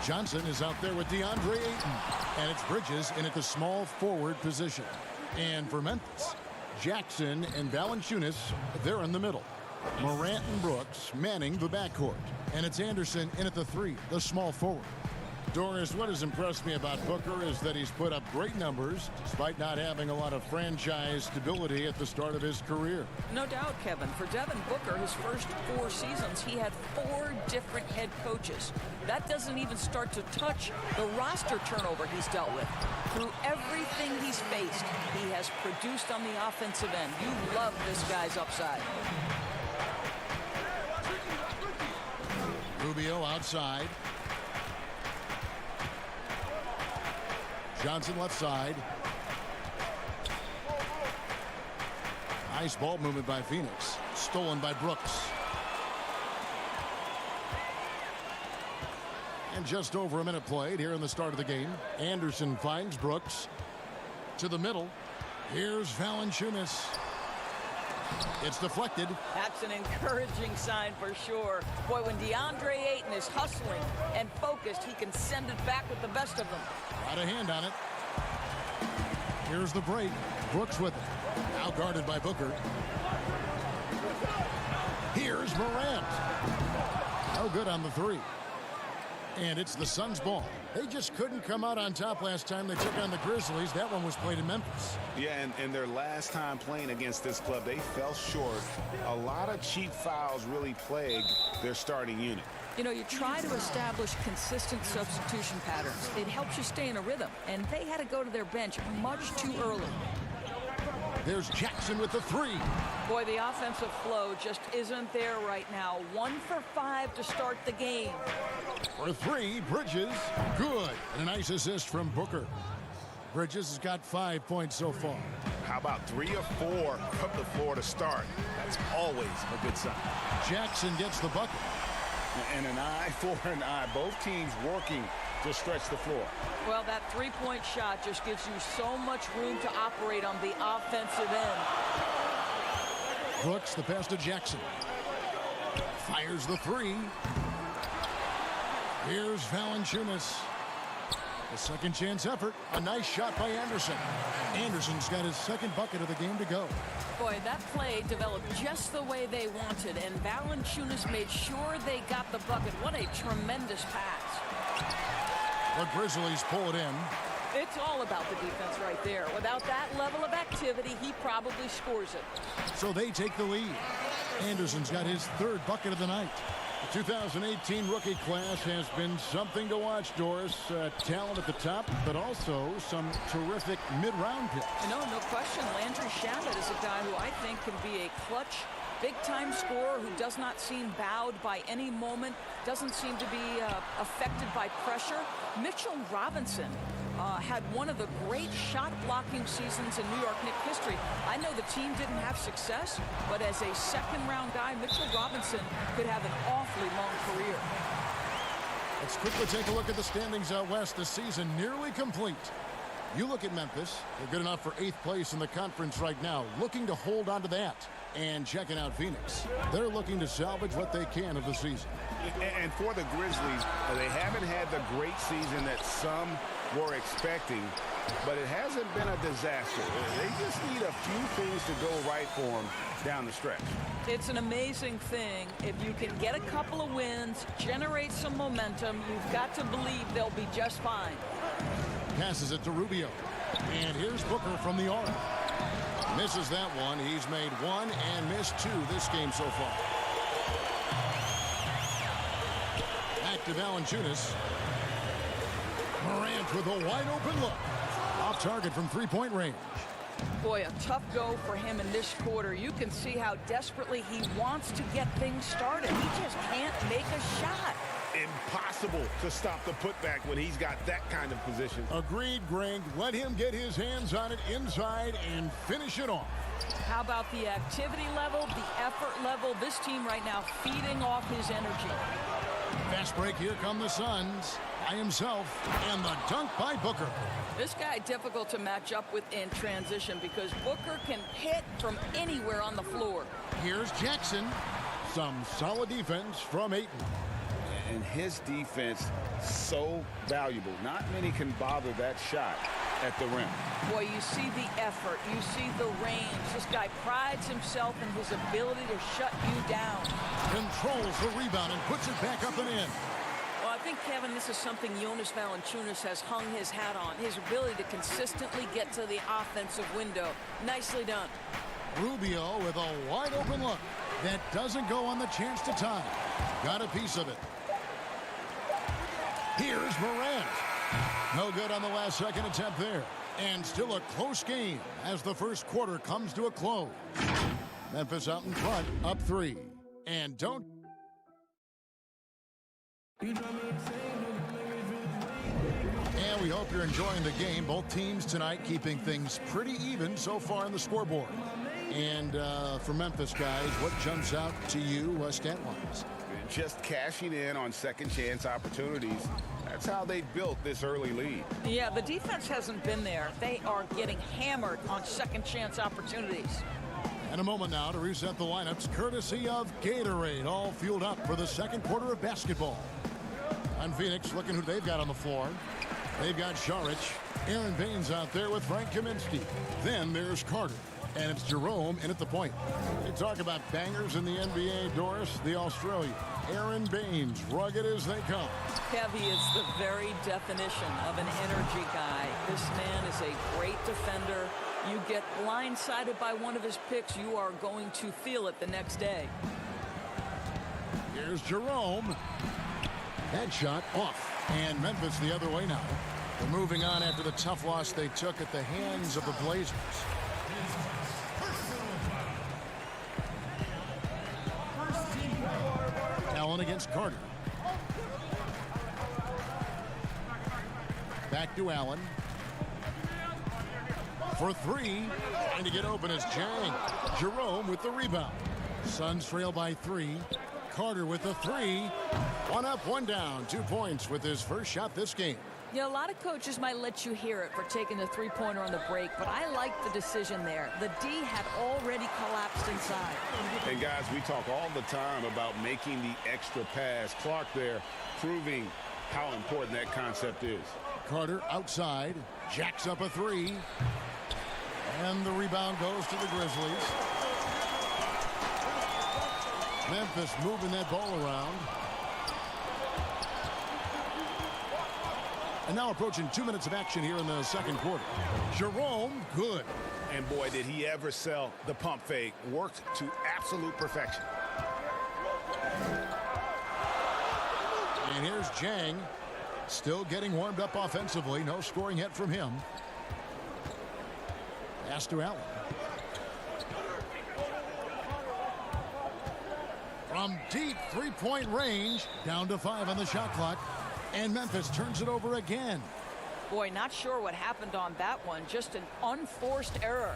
Speaker 3: Johnson is out there with DeAndre Ayton. And it's Bridges in at the small forward position. And for Memphis, Jackson and Valanciunas, they're in the middle. Morant and Brooks manning the backcourt. And it's Anderson in at the 3, the small forward. Doris, what has impressed me about Booker is that he's put up great numbers despite not having a lot of franchise stability at the start of his career.
Speaker 11: No doubt, Kevin. For Devin Booker, his first 4 seasons, he had 4 different head coaches. That doesn't even start to touch the roster turnover he's dealt with. Through everything he's faced, he has produced on the offensive end. You love this guy's upside.
Speaker 3: Rubio outside. Johnson left side. Nice ball movement by Phoenix. Stolen by Brooks. And just over a minute played here in the start of the game. Anderson finds Brooks. To the middle. Here's Valanciunas. It's deflected.
Speaker 11: That's an encouraging sign for sure. Boy, when DeAndre Ayton is hustling and focused, he can send it back with the best of them.
Speaker 3: Got a hand on it. Here's the break. Brooks with it. Now guarded by Booker. Here's Morant. No good on the 3. And it's the Suns' ball. They just couldn't come out on top last time they took on the Grizzlies. That one was played in Memphis.
Speaker 6: Yeah, and their last time playing against this club, they fell short. A lot of cheap fouls really plagued their starting unit.
Speaker 11: You know, you try to establish consistent substitution patterns. It helps you stay in a rhythm, and they had to go to their bench much too early.
Speaker 3: There's Jackson with the 3.
Speaker 11: Boy, the offensive flow just isn't there right now. 1 for 5 to start the game.
Speaker 3: For 3, Bridges, good. And a nice assist from Booker. Bridges has got 5 points so far.
Speaker 6: How about 3 or 4 from the floor to start? That's always a good sign.
Speaker 3: Jackson gets the bucket.
Speaker 6: And an eye for an eye. Both teams working to stretch the floor.
Speaker 11: Well, that 3-point shot just gives you so much room to operate on the offensive end.
Speaker 3: Brooks, the pass to Jackson. Fires the 3. Here's Valanciunas. A second chance effort. A nice shot by Anderson. Anderson's got his second bucket of the game to go.
Speaker 11: Boy, that play developed just the way they wanted, and Valanciunas made sure they got the bucket. What a tremendous pass.
Speaker 3: The Grizzlies pull it in.
Speaker 11: It's all about the defense right there. Without that level of activity, he probably scores it.
Speaker 3: So they take the lead. Anderson's got his 3rd bucket of the night. The 2018 rookie class has been something to watch, Doris. Talent at the top, but also some terrific mid-round picks.
Speaker 11: No question. Landry Shamet is a guy who I think can be a clutch, big-time scorer who does not seem bowed by any moment, doesn't seem to be affected by pressure. Mitchell Robinson had one of the great shot-blocking seasons in New York Knicks history. I know the team didn't have success, but as a second-round guy, Mitchell Robinson could have an awfully long career.
Speaker 3: Let's quickly take a look at the standings out west. The season nearly complete. You look at Memphis. They're good enough for 8th place in the conference right now, looking to hold on to that. And checking out Phoenix. They're looking to salvage what they can of the season.
Speaker 6: And for the Grizzlies, they haven't had the great season that some were expecting, but it hasn't been a disaster. They just need a few things to go right for them down the stretch.
Speaker 11: It's an amazing thing. If you can get a couple of wins, generate some momentum, you've got to believe they'll be just fine.
Speaker 3: Passes it to Rubio. And here's Booker from the arc. Misses that one. He's made one and missed two this game so far. Back to Valanciunas. Morant with a wide open look. Off target from three-point range.
Speaker 11: Boy, a tough go for him in this quarter. You can see how desperately he wants to get things started. He just can't make a shot.
Speaker 12: Impossible to stop the putback when he's got that kind of position.
Speaker 3: Agreed, Greg. Let him get his hands on it inside and finish it off.
Speaker 11: How about the activity level, the effort level? This team right now feeding off his energy.
Speaker 3: Fast break. Here come the Suns. By himself. And the dunk by Booker.
Speaker 11: This guy difficult to match up with in transition because Booker can hit from anywhere on the floor.
Speaker 3: Here's Jackson. Some solid defense from Ayton.
Speaker 6: And his defense so valuable. Not many can bother that shot at the rim.
Speaker 11: Boy, you see the effort. You see the range. This guy prides himself in his ability to shut you down.
Speaker 3: Controls the rebound and puts it back up and in.
Speaker 11: Well, I think, Kevin, this is something Jonas Valanciunas has hung his hat on. His ability to consistently get to the offensive window. Nicely done.
Speaker 3: Rubio with a wide open look. That doesn't go on the chance to tie. Got a piece of it. Here's Morant. No good on the last second attempt there. And still a close game as the first quarter comes to a close. Memphis out in front, up 3. And don't. And we hope you're enjoying the game. Both teams tonight keeping things pretty even so far on the scoreboard. And for Memphis, guys, what jumps out to you stat-wise?
Speaker 6: Just cashing in on second chance opportunities. That's how they built this early lead.
Speaker 11: Yeah, the defense hasn't been there. They are getting hammered on second chance opportunities.
Speaker 3: And a moment now to reset the lineups courtesy of Gatorade, all fueled up for the second quarter of basketball. On Phoenix, looking who they've got on the floor. They've got Saric, Aaron Baines out there with Frank Kaminsky. Then there's Carter. And it's Jerome in at the point. They talk about bangers in the NBA, Doris, the Australian. Aaron Baines, rugged as they come.
Speaker 11: Kevy is the very definition of an energy guy. This man is a great defender. You get blindsided by one of his picks, you are going to feel it the next day.
Speaker 3: Here's Jerome. That shot off. And Memphis the other way now. They're moving on after the tough loss they took at the hands of the Blazers. Allen against Carter. Back to Allen. For 3. Trying to get open is Jang. Jerome with the rebound. Suns trail by 3. Carter with the 3. 1 up, 1 down. 2 points with his first shot this game.
Speaker 11: Yeah, a lot of coaches might let you hear it for taking the three-pointer on the break, but I like the decision there. The D had already collapsed inside.
Speaker 6: And guys, we talk all the time about making the extra pass. Clark there proving how important that concept is.
Speaker 3: Carter outside, jacks up a 3. And the rebound goes to the Grizzlies. Memphis moving that ball around. And now approaching 2 minutes of action here in the second quarter. Jerome, good.
Speaker 6: And boy, did he ever sell the pump fake. Worked to absolute perfection.
Speaker 3: And here's Jang. Still getting warmed up offensively. No scoring yet from him. Pass to Allen. From deep three-point range, down to 5 on the shot clock. And Memphis turns it over again.
Speaker 11: Boy, not sure what happened on that one. Just an unforced error.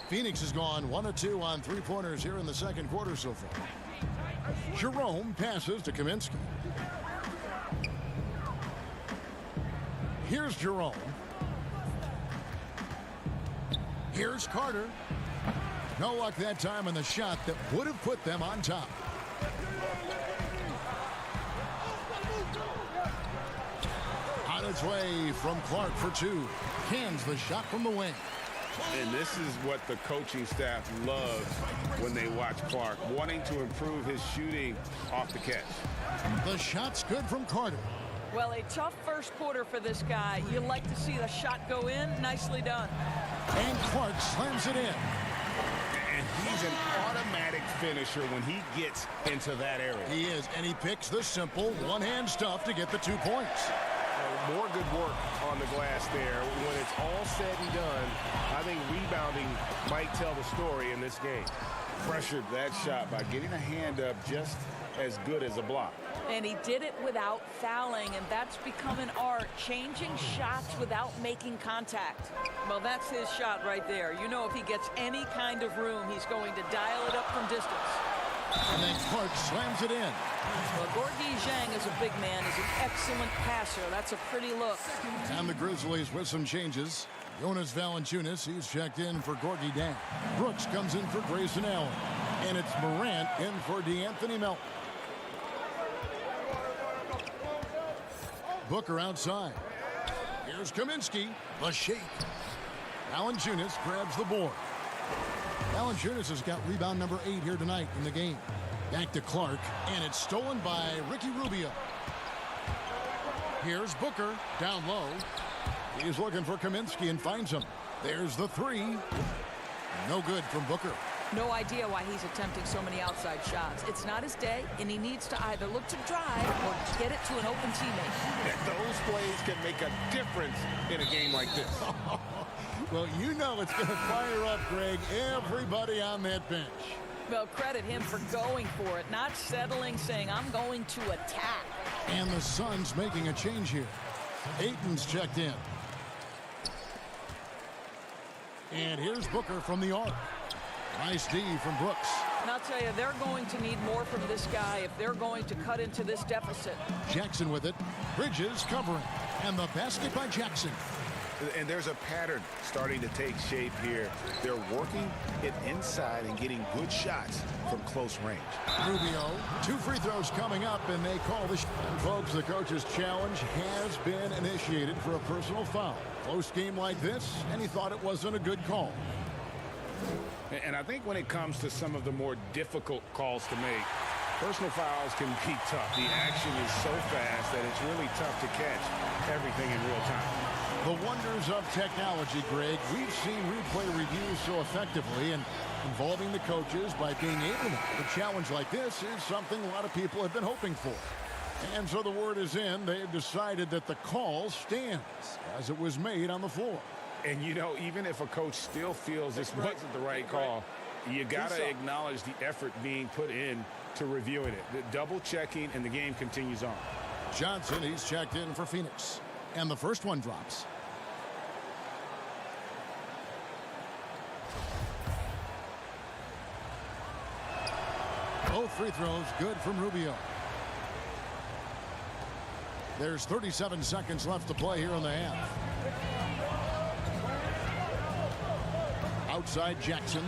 Speaker 3: Phoenix has gone 1 of 2 on three-pointers here in the second quarter so far. Jerome passes to Kaminsky. Here's Jerome. Here's Carter. No luck that time on the shot that would have put them on top. On its way from Clark for 2. Cans the shot from the wing.
Speaker 6: And this is what the coaching staff loves when they watch Clark, wanting to improve his shooting off the catch.
Speaker 3: The shot's good from Carter.
Speaker 16: Well, a tough first quarter for this guy. You like to see the shot go in. Nicely done.
Speaker 3: And Clark slams it in.
Speaker 6: And he's an automatic finisher when he gets into that area.
Speaker 3: He is, and he picks the simple one-hand stuff to get the 2 points.
Speaker 12: More good work on the glass there. When it's all said and done, I think rebounding might tell the story in this game.
Speaker 6: Pressured that shot by getting a hand up just as good as a block.
Speaker 16: And he did it without fouling, and that's become an art, changing shots without making contact. Well, that's his shot right there. You know, if he gets any kind of room, he's going to dial it up from distance.
Speaker 3: And then Clark slams it in.
Speaker 16: Well, Gorgui Zhang is a big man. He's an excellent passer. That's a pretty look.
Speaker 3: And the Grizzlies with some changes. Jonas Valanciunas, he's checked in for Gorgui Zhang. Brooks comes in for Grayson Allen. And it's Morant in for DeAnthony Melton. Booker outside. Here's Kaminsky, the shake. Valanciunas grabs the board. Valanciunas has got rebound number 8 here tonight in the game. Back to Clark, and it's stolen by Ricky Rubio. Here's Booker, down low. He's looking for Kaminsky and finds him. There's the 3. No good from Booker.
Speaker 16: No idea why he's attempting so many outside shots. It's not his day, and he needs to either look to drive or get it to an open teammate.
Speaker 6: Those plays can make a difference in a game like this.
Speaker 3: Well, you know it's going to fire up, Greg, everybody on that bench.
Speaker 16: Well, credit him for going for it, not settling, saying, I'm going to attack.
Speaker 3: And the Suns making a change here. Ayton's checked in. And here's Booker from the arc. Nice D from Brooks.
Speaker 16: And I'll tell you, they're going to need more from this guy if they're going to cut into this deficit.
Speaker 3: Jackson with it. Bridges covering. And the basket by Jackson.
Speaker 6: And there's a pattern starting to take shape here. They're working it inside and getting good shots from close range.
Speaker 3: Rubio, 2 free throws coming up, and they call the folks, the coach's challenge has been initiated for a personal foul. Close game like this, and he thought it wasn't a good call.
Speaker 6: And I think when it comes to some of the more difficult calls to make, personal fouls can be tough. The action is so fast that it's really tough to catch everything in real time.
Speaker 3: The wonders of technology, Greg. We've seen replay reviews so effectively, and involving the coaches by being able to make a challenge like this is something a lot of people have been hoping for. And so the word is in. They've decided that the call stands as it was made on the floor.
Speaker 6: And, you know, even if a coach still feels this wasn't the right call, you got to acknowledge the effort being put in to reviewing it. The double checking, and the game continues on.
Speaker 3: Johnson, he's checked in for Phoenix. And the first one drops. Both free throws good from Rubio. There's 37 seconds left to play here in the half. Outside Jackson.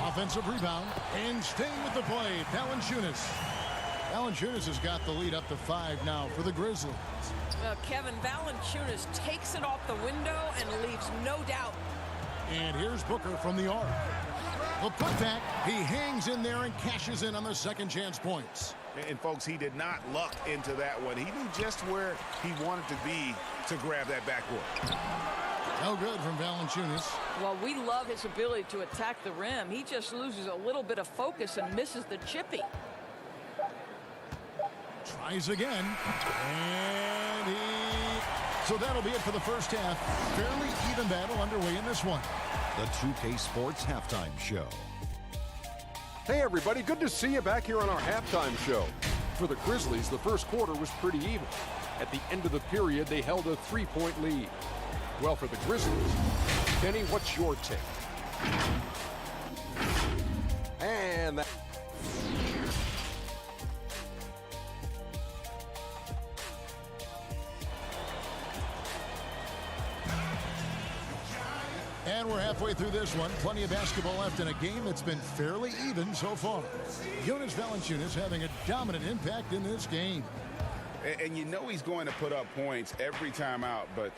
Speaker 3: Offensive rebound. And staying with the play, Valanciunas. Valanciunas has got the lead up to 5 now for the Grizzlies.
Speaker 16: Kevin, Valanciunas takes it off the window and leaves no doubt.
Speaker 3: And here's Booker from the arc. The putback, he hangs in there and cashes in on the second chance points.
Speaker 6: And folks, he did not luck into that one. He knew just where he wanted to be to grab that backboard.
Speaker 3: No good from Valanciunas.
Speaker 16: Well, we love his ability to attack the rim. He just loses a little bit of focus and misses the chippy.
Speaker 3: Tries again. And so that'll be it for the first half. Fairly even battle underway in this one.
Speaker 8: The 2K Sports Halftime Show.
Speaker 9: Hey everybody, good to see you back here on our halftime show. For the Grizzlies, the first quarter was pretty even. At the end of the period, they held a 3-point lead. Well, for the Grizzlies, Kenny, what's your take? And that...
Speaker 3: And we're halfway through this one. Plenty of basketball left in a game that's been fairly even so far. Jonas Valanciunas having a dominant impact in this game.
Speaker 6: And you know he's going to put up points every time out, but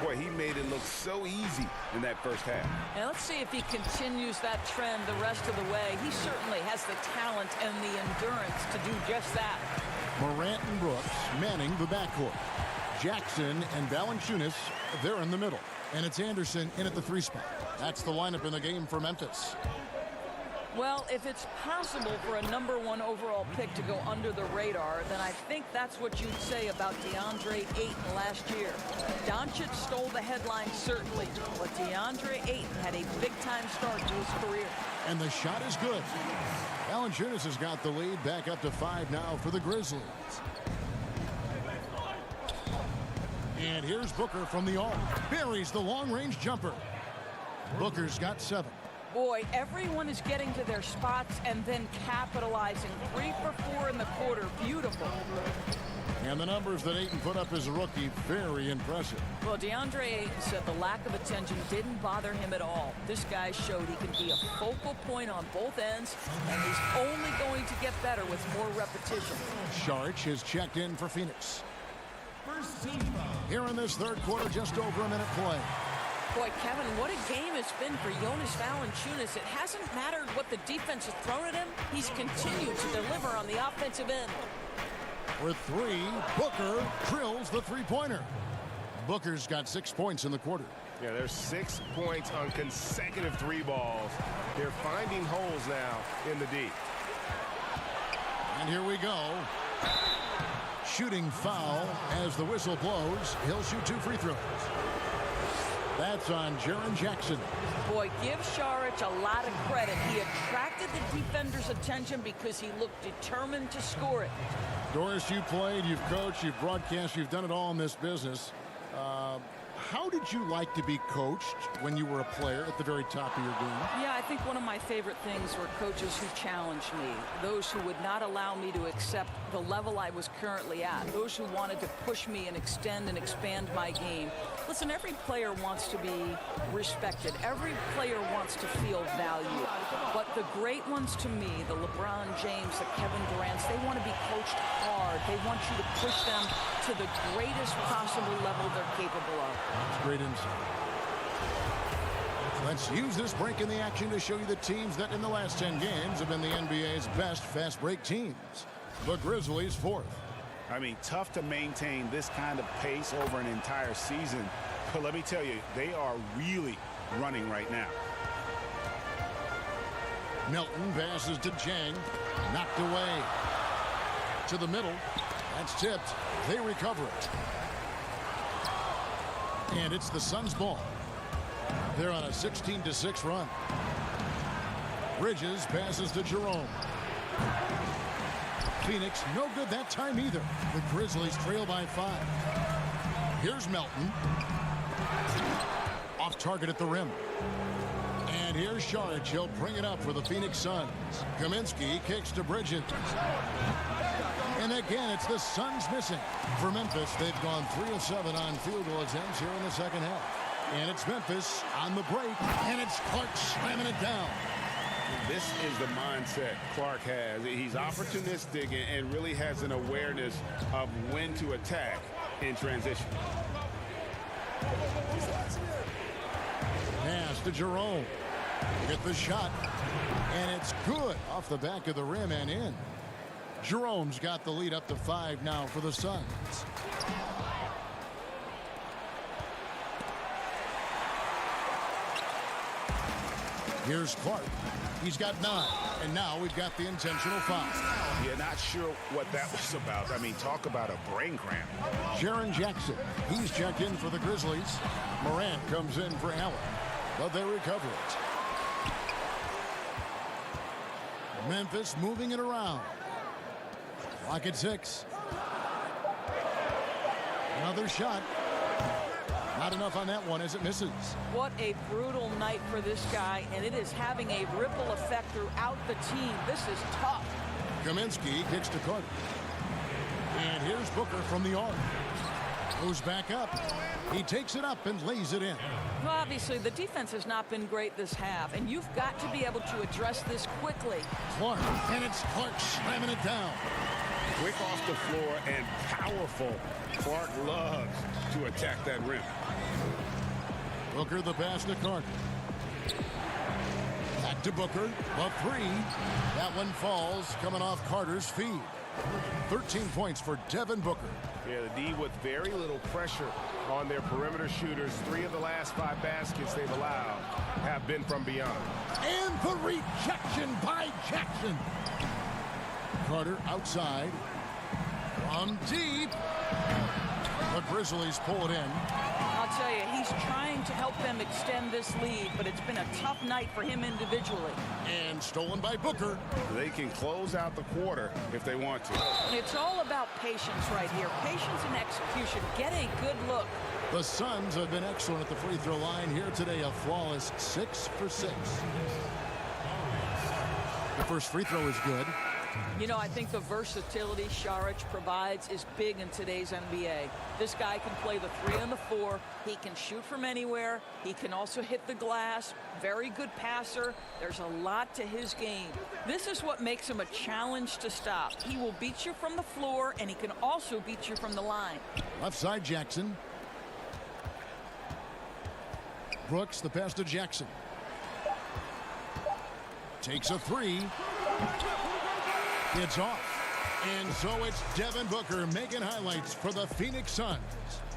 Speaker 6: boy, he made it look so easy in that first half.
Speaker 16: And let's see if he continues that trend the rest of the way. He certainly has the talent and the endurance to do just that.
Speaker 3: Morant and Brooks manning the backcourt. Jackson and Valanciunas, they're in the middle. And it's Anderson in at the 3 spot. That's the lineup in the game for Memphis.
Speaker 16: Well, if it's possible for a #1 overall pick to go under the radar, then I think that's what you'd say about DeAndre Ayton last year. Doncic stole the headlines, certainly, but DeAndre Ayton had a big-time start to his career.
Speaker 3: And the shot is good. Valanciunas has got the lead back up to 5 now for the Grizzlies. And here's Booker from the arc. Buries the long-range jumper. Booker's got 7.
Speaker 16: Boy, everyone is getting to their spots and then capitalizing. 3 for 4 in the quarter. Beautiful.
Speaker 3: And the numbers that Ayton put up as a rookie, very impressive.
Speaker 16: Well, DeAndre Ayton said the lack of attention didn't bother him at all. This guy showed he can be a focal point on both ends, and he's only going to get better with more repetition.
Speaker 3: Saric has checked in for Phoenix. Here in this third quarter, just over a minute play.
Speaker 16: Boy, Kevin, what a game it's been for Jonas Valanciunas. It hasn't mattered what the defense has thrown at him. He's continued to deliver on the offensive end.
Speaker 3: For 3, Booker drills the 3-pointer. Booker's got 6 points in the quarter.
Speaker 12: Yeah, there's 6 points on consecutive 3 balls. They're finding holes now in the D.
Speaker 3: And here we go. Shooting foul as the whistle blows. He'll shoot 2 free throws. That's on Jaren Jackson.
Speaker 16: Boy, give Saric a lot of credit. He attracted the defender's attention because he looked determined to score it.
Speaker 3: Doris, you played, you've coached, you've broadcast, you've done it all in this business. How did you like to be coached when you were a player at the very top of your game?
Speaker 16: Yeah, I think one of my favorite things were coaches who challenged me, those who would not allow me to accept the level I was currently at, those who wanted to push me and extend and expand my game. Listen, every player wants to be respected. Every player wants to feel valued. But the great ones to me, the LeBron James, the Kevin Durants, they want to be coached hard. They want you to push them to the greatest possible level they're capable of.
Speaker 3: That's great insight. Let's use this break in the action to show you the teams that in the last 10 games have been the NBA's best fast break teams. The Grizzlies 4th.
Speaker 6: I mean, tough to maintain this kind of pace over an entire season. But let me tell you, they are really running right now.
Speaker 3: Milton passes to Chang. Knocked away. To the middle. That's tipped. They recover it. And it's the Suns' ball. They're on a 16-6 run. Bridges passes to Jerome. Phoenix, no good that time either. The Grizzlies trail by 5. Here's Melton. Off target at the rim. And here's Saric. He'll bring it up for the Phoenix Suns. Kaminsky kicks to Bridges. And again, it's the Suns missing. For Memphis, they've gone 3 of 7 on field goal attempts here in the second half. And it's Memphis on the break. And it's Clark slamming it down.
Speaker 6: This is the mindset Clark has. He's opportunistic and really has an awareness of when to attack in transition.
Speaker 3: Pass to Jerome. Get the shot. And it's good off the back of the rim and in. Jerome's got the lead up to 5 now for the Suns. Here's Clark. He's got 9. And now we've got the intentional foul.
Speaker 6: Yeah, not sure what that was about. I mean, talk about a brain cramp.
Speaker 3: Jaren Jackson. He's checked in for the Grizzlies. Morant comes in for Allen. But they recover it. Memphis moving it around. Clock at 6. Another shot. Not enough on that one as it misses.
Speaker 16: What a brutal night for this guy, and it is having a ripple effect throughout the team. This is tough.
Speaker 3: Kaminsky kicks to Carter. And here's Booker from the arc. Goes back up. He takes it up and lays it in.
Speaker 16: Well, obviously, the defense has not been great this half, and you've got to be able to address this quickly.
Speaker 3: Clark, and it's Clark slamming it down.
Speaker 6: Quick off the floor and powerful. Clark loves to attack that rim.
Speaker 3: Booker the pass to Carter. Back to Booker. A 3. That one falls coming off Carter's feed. 13 points for Devin Booker.
Speaker 12: Yeah, the D with very little pressure on their perimeter shooters. 3 of the last 5 baskets they've allowed have been from beyond.
Speaker 3: And the rejection by Jackson. Carter outside. From deep. The Grizzlies pull it in.
Speaker 16: I'll tell you, he's trying to help them extend this lead, but it's been a tough night for him individually.
Speaker 3: And stolen by Booker.
Speaker 12: They can close out the quarter if they want to.
Speaker 16: It's all about patience right here. Patience and execution. Get a good look.
Speaker 3: The Suns have been excellent at the free throw line here today. A flawless 6 for 6. The first free throw is good.
Speaker 16: You know, I think the versatility Saric provides is big in today's NBA. This guy can play the 3 and the 4. He can shoot from anywhere. He can also hit the glass. Very good passer. There's a lot to his game. This is what makes him a challenge to stop. He will beat you from the floor, and he can also beat you from the line.
Speaker 3: Left side, Jackson. Brooks, the pass to Jackson. Takes a 3. It's off. And so it's Devin Booker making highlights for the Phoenix Suns.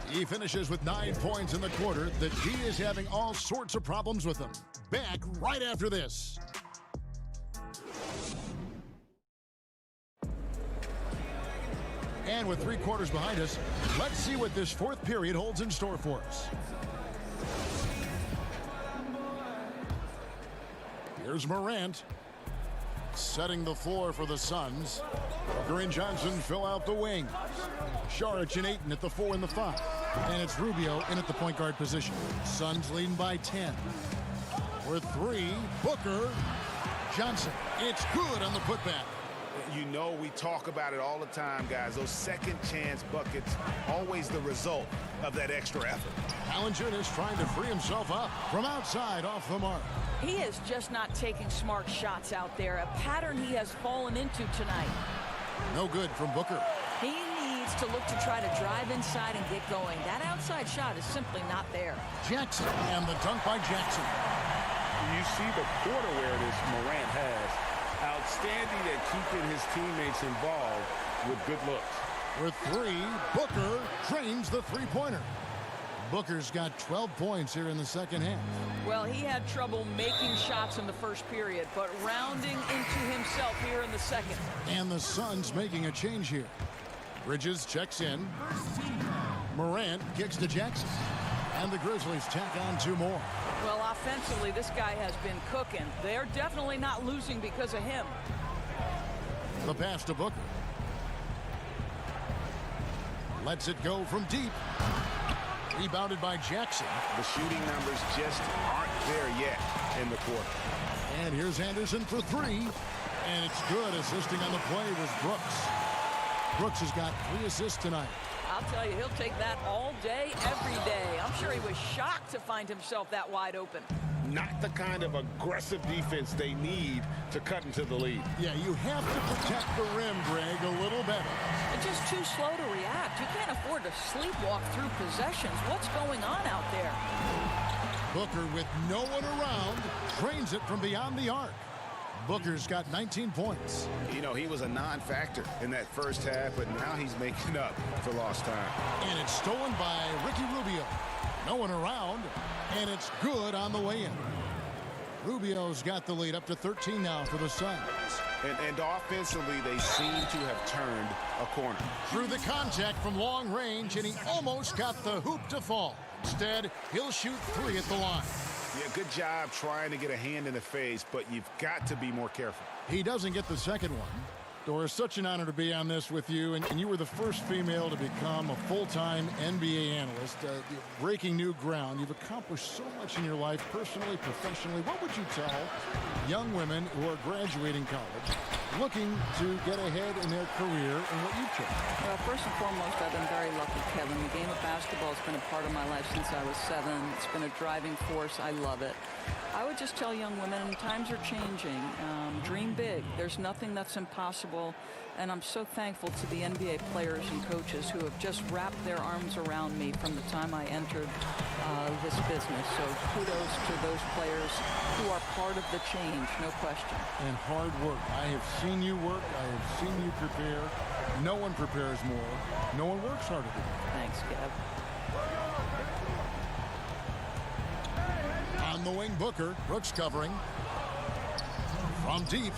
Speaker 3: He finishes with 9 points in the quarter. The D is having all sorts of problems with him. Back right after this. And with 3 quarters behind us, let's see what this 4th period holds in store for us. Here's Morant. Setting the floor for the Suns. Booker and Johnson fill out the wings. Saric and Ayton at the 4 and the 5. And it's Rubio in at the point guard position. Suns leading by 10. For 3, Booker, Johnson. It's good on the putback.
Speaker 12: You know, we talk about it all the time, guys. Those second chance buckets, always the result of that extra effort.
Speaker 3: Valanciunas trying to free himself up from outside off the mark.
Speaker 16: He is just not taking smart shots out there, a pattern he has fallen into tonight.
Speaker 3: No good from Booker.
Speaker 16: He needs to look to try to drive inside and get going. That outside shot is simply not there.
Speaker 3: Jackson, and the dunk by Jackson.
Speaker 12: You see the court awareness Morant has. Outstanding at keeping his teammates involved with good looks.
Speaker 3: For 3, Booker drains the 3-pointer. Booker's got 12 points here in the second half.
Speaker 16: Well, he had trouble making shots in the first period, but rounding into himself here in the second.
Speaker 3: And the Suns making a change here. Bridges checks in. Morant kicks to Jackson. And the Grizzlies tack on 2 more.
Speaker 16: Well, offensively, this guy has been cooking. They're definitely not losing because of him.
Speaker 3: The pass to Booker. Lets it go from deep. Rebounded by Jackson.
Speaker 12: The shooting numbers just aren't there yet in the quarter.
Speaker 3: And here's Anderson for 3. And it's good. Assisting on the play was Brooks. Brooks has got 3 assists tonight.
Speaker 16: I'll tell you, he'll take that all day, every day. I'm sure he was shocked to find himself that wide open.
Speaker 12: Not the kind of aggressive defense they need to cut into the lead.
Speaker 3: Yeah, you have to protect the rim, Greg, a little better.
Speaker 16: They're just too slow to react. You can't afford to sleepwalk through possessions. What's going on out there?
Speaker 3: Booker, with no one around, drains it from beyond the arc. Booker's got 19 points.
Speaker 12: You know, he was a non-factor in that first half, but now he's making up for lost time.
Speaker 3: And it's stolen by Ricky Rubio. No one around, and it's good on the way in. Rubio's got the lead up to 13 now for the Suns.
Speaker 12: And offensively, they seem to have turned a corner.
Speaker 3: Through the contact from long range, and he almost got the hoop to fall. Instead, he'll shoot 3 at the line.
Speaker 12: Yeah, good job trying to get a hand in the face, but you've got to be more careful.
Speaker 3: He doesn't get the second one. Doris, such an honor to be on this with you, and you were the first female to become a full-time NBA analyst, breaking new ground. You've accomplished so much in your life, personally, professionally. What would you tell young women who are graduating college, looking to get ahead in their career, and what you took?
Speaker 11: Well, first and foremost, I've been very lucky, Kevin. The game of basketball has been a part of my life since I was 7. It's been a driving force. I love it.
Speaker 16: I would just tell young women, times are changing. Dream big. There's nothing that's impossible. And I'm so thankful to the NBA players and coaches who have just wrapped their arms around me from the time I entered this business. So kudos to those players who are part of the change, no question.
Speaker 3: And hard work. I have seen you work. I have seen you prepare. No one prepares more. No one works harder than you.
Speaker 16: Thanks, Kev.
Speaker 3: On the wing, Booker. Brooks covering. From deep.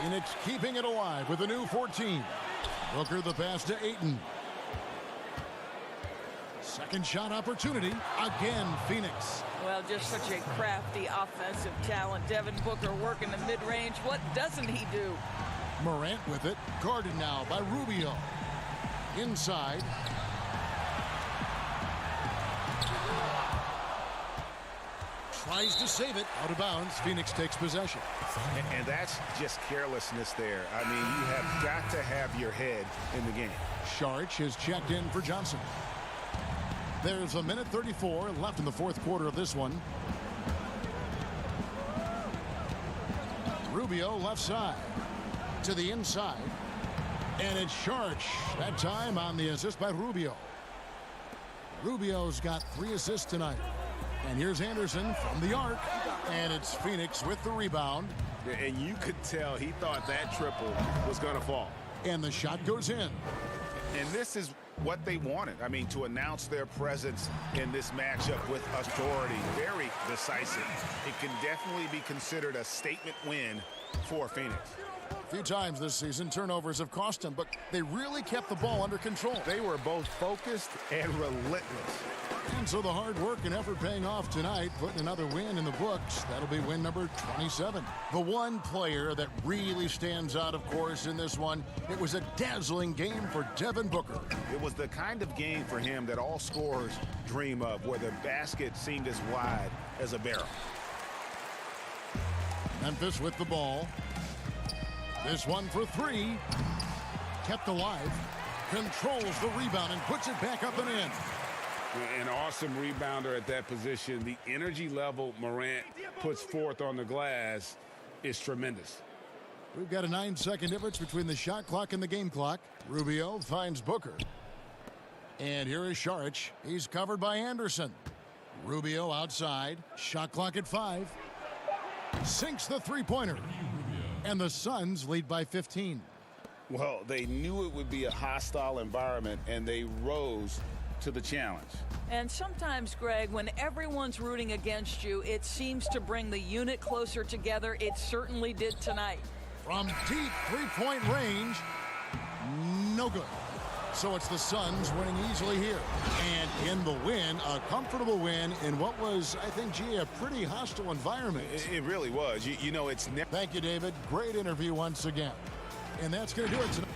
Speaker 3: Phoenix keeping it alive with a new 14. Booker the pass to Ayton. Second shot opportunity. Again, Phoenix.
Speaker 16: Well, just such a crafty offensive talent. Devin Booker working the mid-range. What doesn't he do?
Speaker 3: Morant with it. Guarded now by Rubio. Inside. Tries to save it. Out of bounds. Phoenix takes possession.
Speaker 6: And that's just carelessness there. I mean, you have got to have your head in the game.
Speaker 3: Saric is checked in for Johnson. There's a minute 34 left in the fourth quarter of this one. Rubio left side to the inside. And it's Saric. That time on the assist by Rubio. Rubio's got 3 assists tonight. And here's Anderson from the arc. And it's Phoenix with the rebound.
Speaker 6: And you could tell he thought that triple was going to fall.
Speaker 3: And the shot goes in.
Speaker 6: And this is what they wanted. I mean, to announce their presence in this matchup with authority. Very decisive. It can definitely be considered a statement win for Phoenix.
Speaker 3: A few times this season, turnovers have cost them, but they really kept the ball under control.
Speaker 6: They were both focused and relentless.
Speaker 3: And so the hard work and effort paying off tonight, putting another win in the books. That'll be win number 27. The one player that really stands out, of course, in this one, it was a dazzling game for Devin Booker.
Speaker 6: It was the kind of game for him that all scorers dream of, where the basket seemed as wide as a barrel.
Speaker 3: Memphis with the ball. This one for 3. Kept alive. Controls the rebound and puts it back up and in.
Speaker 6: An awesome rebounder at that position. The energy level Morant puts forth on the glass is tremendous.
Speaker 3: We've got a 9-second difference between the shot clock and the game clock. Rubio finds Booker. And here is Saric. He's covered by Anderson. Rubio outside. Shot clock at 5. Sinks the three-pointer. And the Suns lead by 15.
Speaker 6: Well, they knew it would be a hostile environment, and they rose to the challenge.
Speaker 16: And sometimes, Greg, when everyone's rooting against you, it seems to bring the unit closer together. It certainly did tonight.
Speaker 3: From deep three-point range, no good. So it's the Suns winning easily here. And in the win, a comfortable win in what was, I think, gee, a pretty hostile environment.
Speaker 6: It really was. You know, it's never.
Speaker 3: Thank you, David. Great interview once again. And that's going to do it tonight.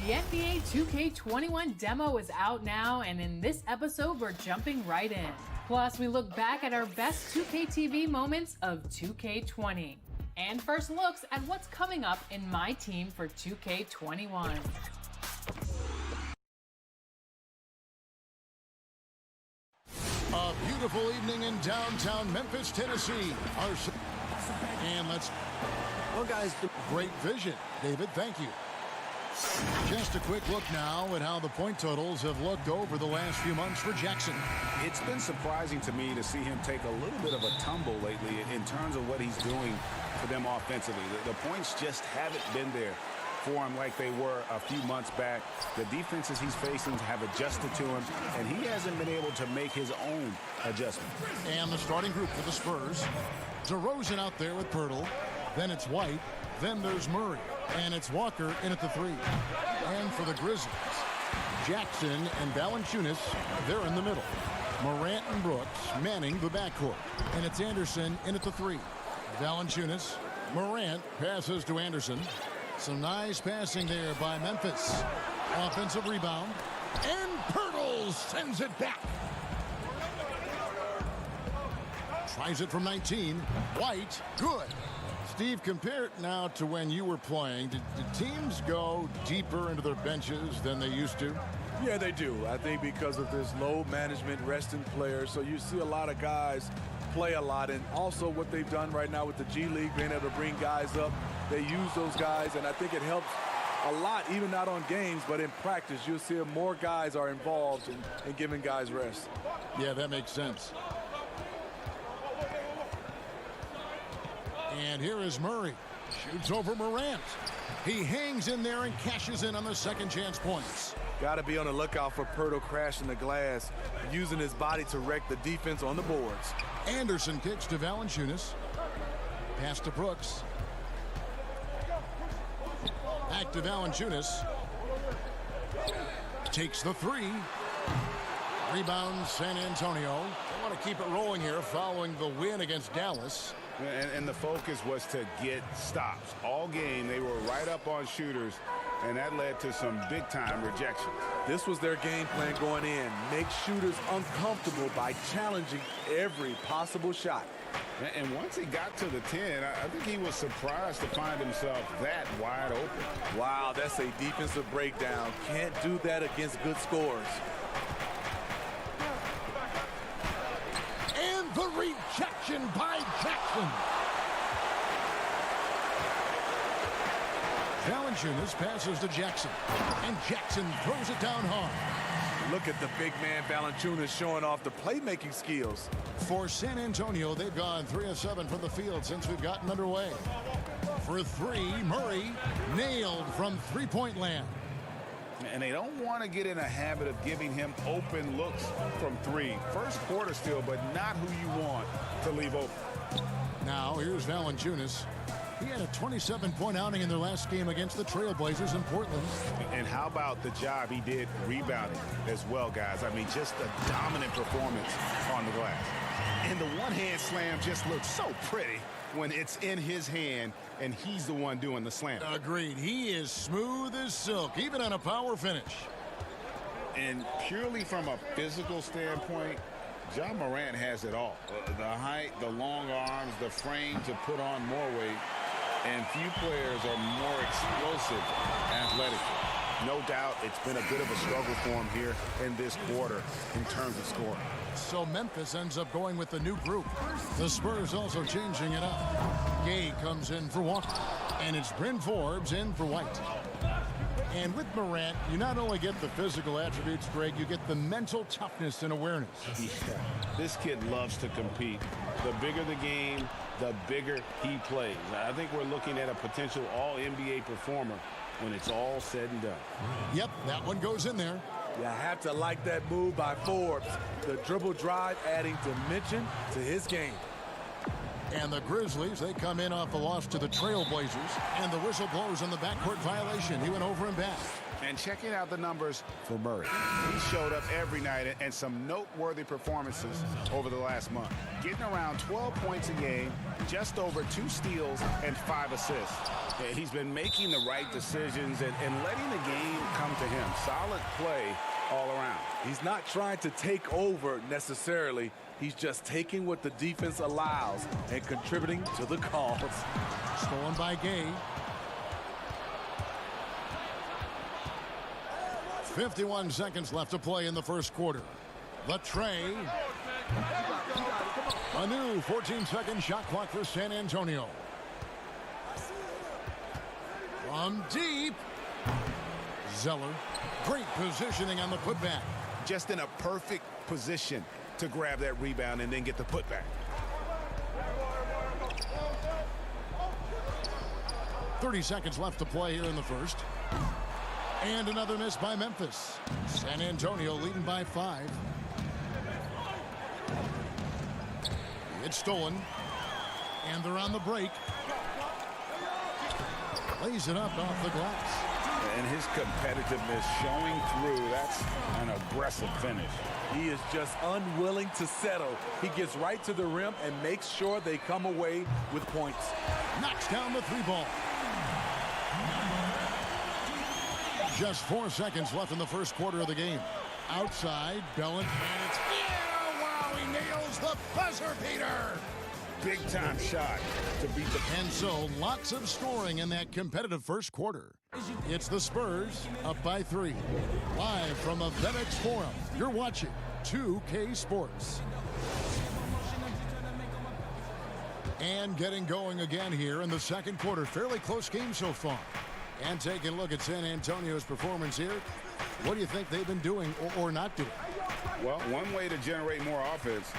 Speaker 1: The NBA 2K21 demo is out now, and in this episode, we're jumping right in. Plus, we look back at our best 2K TV moments of 2K20. And first looks at what's coming up in my team for 2K21.
Speaker 3: A beautiful evening in downtown Memphis, Tennessee. Well, guys, great vision. David, thank you. Just a quick look now at how the point totals have looked over the last few months for Jackson.
Speaker 6: It's been surprising to me to see him take a little bit of a tumble lately in terms of what he's doing for them offensively. The points just haven't been there for him like they were a few months back. The defenses he's facing have adjusted to him, and he hasn't been able to make his own adjustment.
Speaker 3: And the starting group for the Spurs. DeRozan out there with Pirtle. Then it's White. Then there's Murray. And it's Walker in at the 3. And for the Grizzlies, Jackson and Valanciunas, they're in the middle. Morant and Brooks manning the backcourt. And it's Anderson in at the 3. Valanciunas, Morant passes to Anderson. Some nice passing there by Memphis. Offensive rebound. And Pirtle sends it back. Tries it from 19. White, good. Steve, compare it now to when you were playing. Did teams go deeper into their benches than they used to?
Speaker 7: Yeah, they do. I think because of this load management, resting players. So you see a lot of guys play a lot. And also what they've done right now with the G League, being able to bring guys up. They use those guys, and I think it helps a lot, even not on games, but in practice. You'll see more guys are involved in giving guys rest.
Speaker 3: Yeah, that makes sense. And here is Murray. Shoots over Morant. He hangs in there and cashes in on the second chance points.
Speaker 7: Got to be on the lookout for Pirtle crashing the glass, using his body to wreck the defense on the boards.
Speaker 3: Anderson kicks to Valanciunas. Pass to Brooks. Back to Valanciunas. Takes the 3. Rebound San Antonio. They want to keep it rolling here following the win against Dallas.
Speaker 6: And the focus was to get stops. All game, they were right up on shooters, and that led to some big-time rejections.
Speaker 7: This was their game plan going in. Make shooters uncomfortable by challenging every possible shot.
Speaker 6: And once he got to the 10, I think he was surprised to find himself that wide open.
Speaker 7: Wow, that's a defensive breakdown. Can't do that against good scores.
Speaker 3: And the rejection by Jackson. Valanciunas passes to Jackson. And Jackson throws it down hard.
Speaker 7: Look at the big man Valanciunas showing off the playmaking skills.
Speaker 3: For San Antonio, they've gone 3 of 7 from the field since we've gotten underway. For 3, Murray nailed from three-point land.
Speaker 6: And they don't want to get in a habit of giving him open looks from 3. First quarter still, but not who you want to leave open.
Speaker 3: Now, here's Valanciunas. He had a 27-point outing in their last game against the Trailblazers in Portland.
Speaker 6: And how about the job he did rebounding as well, guys? I mean, just a dominant performance on the glass. And the one-hand slam just looks so pretty when it's in his hand and he's the one doing the slam.
Speaker 3: Agreed. He is smooth as silk, even on a power finish.
Speaker 6: And purely from a physical standpoint, John Morant has it all. The height, the long arms, the frame to put on more weight. And few players are more explosive athletically. No doubt it's been a bit of a struggle for him here in this quarter in terms of scoring.
Speaker 3: So Memphis ends up going with the new group. The Spurs also changing it up. Gay comes in for Walker. And it's Bryn Forbes in for White. And with Morant, you not only get the physical attributes, Greg, you get the mental toughness and awareness.
Speaker 6: Yeah, this kid loves to compete. The bigger the game, the bigger he plays. I think we're looking at a potential all-NBA performer when it's all said and done.
Speaker 3: Yep, that one goes in there.
Speaker 7: You have to like that move by Forbes. The dribble drive adding dimension to his game.
Speaker 3: And the Grizzlies, they come in off a loss to the Trailblazers. And the whistle blows on the backcourt violation. He went over and back.
Speaker 12: And checking out the numbers for Murray. He showed up every night and some noteworthy performances over the last month. Getting around 12 points a game, just over 2 steals and 5 assists. He's been making the right decisions and letting the game come to him. Solid play all around.
Speaker 7: He's not trying to take over necessarily. He's just taking what the defense allows and contributing to the cause.
Speaker 3: Stolen by Gay. 51 seconds left to play in the first quarter. The tray. A new 14-second shot clock for San Antonio. From deep. Zeller. Great positioning on the putback.
Speaker 12: Just in a perfect position to grab that rebound and then get the putback.
Speaker 3: 30 seconds left to play here in the first. And another miss by Memphis. San Antonio leading by 5. It's stolen. And they're on the break. Lays it up off the glass.
Speaker 6: And his competitiveness showing through. That's an aggressive finish.
Speaker 7: He is just unwilling to settle. He gets right to the rim and makes sure they come away with points.
Speaker 3: Knocks down the 3-ball. Just 4 seconds left in the first quarter of the game. Outside, Bellinger. And it's wow, he nails the buzzer beater.
Speaker 12: Big time shot to beat the...
Speaker 3: And so lots of scoring in that competitive first quarter. It's the Spurs up by 3. Live from the FedEx Forum, you're watching 2K Sports. And getting going again here in the second quarter. Fairly close game so far. And taking a look at San Antonio's performance here. What do you think they've been doing or not doing?
Speaker 6: Well, one way to generate more offense,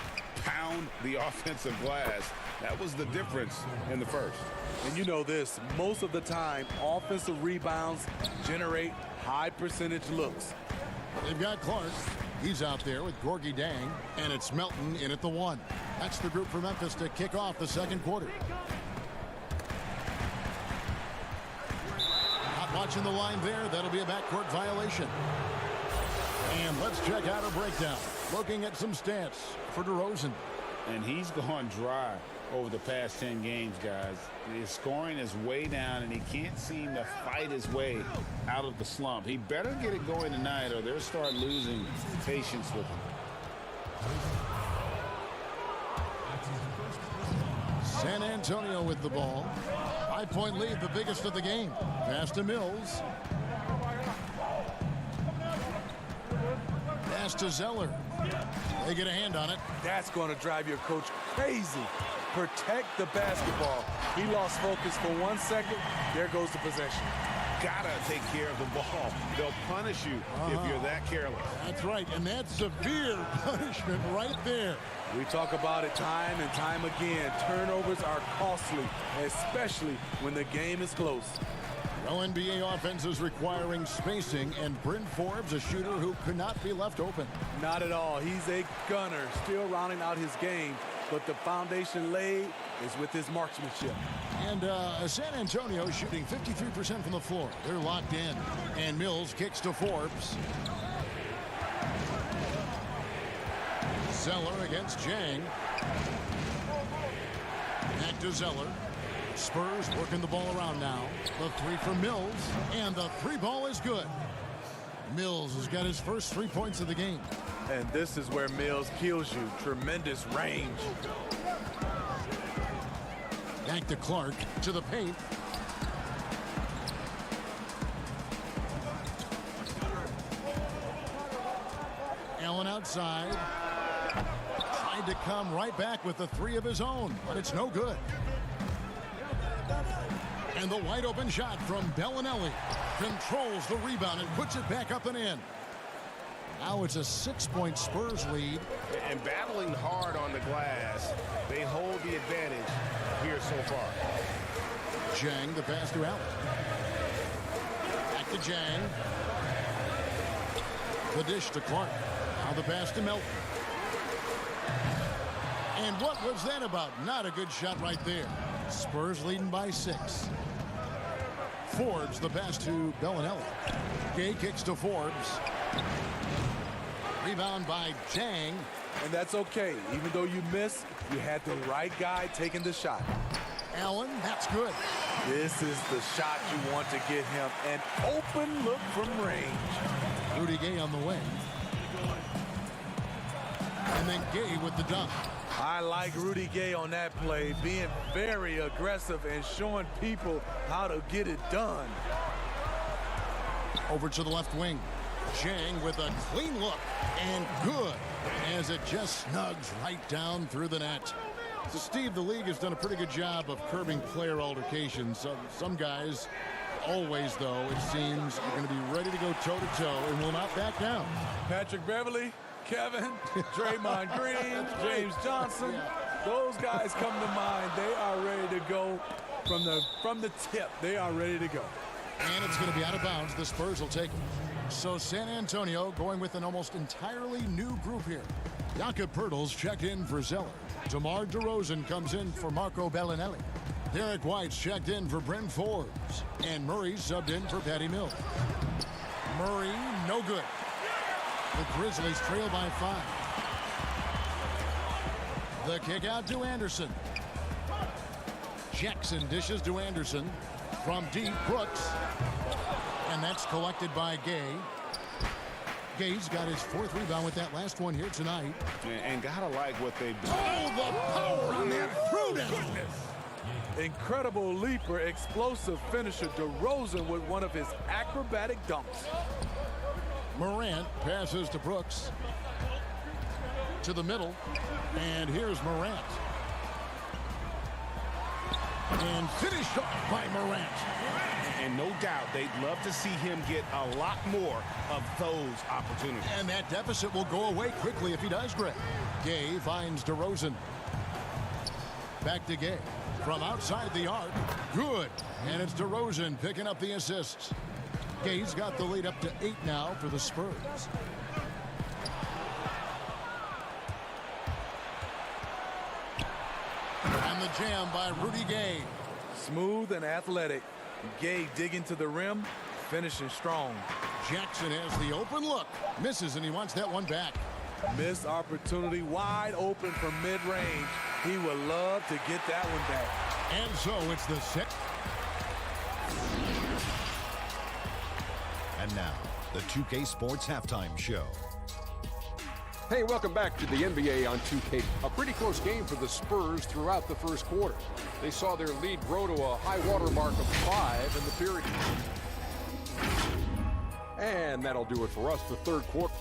Speaker 6: pound the offensive glass. That was the difference in the first.
Speaker 7: And you know this, most of the time, offensive rebounds generate high percentage looks.
Speaker 3: They've got Clark. He's out there with Gorgie Dang. And it's Melton in at the 1. That's the group for Memphis to kick off the second quarter. Not watching the line there. That'll be a backcourt violation. And let's check out a breakdown. Looking at some stats for DeRozan.
Speaker 6: And he's gone dry over the past 10 games, guys. His scoring is way down, and he can't seem to fight his way out of the slump. He better get it going tonight, or they'll start losing patience with him.
Speaker 3: San Antonio with the ball. 5-point lead, the biggest of the game. Pass to Mills. Pass to Zeller. They get a hand on it.
Speaker 7: That's going to drive your coach crazy. Protect the basketball. He lost focus for 1 second. There goes the possession.
Speaker 12: Gotta take care of the ball. They'll punish you if you're that careless.
Speaker 3: That's right, and that's severe punishment right there.
Speaker 7: We talk about it time and time again. Turnovers are costly, especially when the game is close.
Speaker 3: No NBA offense is requiring spacing, and Bryn Forbes, a shooter who could not be left open.
Speaker 7: Not at all. He's a gunner, still rounding out his game, but the foundation laid is with his marksmanship.
Speaker 3: And San Antonio shooting 53% from the floor. They're locked in, and Mills kicks to Forbes. Zeller against Jang. Back to Zeller. Spurs working the ball around now. The 3 from Mills, and the 3-ball is good. Mills has got his first 3 points of the game.
Speaker 7: And this is where Mills kills you. Tremendous range.
Speaker 3: Back to Clark, to the paint. Allen outside. Tried to come right back with the 3 of his own, but it's no good. And the wide open shot from Bellinelli controls the rebound and puts it back up and in. Now it's a 6-point Spurs lead.
Speaker 12: And battling hard on the glass, they hold the advantage here so far.
Speaker 3: Jang, the pass to Allen. Back to Jang. The dish to Clark. Now the pass to Melton. And what was that about? Not a good shot right there. Spurs leading by 6. Forbes, the pass to Bellinelli. Gay kicks to Forbes. Rebound by Chang.
Speaker 7: And that's okay. Even though you miss, you had the right guy taking the shot.
Speaker 3: Allen, that's good.
Speaker 7: This is the shot you want to get him. An open look from range.
Speaker 3: Rudy Gay on the wing. And then Gay with the dunk.
Speaker 7: I like Rudy Gay on that play, being very aggressive and showing people how to get it done.
Speaker 3: Over to the left wing. Chang with a clean look and good as it just snugs right down through the net. So Steve, the league has done a pretty good job of curbing player altercations. Some guys, always though, it seems, are going to be ready to go toe-to-toe and will not back down.
Speaker 7: Patrick Beverly, Kevin, Draymond Green, James Johnson, those guys come to mind. They are ready to go from the tip. They are ready to go.
Speaker 3: And it's going to be out of bounds. The Spurs will take it. So San Antonio going with an almost entirely new group here. Jakob Poeltl's checked in for Zeller. DeMar DeRozan comes in for Marco Bellinelli. Derek White's checked in for Bryn Forbes. And Murray's subbed in for Patty Mills. Murray, no good. The Grizzlies trail by 5. The kick out to Anderson. Jackson dishes to Anderson. From deep, Brooks. And that's collected by Gay. Gay's got his 4th rebound with that last one here tonight.
Speaker 6: And gotta like what they've done.
Speaker 3: Oh, the power on that throwdown.
Speaker 7: Incredible leaper, explosive finisher, DeRozan with one of his acrobatic dunks.
Speaker 3: Morant passes to Brooks. To the middle. And here's Morant. And finished off by Morant.
Speaker 6: And no doubt they'd love to see him get a lot more of those opportunities.
Speaker 3: And that deficit will go away quickly if he does, Greg. Gay finds DeRozan. Back to Gay. From outside the arc. Good. And it's DeRozan picking up the assists. Gay's got the lead up to 8 now for the Spurs. And the jam by Rudy Gay.
Speaker 7: Smooth and athletic. Gay digging to the rim, finishing strong.
Speaker 3: Jackson has the open look. Misses, and he wants that one back.
Speaker 7: Missed opportunity, wide open from mid-range. He would love to get that one back.
Speaker 3: And so it's the 6th.
Speaker 8: And now, the 2K Sports Halftime Show.
Speaker 9: Hey, welcome back to the NBA on 2K. A pretty close game for the Spurs throughout the first quarter. They saw their lead grow to a high water mark of 5 in the period. And that'll do it for us, the third quarter.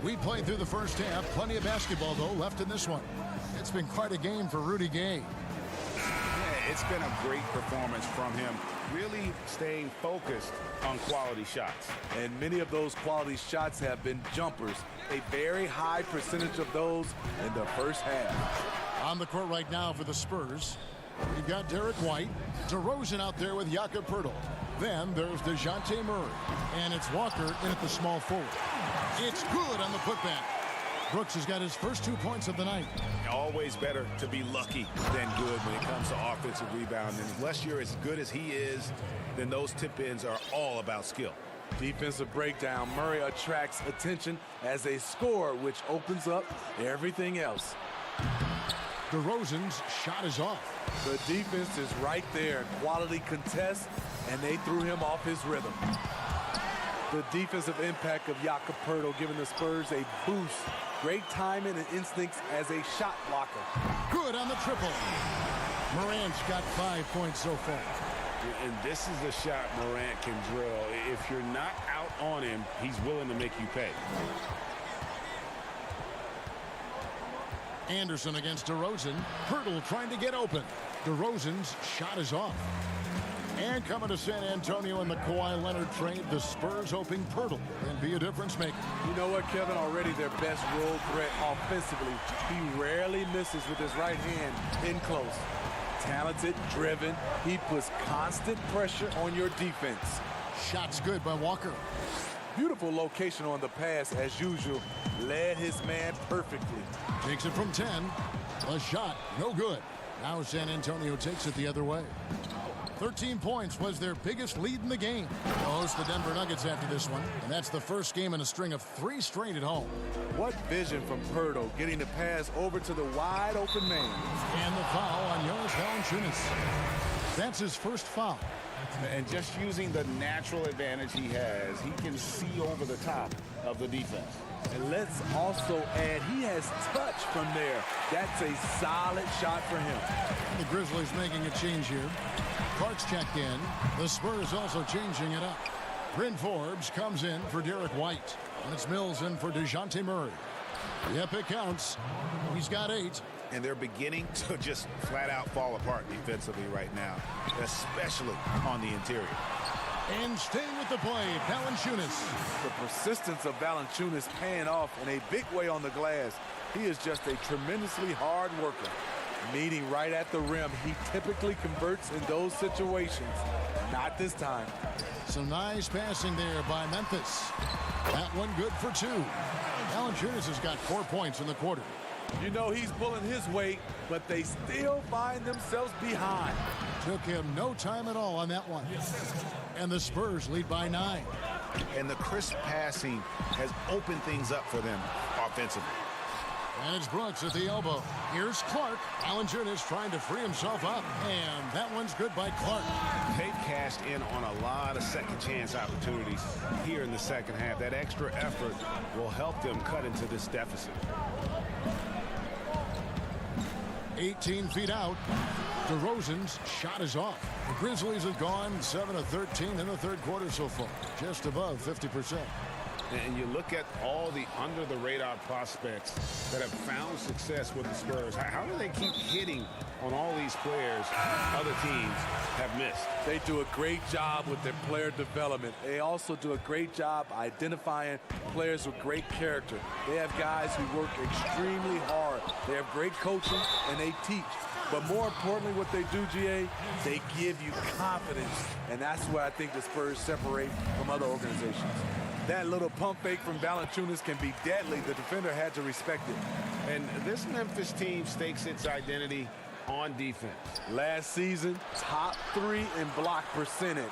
Speaker 3: We played through the first half. Plenty of basketball, though, left in this one. It's been quite a game for Rudy Gay.
Speaker 6: Yeah, it's been a great performance from him, really staying focused on quality shots.
Speaker 7: And many of those quality shots have been jumpers. A very high percentage of those in the first half.
Speaker 3: On the court right now for the Spurs, we've got Derek White, DeRozan out there with Jakob Poeltl. Then there's DeJounte Murray, and it's Walker in at the small forward. It's good on the putback. Brooks has got his first 2 points of the night.
Speaker 6: Always better to be lucky than good when it comes to offensive rebound. And unless you're as good as he is, then those tip-ins are all about skill.
Speaker 7: Defensive breakdown. Murray attracts attention as a scorer, which opens up everything else.
Speaker 3: DeRozan's shot is off.
Speaker 7: The defense is right there. Quality contest, and they threw him off his rhythm. The defensive impact of Jakob Poeltl giving the Spurs a boost. Great timing and instincts as a shot blocker.
Speaker 3: Good on the triple. Morant's got 5 points so far.
Speaker 6: And this is a shot Morant can drill. If you're not out on him, he's willing to make you pay.
Speaker 3: Anderson against DeRozan. Poeltl trying to get open. DeRozan's shot is off. And coming to San Antonio in the Kawhi Leonard trade, the Spurs hoping Poeltl can be a difference maker.
Speaker 7: You know what, Kevin? Already their best role threat offensively. He rarely misses with his right hand in close. Talented, driven. He puts constant pressure on your defense.
Speaker 3: Shots good by Walker.
Speaker 7: Beautiful location on the pass, as usual. Led his man perfectly.
Speaker 3: Takes it from 10. A shot, no good. Now San Antonio takes it the other way. 13 points was their biggest lead in the game. They'll host the Denver Nuggets after this one, and that's the first game in a string of 3 straight at home.
Speaker 7: What vision from Pirtle, getting the pass over to the wide open man.
Speaker 3: And the foul on Jonas Valanciunas. That's his first foul.
Speaker 6: And just using the natural advantage he has, he can see over the top of the defense.
Speaker 7: And let's also add, he has touch from there. That's a solid shot for him.
Speaker 3: The Grizzlies making a change here. Clark's checked in. The Spurs also changing it up. Bryn Forbes comes in for Derek White. And it's Mills in for DeJounte Murray. The epic counts. He's got 8.
Speaker 6: And they're beginning to just flat out fall apart defensively right now, especially on the interior.
Speaker 3: And staying with the play, Valanciunas.
Speaker 7: The persistence of Valanciunas paying off in a big way on the glass. He is just a tremendously hard worker. Meeting right at the rim, he typically converts in those situations. Not this time.
Speaker 3: Some nice passing there by Memphis. That one good for 2. Valanciunas has got 4 points in the quarter.
Speaker 7: You know he's pulling his weight, but they still find themselves behind.
Speaker 3: Took him no time at all on that one. And the Spurs lead by 9.
Speaker 6: And the crisp passing has opened things up for them offensively.
Speaker 3: And it's Brooks at the elbow. Here's Clark. Valanciunas trying to free himself up. And that one's good by Clark.
Speaker 6: They've cashed in on a lot of second chance opportunities here in the second half. That extra effort will help them cut into this deficit.
Speaker 3: 18 feet out. DeRozan's shot is off. The Grizzlies have gone 7 of 13 in the third quarter so far. Just above 50%.
Speaker 6: And you look at all the under-the-radar prospects that have found success with the Spurs. How do they keep hitting on all these players other teams have missed?
Speaker 7: They do a great job with their player development. They also do a great job identifying players with great character. They have guys who work extremely hard. They have great coaching, and they teach. But more importantly, what they do, GA, they give you confidence. And that's where I think the Spurs separate from other organizations. That little pump fake from Valanciunas can be deadly. The defender had to respect it.
Speaker 6: And this Memphis team stakes its identity on defense.
Speaker 7: Last season, top 3 in block percentage.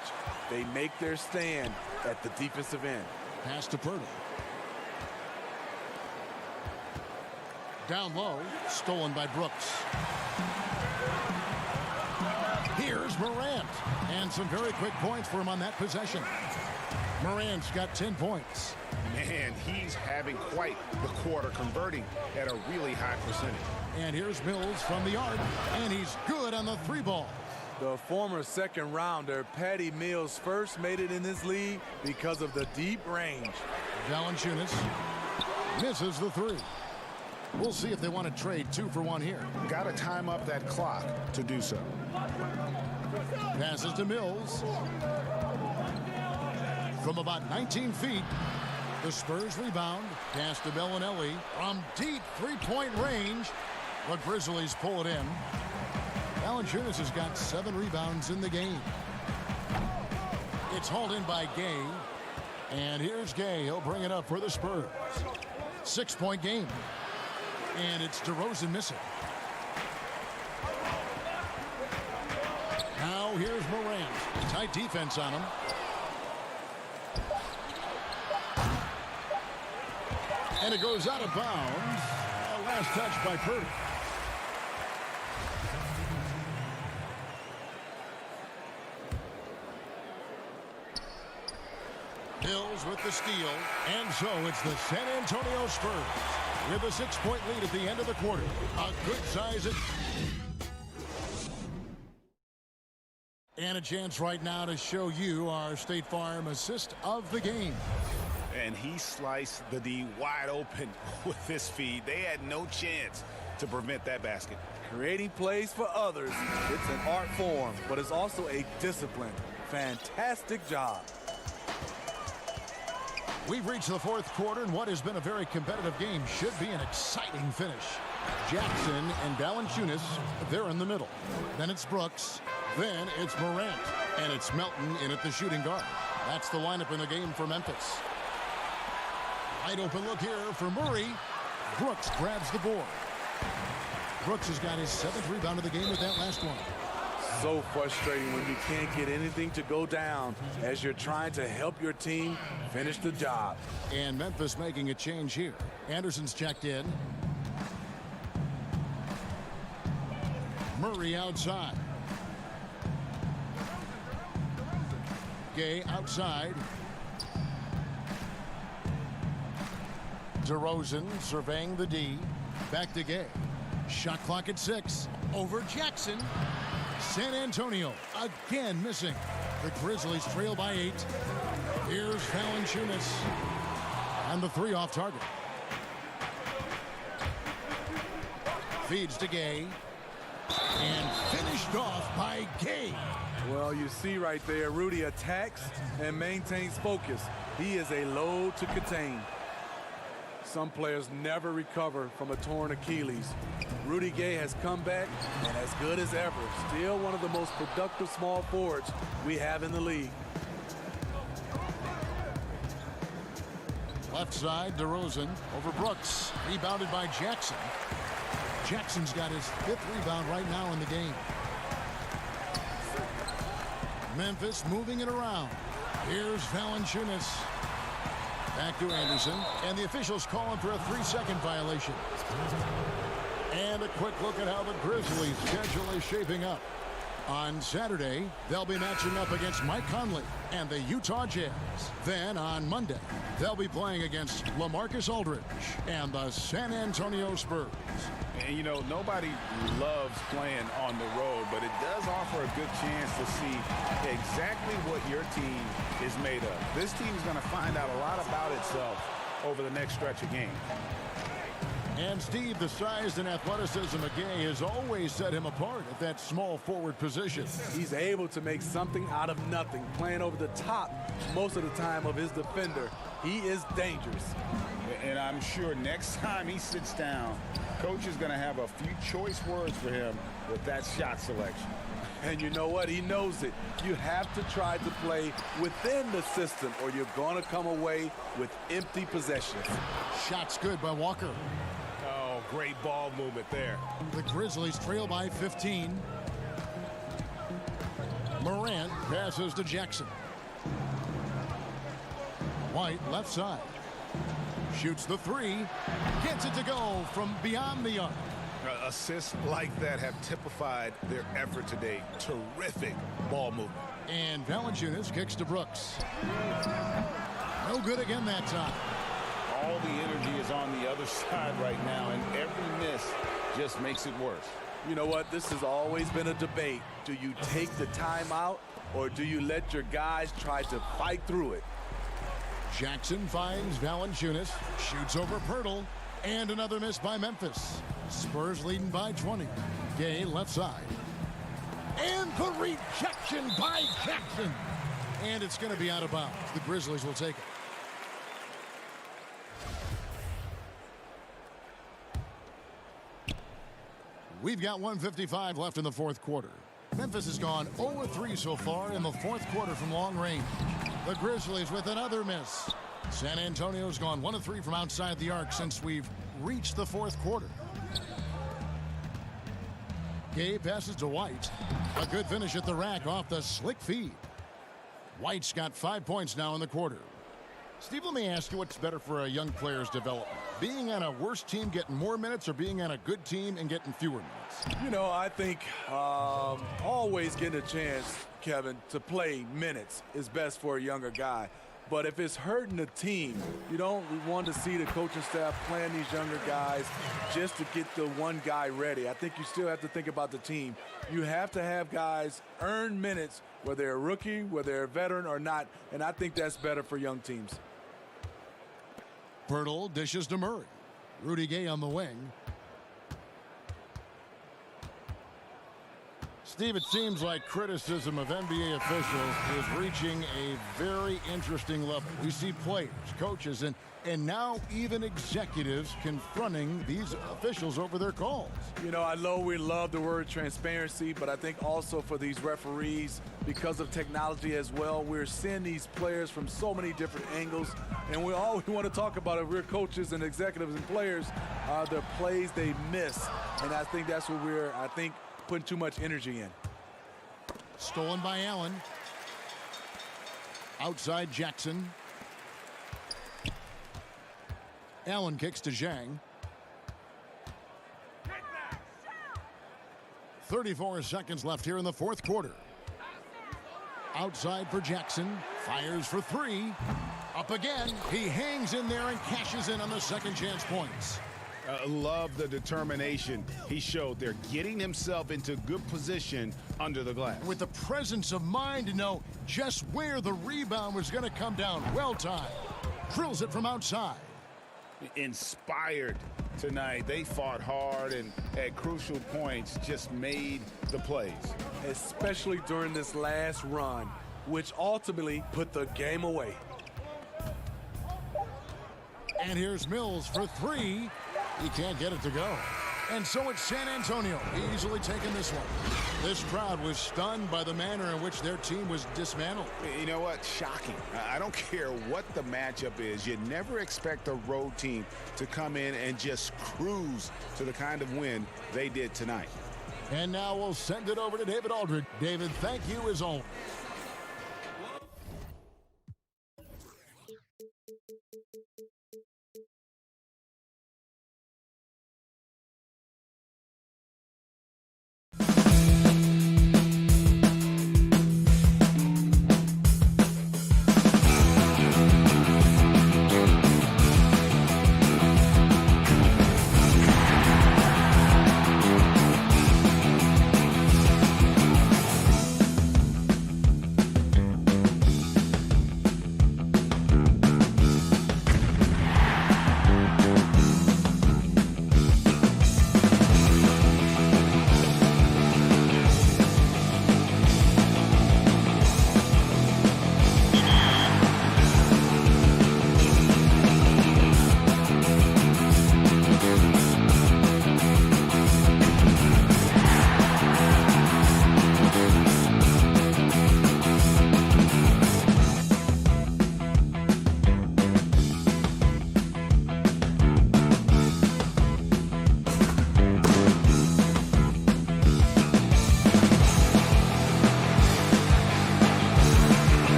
Speaker 7: They make their stand at the defensive end.
Speaker 3: Pass to Pirtle. Down low, stolen by Brooks. Here's Morant. And some very quick points for him on that possession. Morant's got 10 points.
Speaker 6: Man, he's having quite the quarter, converting at a really high percentage.
Speaker 3: And here's Mills from the arc, and he's good on the 3-ball.
Speaker 7: The former second rounder, Patty Mills, first made it in this league because of the deep range.
Speaker 3: Valanciunas misses the 3. We'll see if they want to trade 2 for 1 here.
Speaker 6: Got to time up that clock to do so.
Speaker 3: Passes to Mills. From about 19 feet, the Spurs rebound. Pass to Bellinelli from deep 3-point range. The Grizzlies pull it in. Valanciunas has got 7 rebounds in the game. It's hauled in by Gay. And here's Gay. He'll bring it up for the Spurs. 6-point game. And it's DeRozan missing. Now here's Morant. Tight defense on him. And it goes out of bounds. Last touch by Purdy. Hills with the steal. And so it's the San Antonio Spurs with a 6-point lead at the end of the quarter. A good size. And a chance right now to show you our State Farm assist of the game.
Speaker 6: And he sliced the D wide open with this feed. They had no chance to prevent that basket.
Speaker 7: Creating plays for others. It's an art form, but it's also a discipline. Fantastic job.
Speaker 3: We've reached the fourth quarter, and what has been a very competitive game should be an exciting finish. Jackson and Valanciunas, they're in the middle. Then it's Brooks. Then it's Morant. And it's Melton in at the shooting guard. That's the lineup in the game for Memphis. Wide open look here for Murray. Brooks grabs the board. Brooks has got his 7th rebound of the game with that last one.
Speaker 7: So frustrating when you can't get anything to go down as you're trying to help your team finish the job.
Speaker 3: And Memphis making a change here. Anderson's checked in. Murray outside. Gay outside. DeRozan surveying the D. Back to Gay. Shot clock at 6. Over Jackson. San Antonio again missing. The Grizzlies trail by 8. Here's Valanciunas. And the 3 off target. Feeds to Gay. And finished off by Gay.
Speaker 7: Well, you see right there, Rudy attacks and maintains focus. He is a load to contain. Some players never recover from a torn Achilles. Rudy Gay has come back and as good as ever. Still one of the most productive small forwards we have in the league.
Speaker 3: Left side, DeRozan over Brooks. Rebounded by Jackson. Jackson's got his 5th rebound right now in the game. Memphis moving it around. Here's Valanciunas. Back to Anderson. And the officials calling for a 3-second violation. And a quick look at how the Grizzlies' schedule is shaping up. On Saturday, they'll be matching up against Mike Conley and the Utah Jazz. Then on Monday, they'll be playing against LaMarcus Aldridge and the San Antonio Spurs.
Speaker 6: And, you know, nobody loves playing on the road, but it does offer a good chance to see exactly what your team is made of. This team is going to find out a lot about itself over the next stretch of games.
Speaker 3: And Steve, the size and athleticism of Gay has always set him apart at that small forward position.
Speaker 7: He's able to make something out of nothing, playing over the top most of the time of his defender. He is dangerous.
Speaker 6: And I'm sure next time he sits down, coach is going to have a few choice words for him with that shot selection.
Speaker 7: And you know what? He knows it. You have to try to play within the system or you're going to come away with empty possessions.
Speaker 3: Shots good by Walker.
Speaker 12: Oh, great ball movement there.
Speaker 3: The Grizzlies trail by 15. Morant passes to Jackson. White left side. Shoots the 3. Gets it to go from beyond the arc.
Speaker 12: Assists like that have typified their effort today. Terrific ball movement.
Speaker 3: And Valanciunas kicks to Brooks. No good again that time.
Speaker 6: All the energy is on the other side right now, and every miss just makes it worse.
Speaker 7: You know what? This has always been a debate. Do you take the timeout or do you let your guys try to fight through it?
Speaker 3: Jackson finds Valanciunas, shoots over Pirtle, and another miss by Memphis. Spurs leading by 20. Gay left side. And the rejection by Jackson. And it's going to be out of bounds. The Grizzlies will take it. We've got 1:55 left in the 4th quarter. Memphis has gone 0-3 so far in the 4th quarter from long range. The Grizzlies with another miss. San Antonio's gone 1-3 from outside the arc since we've reached the 4th quarter. Gay passes to White. A good finish at the rack off the slick feed. White's got 5 points now in the quarter. Steve, let me ask you what's better for a young player's development. Being on a worse team getting more minutes or being on a good team and getting fewer minutes?
Speaker 7: You know, I think always getting a chance, Kevin, to play minutes is best for a younger guy. But if it's hurting the team, you don't want to see the coaching staff playing these younger guys just to get the one guy ready. I think you still have to think about the team. You have to have guys earn minutes, whether they're a rookie, whether they're a veteran or not, and I think that's better for young teams.
Speaker 3: Pirtle dishes to Murray. Rudy Gay on the wing. Steve, it seems like criticism of NBA officials is reaching a very interesting level. We see players, coaches, and now even executives confronting these officials over their calls.
Speaker 7: You know, I know we love the word transparency, but I think also for these referees, because of technology as well, we're seeing these players from so many different angles, and we all we want to talk about if we're coaches and executives and players are the plays they miss, and I think that's what we're, putting too much energy in.
Speaker 3: Stolen by Allen. Outside Jackson. Allen kicks to Zhang. 34 seconds left here in the fourth quarter. Outside for Jackson. Fires for three. Up again. He hangs in there and cashes in on the second chance points.
Speaker 6: Love the determination he showed there, getting himself into good position under the glass.
Speaker 3: With the presence of mind to know just where the rebound was going to come down. Well timed. Drills it from outside.
Speaker 6: Inspired tonight. They fought hard and at crucial points just made the plays.
Speaker 7: Especially during this last run, which ultimately put the game away.
Speaker 3: And here's Mills for three. He can't get it to go. And so it's San Antonio easily taking this one. This crowd was stunned by the manner in which their team was dismantled.
Speaker 6: You know what? Shocking. I don't care what the matchup is. You never expect a road team to come in and just cruise to the kind of win they did tonight.
Speaker 3: And now we'll send it over to David Aldridge. David, thank you as always.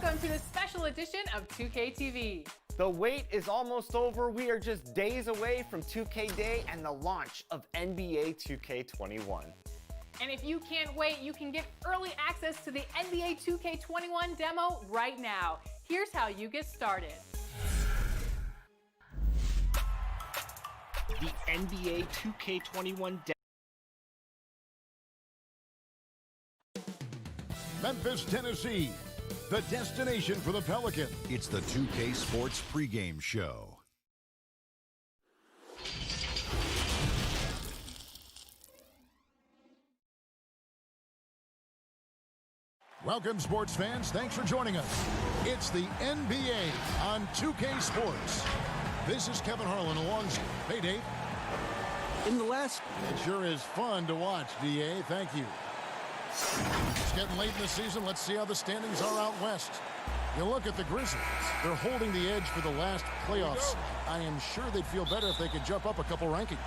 Speaker 1: welcome to this special edition of 2K TV.
Speaker 2: The wait is almost over. We are just days away from 2K Day and the launch of NBA 2K21.
Speaker 1: And if you can't wait, you can get early access to the NBA 2K21 demo right now. Here's how you get started.
Speaker 2: The NBA 2K21 demo.
Speaker 3: Memphis, Tennessee, the destination for the Pelicans.
Speaker 8: It's the 2K Sports pregame show.
Speaker 3: Welcome, sports fans. Thanks for joining us. It's the NBA on 2K Sports. This is Kevin Harlan alongside. Hey, Dave. It sure is fun to watch, DA. Thank you. It's getting late in the season. Let's see how the standings are out west. You look at the Grizzlies. They're holding the edge for the last playoffs. I am sure they'd feel better if they could jump up a couple rankings.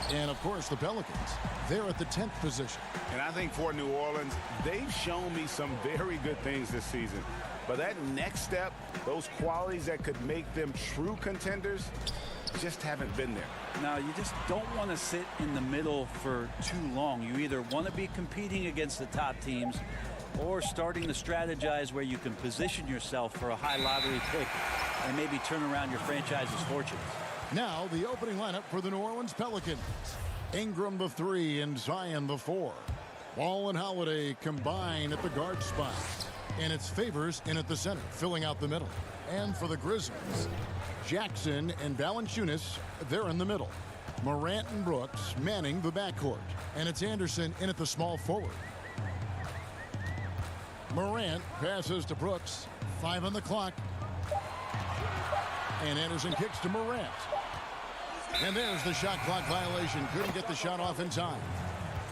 Speaker 3: And, of course, the Pelicans. They're at the 10th position.
Speaker 6: And I think for New Orleans, they've shown me some very good things this season. But that next step, those qualities that could make them true contenders, just haven't been there.
Speaker 17: Now, you just don't want to sit in the middle for too long. You either want to be competing against the top teams or starting to strategize where you can position yourself for a high lottery pick and maybe turn around your franchise's fortunes.
Speaker 3: Now, the opening lineup for the New Orleans Pelicans. Ingram the 3 and Zion the 4. Ball and Holiday combine at the guard spot. And it's Favors in at the center, filling out the middle. And for the Grizzlies, Jackson and Valanciunas, they're in the middle. Morant and Brooks manning the backcourt. And it's Anderson in at the small forward. Morant passes to Brooks. 5 on the clock. And Anderson kicks to Morant. And there's the shot clock violation. Couldn't get the shot off in time.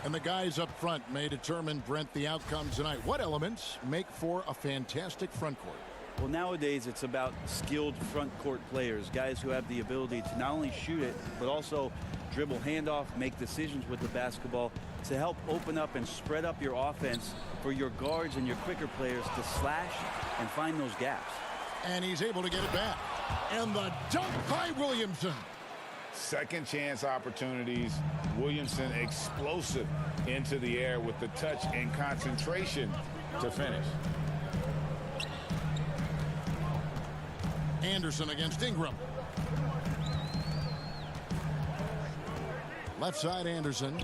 Speaker 3: And the guys up front may determine, Brent, the outcome tonight. What elements make for a fantastic front court?
Speaker 17: Well, nowadays it's about skilled front court players, guys who have the ability to not only shoot it, but also dribble handoff, make decisions with the basketball to help open up and spread up your offense for your guards and your quicker players to slash and find those gaps.
Speaker 3: And he's able to get it back. And the dunk by Williamson.
Speaker 6: Second chance opportunities. Williamson explosive into the air with the touch and concentration to finish.
Speaker 3: Anderson against Ingram. Left side Anderson.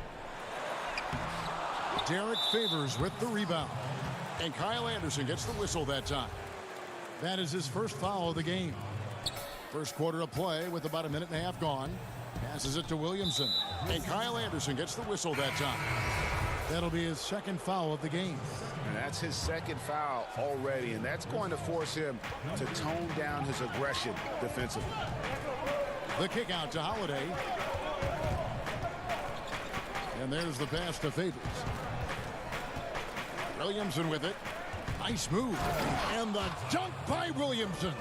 Speaker 3: Derek Favors with the rebound. And Kyle Anderson gets the whistle that time. That is his first foul of the game. First quarter of play with about a minute and a half gone. Passes it to Williamson. And Kyle Anderson gets the whistle that time. That'll be his second foul of the game.
Speaker 6: And that's his second foul already. And that's going to force him to tone down his aggression defensively.
Speaker 3: The kick out to Holiday. And there's the pass to Favors. Williamson with it. Nice move. And the dunk by Williamson.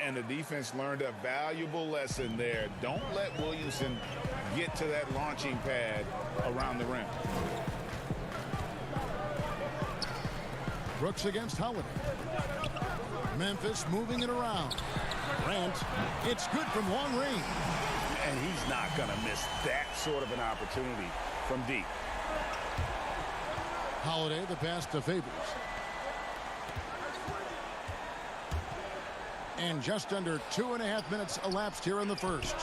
Speaker 6: And the defense learned a valuable lesson there. Don't let Williamson get to that launching pad around the rim.
Speaker 3: Brooks against Holiday. Memphis moving it around. Grant, it's good from long range.
Speaker 6: And he's not going to miss that sort of an opportunity from deep.
Speaker 3: Holiday, the pass to Favors. And just under 2.5 minutes elapsed here in the first.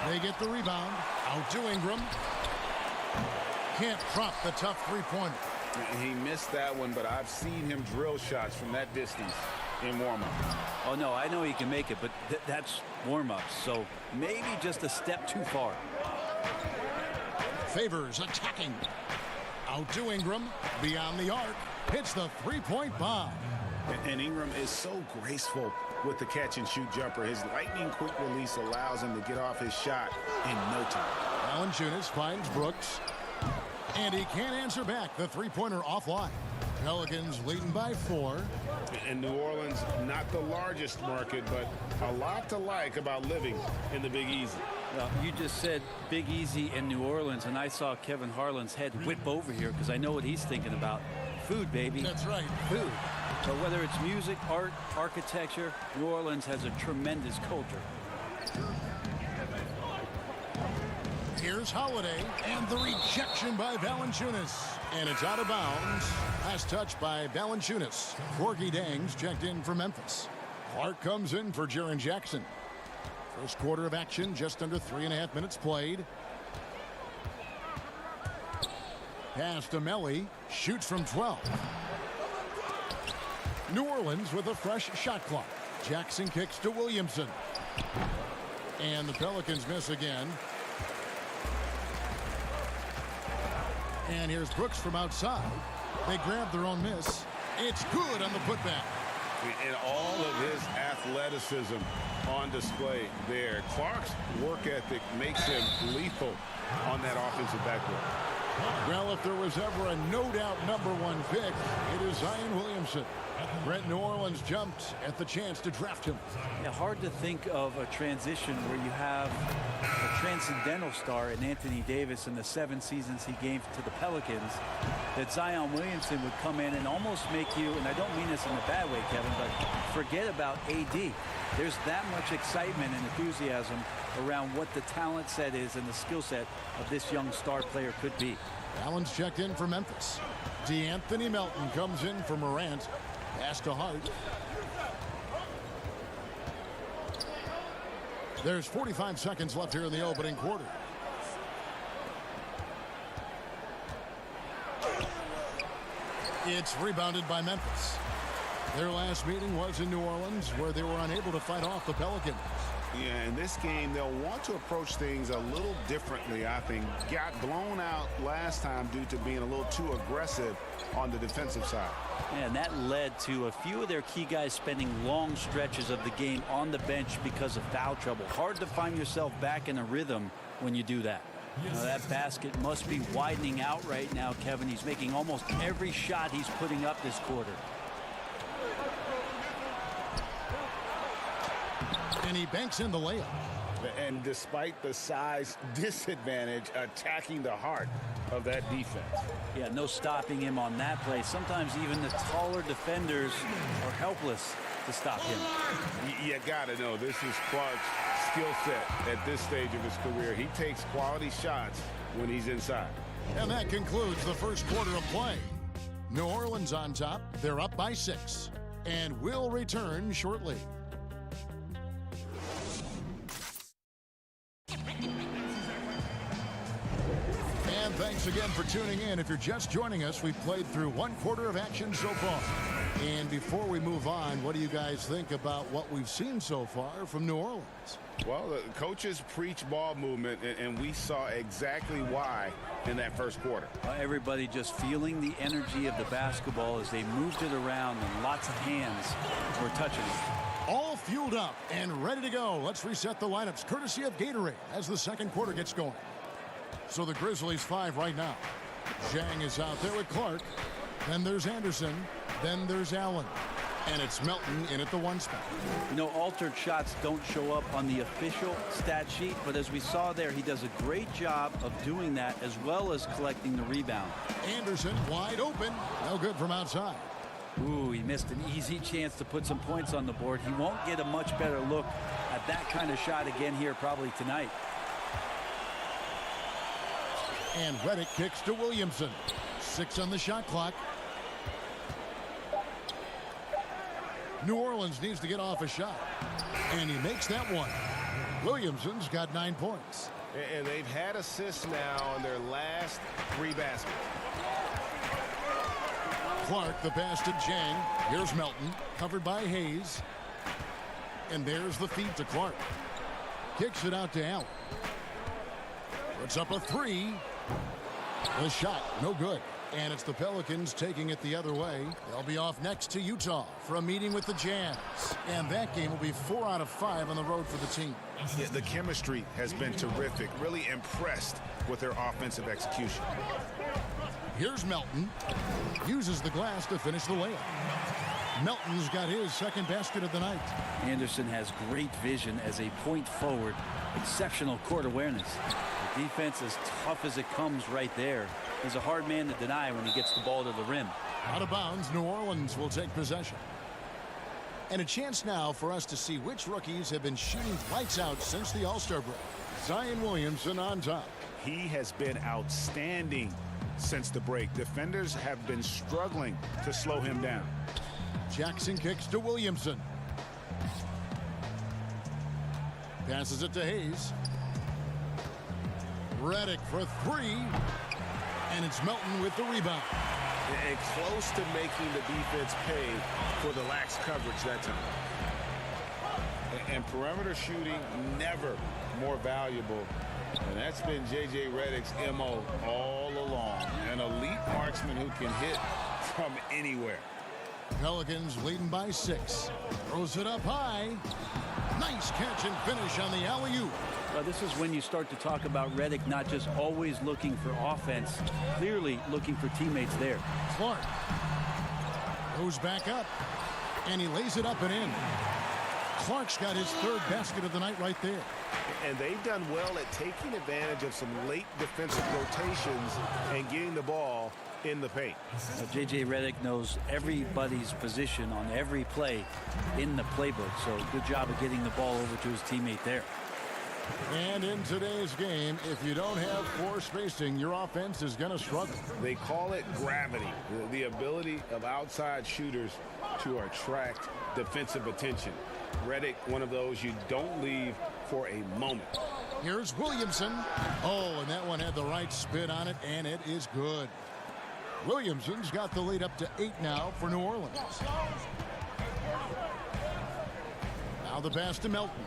Speaker 3: They get the rebound. Out to Ingram. Can't drop the tough three-pointer.
Speaker 6: He missed that one, but I've seen him drill shots from that distance in warm-up.
Speaker 17: Oh, no, I know he can make it, but that's warm-up, so maybe just a step too far.
Speaker 3: Favors attacking. Out to Ingram. Beyond the arc. Hits the three-point bomb.
Speaker 6: And Ingram is so graceful with the catch-and-shoot jumper. His lightning-quick release allows him to get off his shot in no time.
Speaker 3: Valanciunas finds Brooks. And he can't answer back. The three-pointer offline. Pelicans leading by 4.
Speaker 6: And New Orleans, not the largest market, but a lot to like about living in the Big Easy.
Speaker 17: Well, you just said Big Easy in New Orleans, and I saw Kevin Harlan's head whip over here because I know what he's thinking about. Food, baby.
Speaker 3: That's right.
Speaker 17: Food. So whether it's music, art, architecture, New Orleans has a tremendous culture.
Speaker 3: Here's Holiday, and the rejection by Valanciunas. And it's out of bounds. Last touch by Valanciunas. Corky Dangs checked in for Memphis. Clark comes in for Jaren Jackson. First quarter of action, just under 3.5 minutes played. Pass to Melly, shoots from 12. New Orleans with a fresh shot clock. Jackson kicks to Williamson. And the Pelicans miss again. And here's Brooks from outside. They grab their own miss. It's good on the putback.
Speaker 6: And all of his athleticism on display there. Clark's work ethic makes him lethal on that offensive backboard.
Speaker 3: Well, if there was ever a no-doubt #1 pick, it is Zion Williamson. Brent, New Orleans jumped at the chance to draft him.
Speaker 17: Yeah, hard to think of a transition where you have a transcendental star in Anthony Davis in the 7 seasons he gave to the Pelicans, that Zion Williamson would come in and almost make you, and I don't mean this in a bad way, Kevin, but forget about AD. There's that much excitement and enthusiasm around what the talent set is and the skill set of this young star player could be.
Speaker 3: Allen's checked in for Memphis. DeAnthony Melton comes in for Morant. Pass to Hart. There's 45 seconds left here in the opening quarter. It's rebounded by Memphis. Their last meeting was in New Orleans, where they were unable to fight off the Pelicans.
Speaker 6: Yeah, in this game, they'll want to approach things a little differently, I think. Got blown out last time due to being a little too aggressive on the defensive side.
Speaker 17: And that led to a few of their key guys spending long stretches of the game on the bench because of foul trouble. Hard to find yourself back in a rhythm when you do that. You know, that basket must be widening out right now, Kevin. He's making almost every shot he's putting up this quarter.
Speaker 3: And he banks in the layup.
Speaker 6: And despite the size disadvantage, attacking the heart of that defense.
Speaker 17: Yeah, no stopping him on that play. Sometimes even the taller defenders are helpless to stop him.
Speaker 6: You got to know, this is Clark's skill set at this stage of his career. He takes quality shots when he's inside.
Speaker 3: And that concludes the first quarter of play. New Orleans on top. They're up by 6. And will return shortly. And thanks again for tuning in. If you're just joining us, we've played through 1 quarter of action so far. And before we move on, what do you guys think about what we've seen so far from New Orleans?
Speaker 6: Well, the coaches preach ball movement, and we saw exactly why in that first quarter.
Speaker 17: Everybody just feeling the energy of the basketball as they moved it around, and lots of hands were touching it.
Speaker 3: All fueled up and ready to go. Let's reset the lineups courtesy of Gatorade as the second quarter gets going. So the Grizzlies 5 right now. Zhang is out there with Clark. Then there's Anderson. Then there's Allen. And it's Melton in at the 1 spot.
Speaker 17: You know, altered shots don't show up on the official stat sheet, but as we saw there, he does a great job of doing that as well as collecting the rebound.
Speaker 3: Anderson wide open. No good from outside.
Speaker 17: Ooh, he missed an easy chance to put some points on the board. He won't get a much better look at that kind of shot again here probably tonight.
Speaker 3: And Rhythmic kicks to Williamson. 6 on the shot clock. New Orleans needs to get off a shot. And he makes that one. Williamson's got 9 points.
Speaker 6: And they've had assists now on their last 3 baskets.
Speaker 3: Clark, the pass to Zhang. Here's Melton, covered by Hayes. And there's the feed to Clark. Kicks it out to Allen. Puts up a 3. The shot, no good. And it's the Pelicans taking it the other way. They'll be off next to Utah for a meeting with the Jazz. And that game will be 4 out of 5 on the road for the team.
Speaker 6: Yeah, the chemistry has been terrific. Really impressed with their offensive execution.
Speaker 3: Here's Melton. Uses the glass to finish the layup. Melton's got his second basket of the night.
Speaker 17: Anderson has great vision as a point forward. Exceptional court awareness. Defense as tough as it comes right there. He's a hard man to deny when he gets the ball to the rim.
Speaker 3: Out of bounds, New Orleans will take possession. And a chance now for us to see which rookies have been shooting lights out since the All-Star break. Zion Williamson on top.
Speaker 6: He has been outstanding since the break. Defenders have been struggling to slow him down.
Speaker 3: Jackson kicks to Williamson. Passes it to Hayes. Redick for three. And it's Melton with the rebound.
Speaker 12: And close to making the defense pay for the lax coverage that time.
Speaker 6: And perimeter shooting never more valuable. And that's been J.J. Redick's MO all along. An elite marksman who can hit from anywhere.
Speaker 3: Pelicans leading by 6. Throws it up high. Nice catch and finish on the alley-oop.
Speaker 17: This is when you start to talk about Redick not just always looking for offense, clearly looking for teammates there.
Speaker 3: Clark goes back up, and he lays it up and in. Clark's got his 3rd basket of the night right there.
Speaker 12: And they've done well at taking advantage of some late defensive rotations and getting the ball in the paint.
Speaker 17: J.J. Redick knows everybody's position on every play in the playbook, so good job of getting the ball over to his teammate there.
Speaker 3: And in today's game, if you don't have poor spacing, your offense is going to struggle.
Speaker 6: They call it gravity, the ability of outside shooters to attract defensive attention. Redick, one of those you don't leave for a moment.
Speaker 3: Here's Williamson. Oh, and that one had the right spin on it, and it is good. Williamson's got the lead up to 8 now for New Orleans. Now the pass to Melton.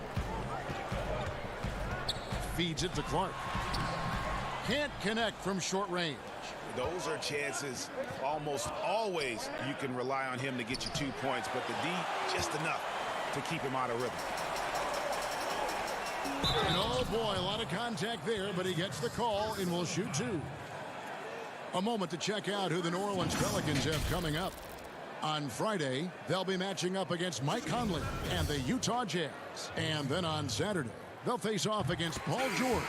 Speaker 3: Feeds it to Clark. Can't connect from short range.
Speaker 6: Those are chances almost always you can rely on him to get you 2 points, but the D just enough to keep him out of rhythm.
Speaker 3: And oh boy, a lot of contact there, but he gets the call and will shoot 2. A moment to check out who the New Orleans Pelicans have coming up. On Friday, they'll be matching up against Mike Conley and the Utah Jazz. And then on Saturday, they'll face off against Paul George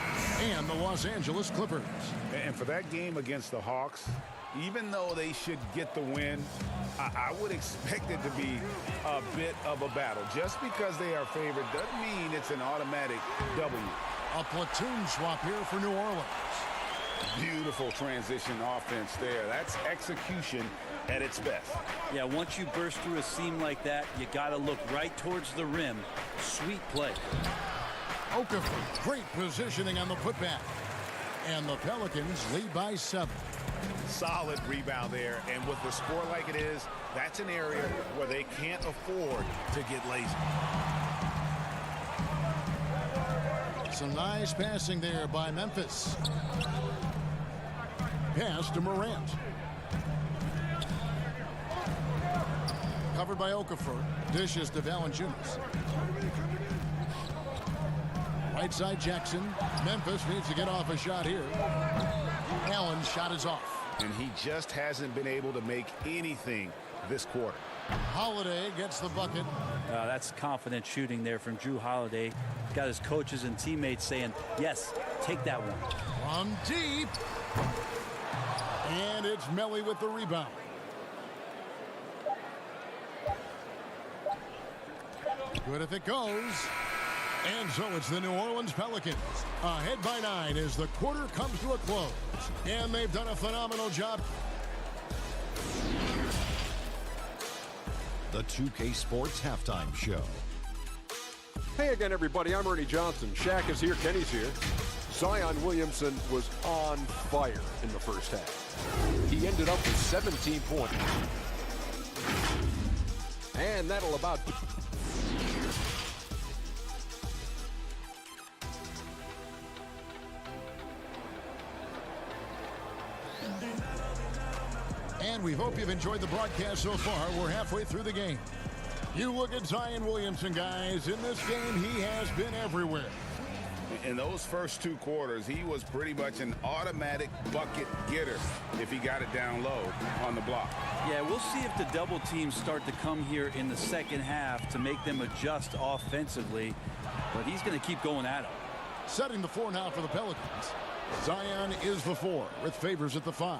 Speaker 3: and the Los Angeles Clippers.
Speaker 6: And for that game against the Hawks, even though they should get the win, I would expect it to be a bit of a battle. Just because they are favored doesn't mean it's an automatic W.
Speaker 3: A platoon swap here for New Orleans.
Speaker 6: Beautiful transition offense there. That's execution at its best.
Speaker 17: Yeah, once you burst through a seam like that, you got to look right towards the rim. Sweet play.
Speaker 3: Okafor, great positioning on the putback. And the Pelicans lead by 7.
Speaker 6: Solid rebound there. And with the score like it is, that's an area where they can't afford to get lazy.
Speaker 3: Some nice passing there by Memphis. Pass to Morant. Covered by Okafor. Dishes to Valanciunas. Right side Jackson. Memphis needs to get off a shot here. Allen's shot is off.
Speaker 6: And he just hasn't been able to make anything this quarter.
Speaker 3: Holiday gets the bucket.
Speaker 17: That's confident shooting there from Drew Holiday. Got his coaches and teammates saying, yes, take that one.
Speaker 3: From deep. And it's Melly with the rebound. Good if it goes. And so it's the New Orleans Pelicans ahead by 9 as the quarter comes to a close. And they've done a phenomenal job.
Speaker 8: The 2K Sports Halftime Show.
Speaker 9: Hey again, everybody. I'm Ernie Johnson. Shaq is here. Kenny's here. Zion Williamson was on fire in the first half. He ended up with 17 points. And that'll about...
Speaker 3: And we hope you've enjoyed the broadcast so far. We're halfway through the game. You look at Zion Williamson, guys. In this game, he has been everywhere.
Speaker 6: In those first 2 quarters, he was pretty much an automatic bucket getter if he got it down low on the block.
Speaker 17: Yeah, we'll see if the double teams start to come here in the second half to make them adjust offensively. But he's going to keep going at him.
Speaker 3: Setting the 4 now for the Pelicans. Zion is the 4 with Favors at the 5.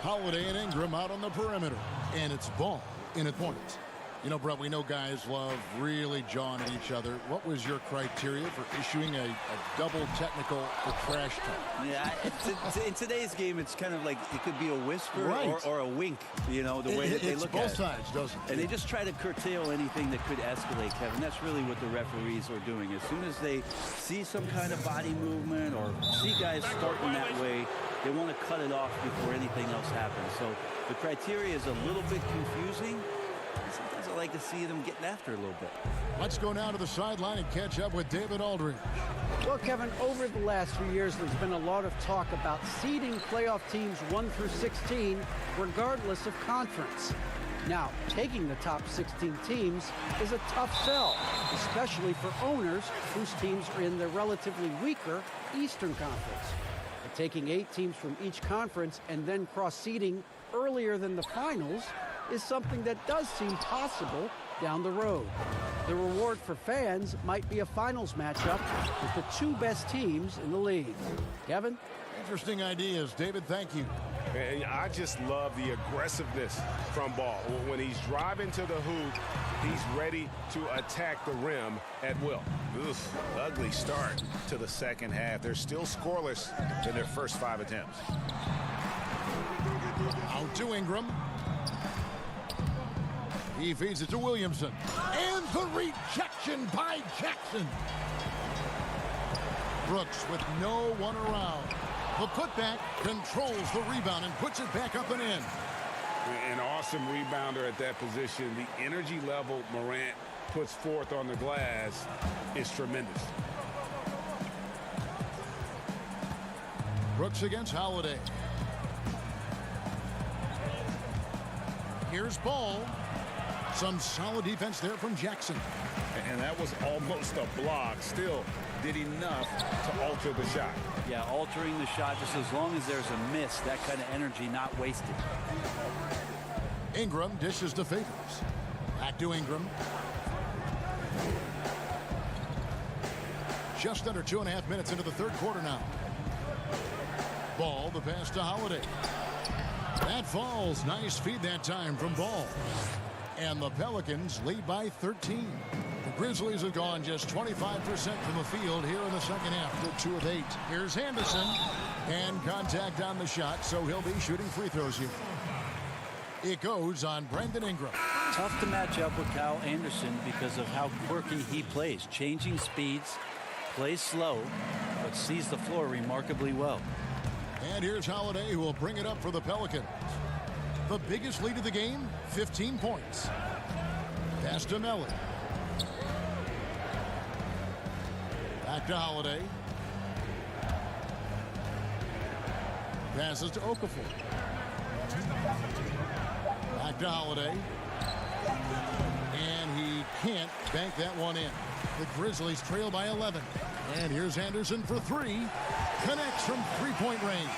Speaker 3: Holiday and Ingram out on the perimeter. And it's Ball in at point. You know, Brett, we know guys love really jawing at each other. What was your criteria for issuing a double technical for trash talk?
Speaker 17: Yeah, in today's game, it's kind of like it could be a whisper
Speaker 3: Right.
Speaker 17: or a wink, you know, the way that they look at it.
Speaker 3: It's both sides, doesn't it?
Speaker 17: And they just try to curtail anything that could escalate, Kevin. That's really what the referees are doing. As soon as they see some kind of body movement or see guys starting that way, they want to cut it off before anything else happens. So the criteria is a little bit confusing. Sometimes I like to see them getting after a little bit.
Speaker 3: Let's go now to the sideline and catch up with David Aldridge.
Speaker 10: Well, Kevin, over the last few years, there's been a lot of talk about seeding playoff teams 1 through 16, regardless of conference. Now, taking the top 16 teams is a tough sell, especially for owners whose teams are in the relatively weaker Eastern Conference. But taking 8 teams from each conference and then cross-seeding earlier than the finals is something that does seem possible down the road. The reward for fans might be a finals matchup with the 2 best teams in the league. Kevin?
Speaker 3: Interesting ideas. David, thank you.
Speaker 12: I just love the aggressiveness from Ball. When he's driving to the hoop, he's ready to attack the rim at will. Oof, ugly start to the second half. They're still scoreless in their first 5 attempts.
Speaker 3: Out to Ingram. He feeds it to Williamson. And the rejection by Jackson. Brooks with no one around. The putback controls the rebound and puts it back up and in.
Speaker 12: An awesome rebounder at that position. The energy level Morant puts forth on the glass is tremendous.
Speaker 3: Brooks against Holiday. Here's Ball. Some solid defense there from Jackson.
Speaker 12: And that was almost a block. Still did enough to alter the shot.
Speaker 17: Yeah, altering the shot just as long as there's a miss, that kind of energy not wasted.
Speaker 3: Ingram dishes to Favors. Back to Ingram. Just under 2.5 minutes into the third quarter now. Ball, the pass to Holiday. That falls. Nice feed that time from Ball. And the Pelicans lead by 13. The Grizzlies have gone just 25% from the field here in the second half. They're 2 of 8. Here's Henderson. And contact on the shot, so he'll be shooting free throws here. It goes on Brandon Ingram.
Speaker 17: Tough to match up with Kyle Anderson because of how quirky he plays. Changing speeds, plays slow, but sees the floor remarkably well.
Speaker 3: And here's Holiday, who will bring it up for the Pelicans. The biggest lead of the game, 15 points. Pass to Melly. Back to Holiday. Passes to Okafor. Back to Holiday. And he can't bank that one in. The Grizzlies trail by 11. And here's Anderson for 3. Connects from three-point range.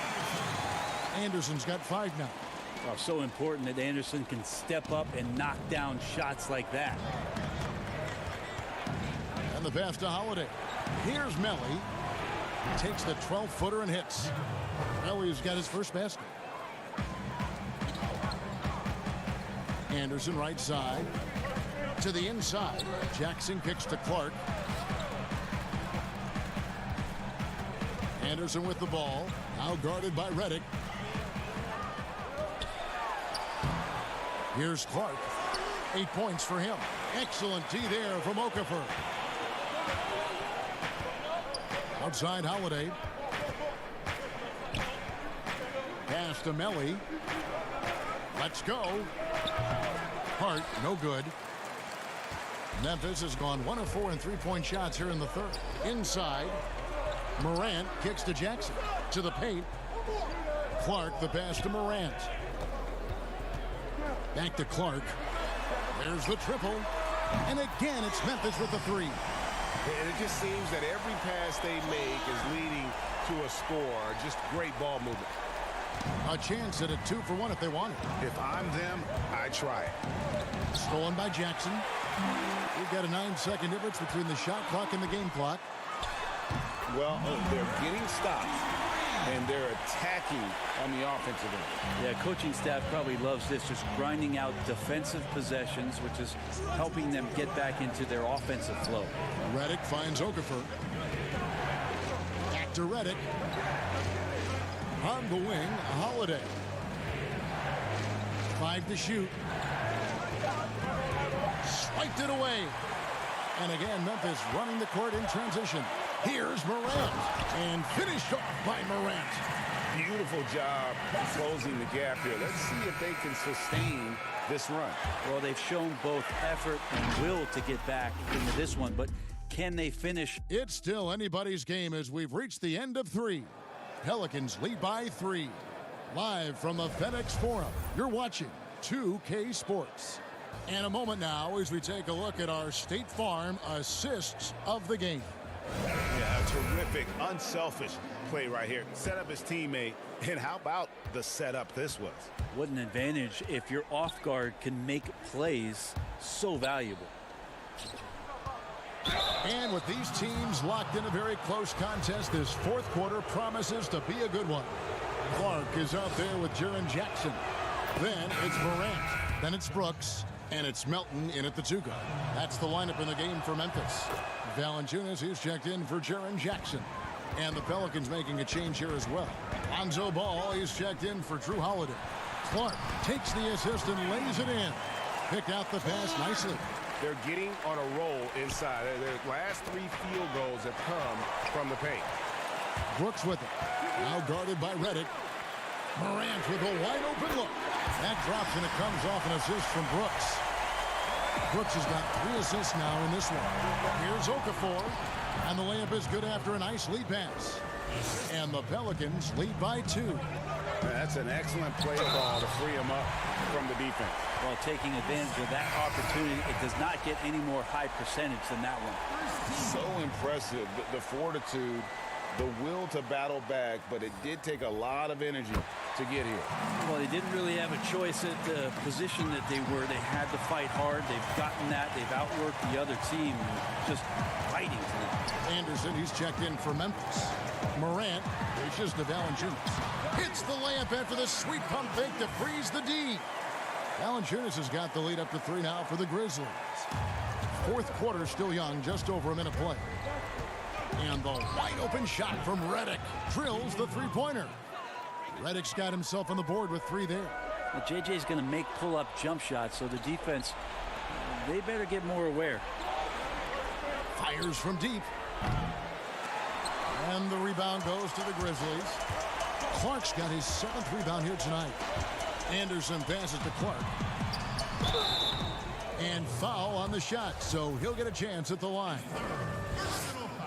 Speaker 3: Anderson's got 5 now.
Speaker 17: Oh, so important that Anderson can step up and knock down shots like that.
Speaker 3: And the pass to Holiday. Here's Melly. Takes the 12-footer and hits. Melly's got his first basket. Anderson right side. To the inside. Jackson kicks to Clark. Anderson with the ball. Now guarded by Rhythmic. Here's Clark. 8 points for him. Excellent D there from Okafor. Outside Holiday. Pass to Melly. Let's go. Hart, no good. Memphis has gone 1 of 4 in three-point shots here in the third. Inside. Morant kicks to Jackson. To the paint. Clark, the pass to Morant. Back to Clark. There's the triple. And again, it's Memphis with the 3.
Speaker 12: And it just seems that every pass they make is leading to a score. Just great ball movement.
Speaker 3: A chance at a 2 for 1 if they want it.
Speaker 12: If I'm them, I try it.
Speaker 3: Stolen by Jackson. We've got a 9-second difference between the shot clock and the game clock.
Speaker 6: Well, they're getting stops, and they're attacking on the offensive end.
Speaker 17: Yeah, coaching staff probably loves this, just grinding out defensive possessions, which is helping them get back into their offensive flow.
Speaker 3: Redick finds Okafor. Back to Redick. On the wing, Holiday. 5 to shoot. Swiped it away. And again, Memphis running the court in transition. Here's Morant. And finished off by Morant.
Speaker 6: Beautiful job closing the gap here. Let's see if they can sustain this run.
Speaker 17: Well, they've shown both effort and will to get back into this one, but can they finish?
Speaker 3: It's still anybody's game as we've reached the end of 3. Pelicans lead by 3. Live from the FedEx Forum, you're watching 2K Sports. And a moment now as we take a look at our State Farm assists of the game.
Speaker 12: Yeah, a terrific, unselfish play right here. Set up his teammate, and how about the setup this was?
Speaker 17: What an advantage if your off guard can make plays so valuable.
Speaker 3: And with these teams locked in a very close contest, this fourth quarter promises to be a good one. Clark is out there with Jaren Jackson. Then it's Morant. Then it's Brooks. And it's Melton in at the 2 guard. That's the lineup in the game for Memphis. Valanciunas is checked in for Jaren Jackson. And the Pelicans making a change here as well. Lonzo Ball is checked in for Drew Holiday. Clark takes the assist and lays it in. Picked out the pass nicely.
Speaker 12: They're getting on a roll inside. Their last 3 field goals have come from the paint.
Speaker 3: Brooks with it. Now guarded by Redick. Morant with a wide open look. That drops and it comes off an assist from Brooks. Brooks has got 3 assists now in this one. Here's Okafor. And the layup is good after a nice lead pass. And the Pelicans lead by 2.
Speaker 6: That's an excellent play call to free him up from the defense.
Speaker 17: While taking advantage of that opportunity, it does not get any more high percentage than that one.
Speaker 6: So impressive, the fortitude, the will to battle back, but it did take a lot of energy to get here.
Speaker 17: Well, they didn't really have a choice at the position that they were. They had to fight hard. They've gotten that. They've outworked the other team, just fighting to them.
Speaker 3: Anderson, he's checked in for Memphis. Morant reaches to Valanciunas. Hits the layup after the sweet pump fake to freeze the D. Valanciunas has got the lead up to 3 now for the Grizzlies. Fourth quarter still young, just over a minute play. And the wide open shot from Redick drills the 3-pointer. Redick's got himself on the board with 3 there.
Speaker 17: Well, JJ's going to make pull-up jump shots, so the defense, they better get more aware.
Speaker 3: Fires from deep. And the rebound goes to the Grizzlies. Clark's got his 7th rebound here tonight. Anderson passes to Clark. And foul on the shot, so he'll get a chance at the line.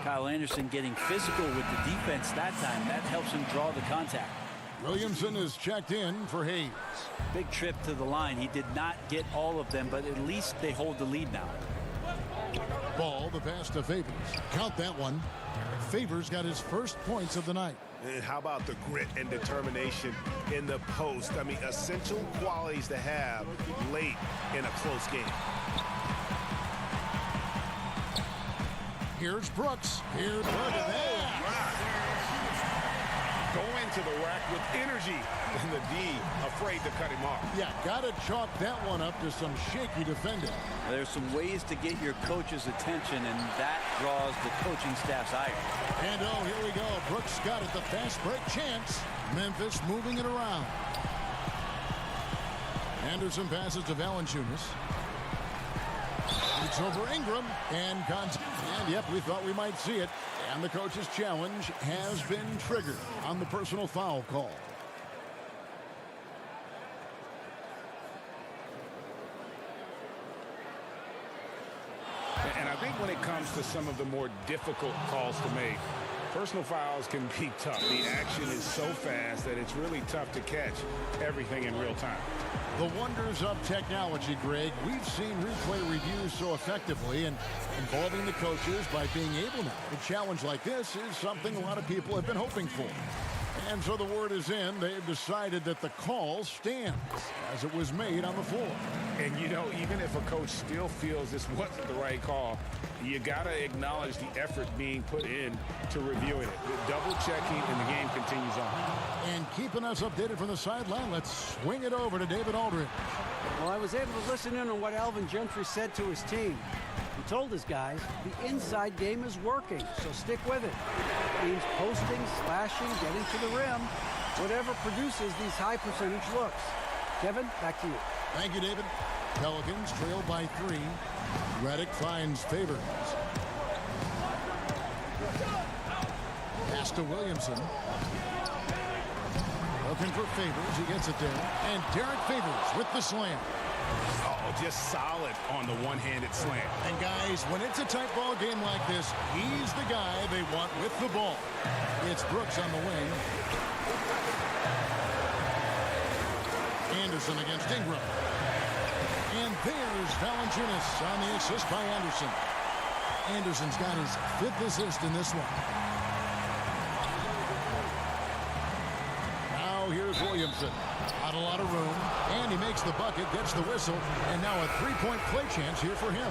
Speaker 17: Kyle Anderson getting physical with the defense that time. That helps him draw the contact.
Speaker 3: Williamson is checked in for Hayes.
Speaker 17: Big trip to the line. He did not get all of them, but at least they hold the lead now.
Speaker 3: Ball, the pass to Favors. Count that one. Favors got his first points of the night.
Speaker 12: And how about the grit and determination in the post? I mean, essential qualities to have late in a close game.
Speaker 3: Here's Brooks. Here's look at that.
Speaker 12: Go into the rack with energy, and the D afraid to cut him off.
Speaker 3: Yeah, got to chalk that one up to some shaky defending.
Speaker 17: There's some ways to get your coach's attention, and that draws the coaching staff's ire.
Speaker 3: And oh, here we go. Brooks got it, the fast break chance. Memphis moving it around. Anderson passes to Valanciunas. It's over Ingram and yep, we thought we might see it. And the coach's challenge has been triggered on the personal foul call.
Speaker 6: And I think when it comes to some of the more difficult calls to make, personal fouls can be tough. The action is so fast that it's really tough to catch everything in real time.
Speaker 3: The wonders of technology, Greg. We've seen replay reviews so effectively and involving the coaches by being able now. A challenge like this is something a lot of people have been hoping for. And so the word is in. They've decided that the call stands as it was made on the floor.
Speaker 6: And, you know, even if a coach still feels this wasn't the right call, you got to acknowledge the effort being put in to reviewing it. The double checking, and the game continues on.
Speaker 3: And keeping us updated from the sideline, let's swing it over to David Aldridge.
Speaker 10: Well, I was able to listen in on what Alvin Gentry said to his team. He told his guys the inside game is working, so stick with it. It means posting, slashing, getting to the rim, whatever produces these high percentage looks. Kevin, back to you.
Speaker 3: Thank you, David. Pelicans trail by 3. Redick finds Favors. Pass to Williamson. Looking for Favors. He gets it there. And Derek Favors with the slam.
Speaker 6: Oh, just solid on the one-handed slam.
Speaker 3: And guys, when it's a tight ball game like this, he's the guy they want with the ball. It's Brooks on the wing. Anderson against Ingram. And there's Valanciunas on the assist by Anderson. Anderson's got his 5th assist in this one. Now here's Williamson. Not a lot of room. And he makes the bucket, gets the whistle, and now a 3-point play chance here for him.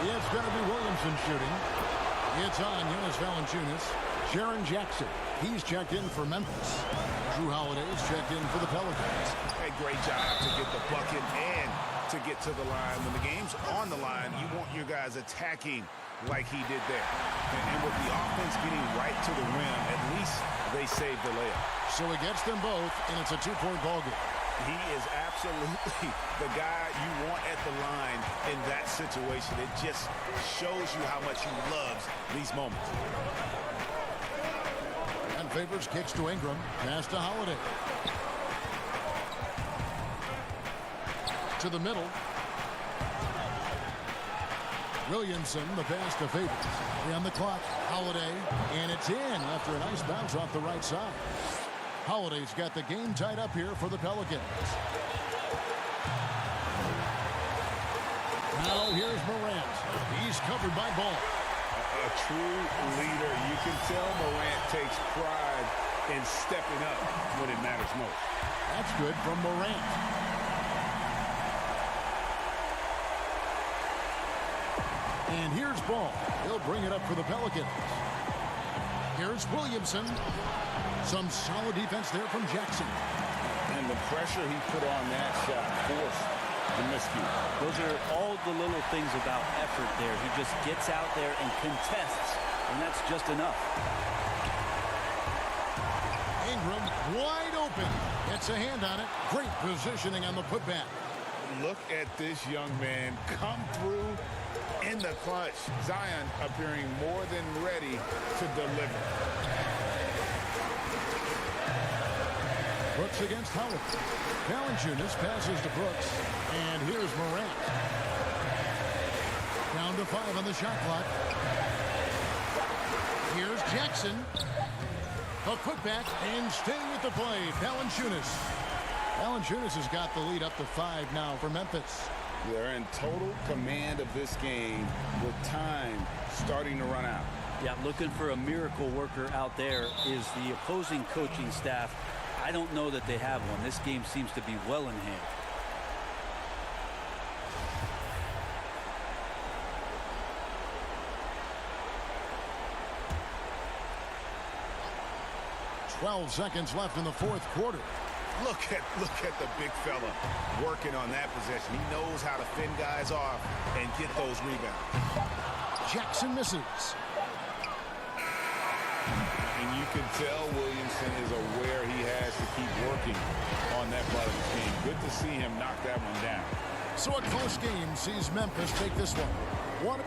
Speaker 3: It's going to be Williamson shooting. It's on Jonas Valanciunas. Jaren Jackson. He's checked in for Memphis. Drew Holiday's checked in for the Pelicans.
Speaker 6: A great job to get the bucket and to get to the line. When the game's on the line, you want your guys attacking like he did there. And with the offense getting right to the rim, at least they saved the layup.
Speaker 3: So he gets them both, and it's a 2-point ball game.
Speaker 6: He is absolutely the guy you want at the line in that situation. It just shows you how much he loves these moments.
Speaker 3: And Favors kicks to Ingram. Pass to Holiday. To the middle. Williamson, the pass to Favors. 3 on the clock. Holiday. And it's in after a nice bounce off the right side. Holiday's got the game tied up here for the Pelicans. Now here's Morant. He's covered by Ball.
Speaker 6: A true leader. You can tell Morant takes pride in stepping up when it matters most.
Speaker 3: That's good from Morant. And here's Ball. He'll bring it up for the Pelicans. Here's Williamson. Some solid defense there from Jackson.
Speaker 6: And the pressure he put on that shot forced the miscue.
Speaker 17: Those are all the little things about effort there. He just gets out there and contests, and that's just enough.
Speaker 3: Ingram wide open. Gets a hand on it. Great positioning on the putback.
Speaker 6: Look at this young man come through in the clutch. Zion appearing more than ready to deliver.
Speaker 3: Brooks against Howard. Valanciunas passes to Brooks. And here's Morant. Down to 5 on the shot clock. Here's Jackson. A putback and staying with the play. Valanciunas. Valanciunas has got the lead up to 5 now for Memphis.
Speaker 6: They're in total command of this game with time starting to run out.
Speaker 17: Yeah, looking for a miracle worker out there is the opposing coaching staff. I don't know that they have one. This game seems to be well in hand.
Speaker 3: .12 seconds left in the 4th quarter.
Speaker 6: Look at the big fella working on that possession. He knows how to fend guys off and get those rebounds.
Speaker 3: Jackson misses.
Speaker 6: And you can tell Williamson is aware he has to keep working on that part of his game. Good to see him knock that one down.
Speaker 3: So a close game sees Memphis take this one.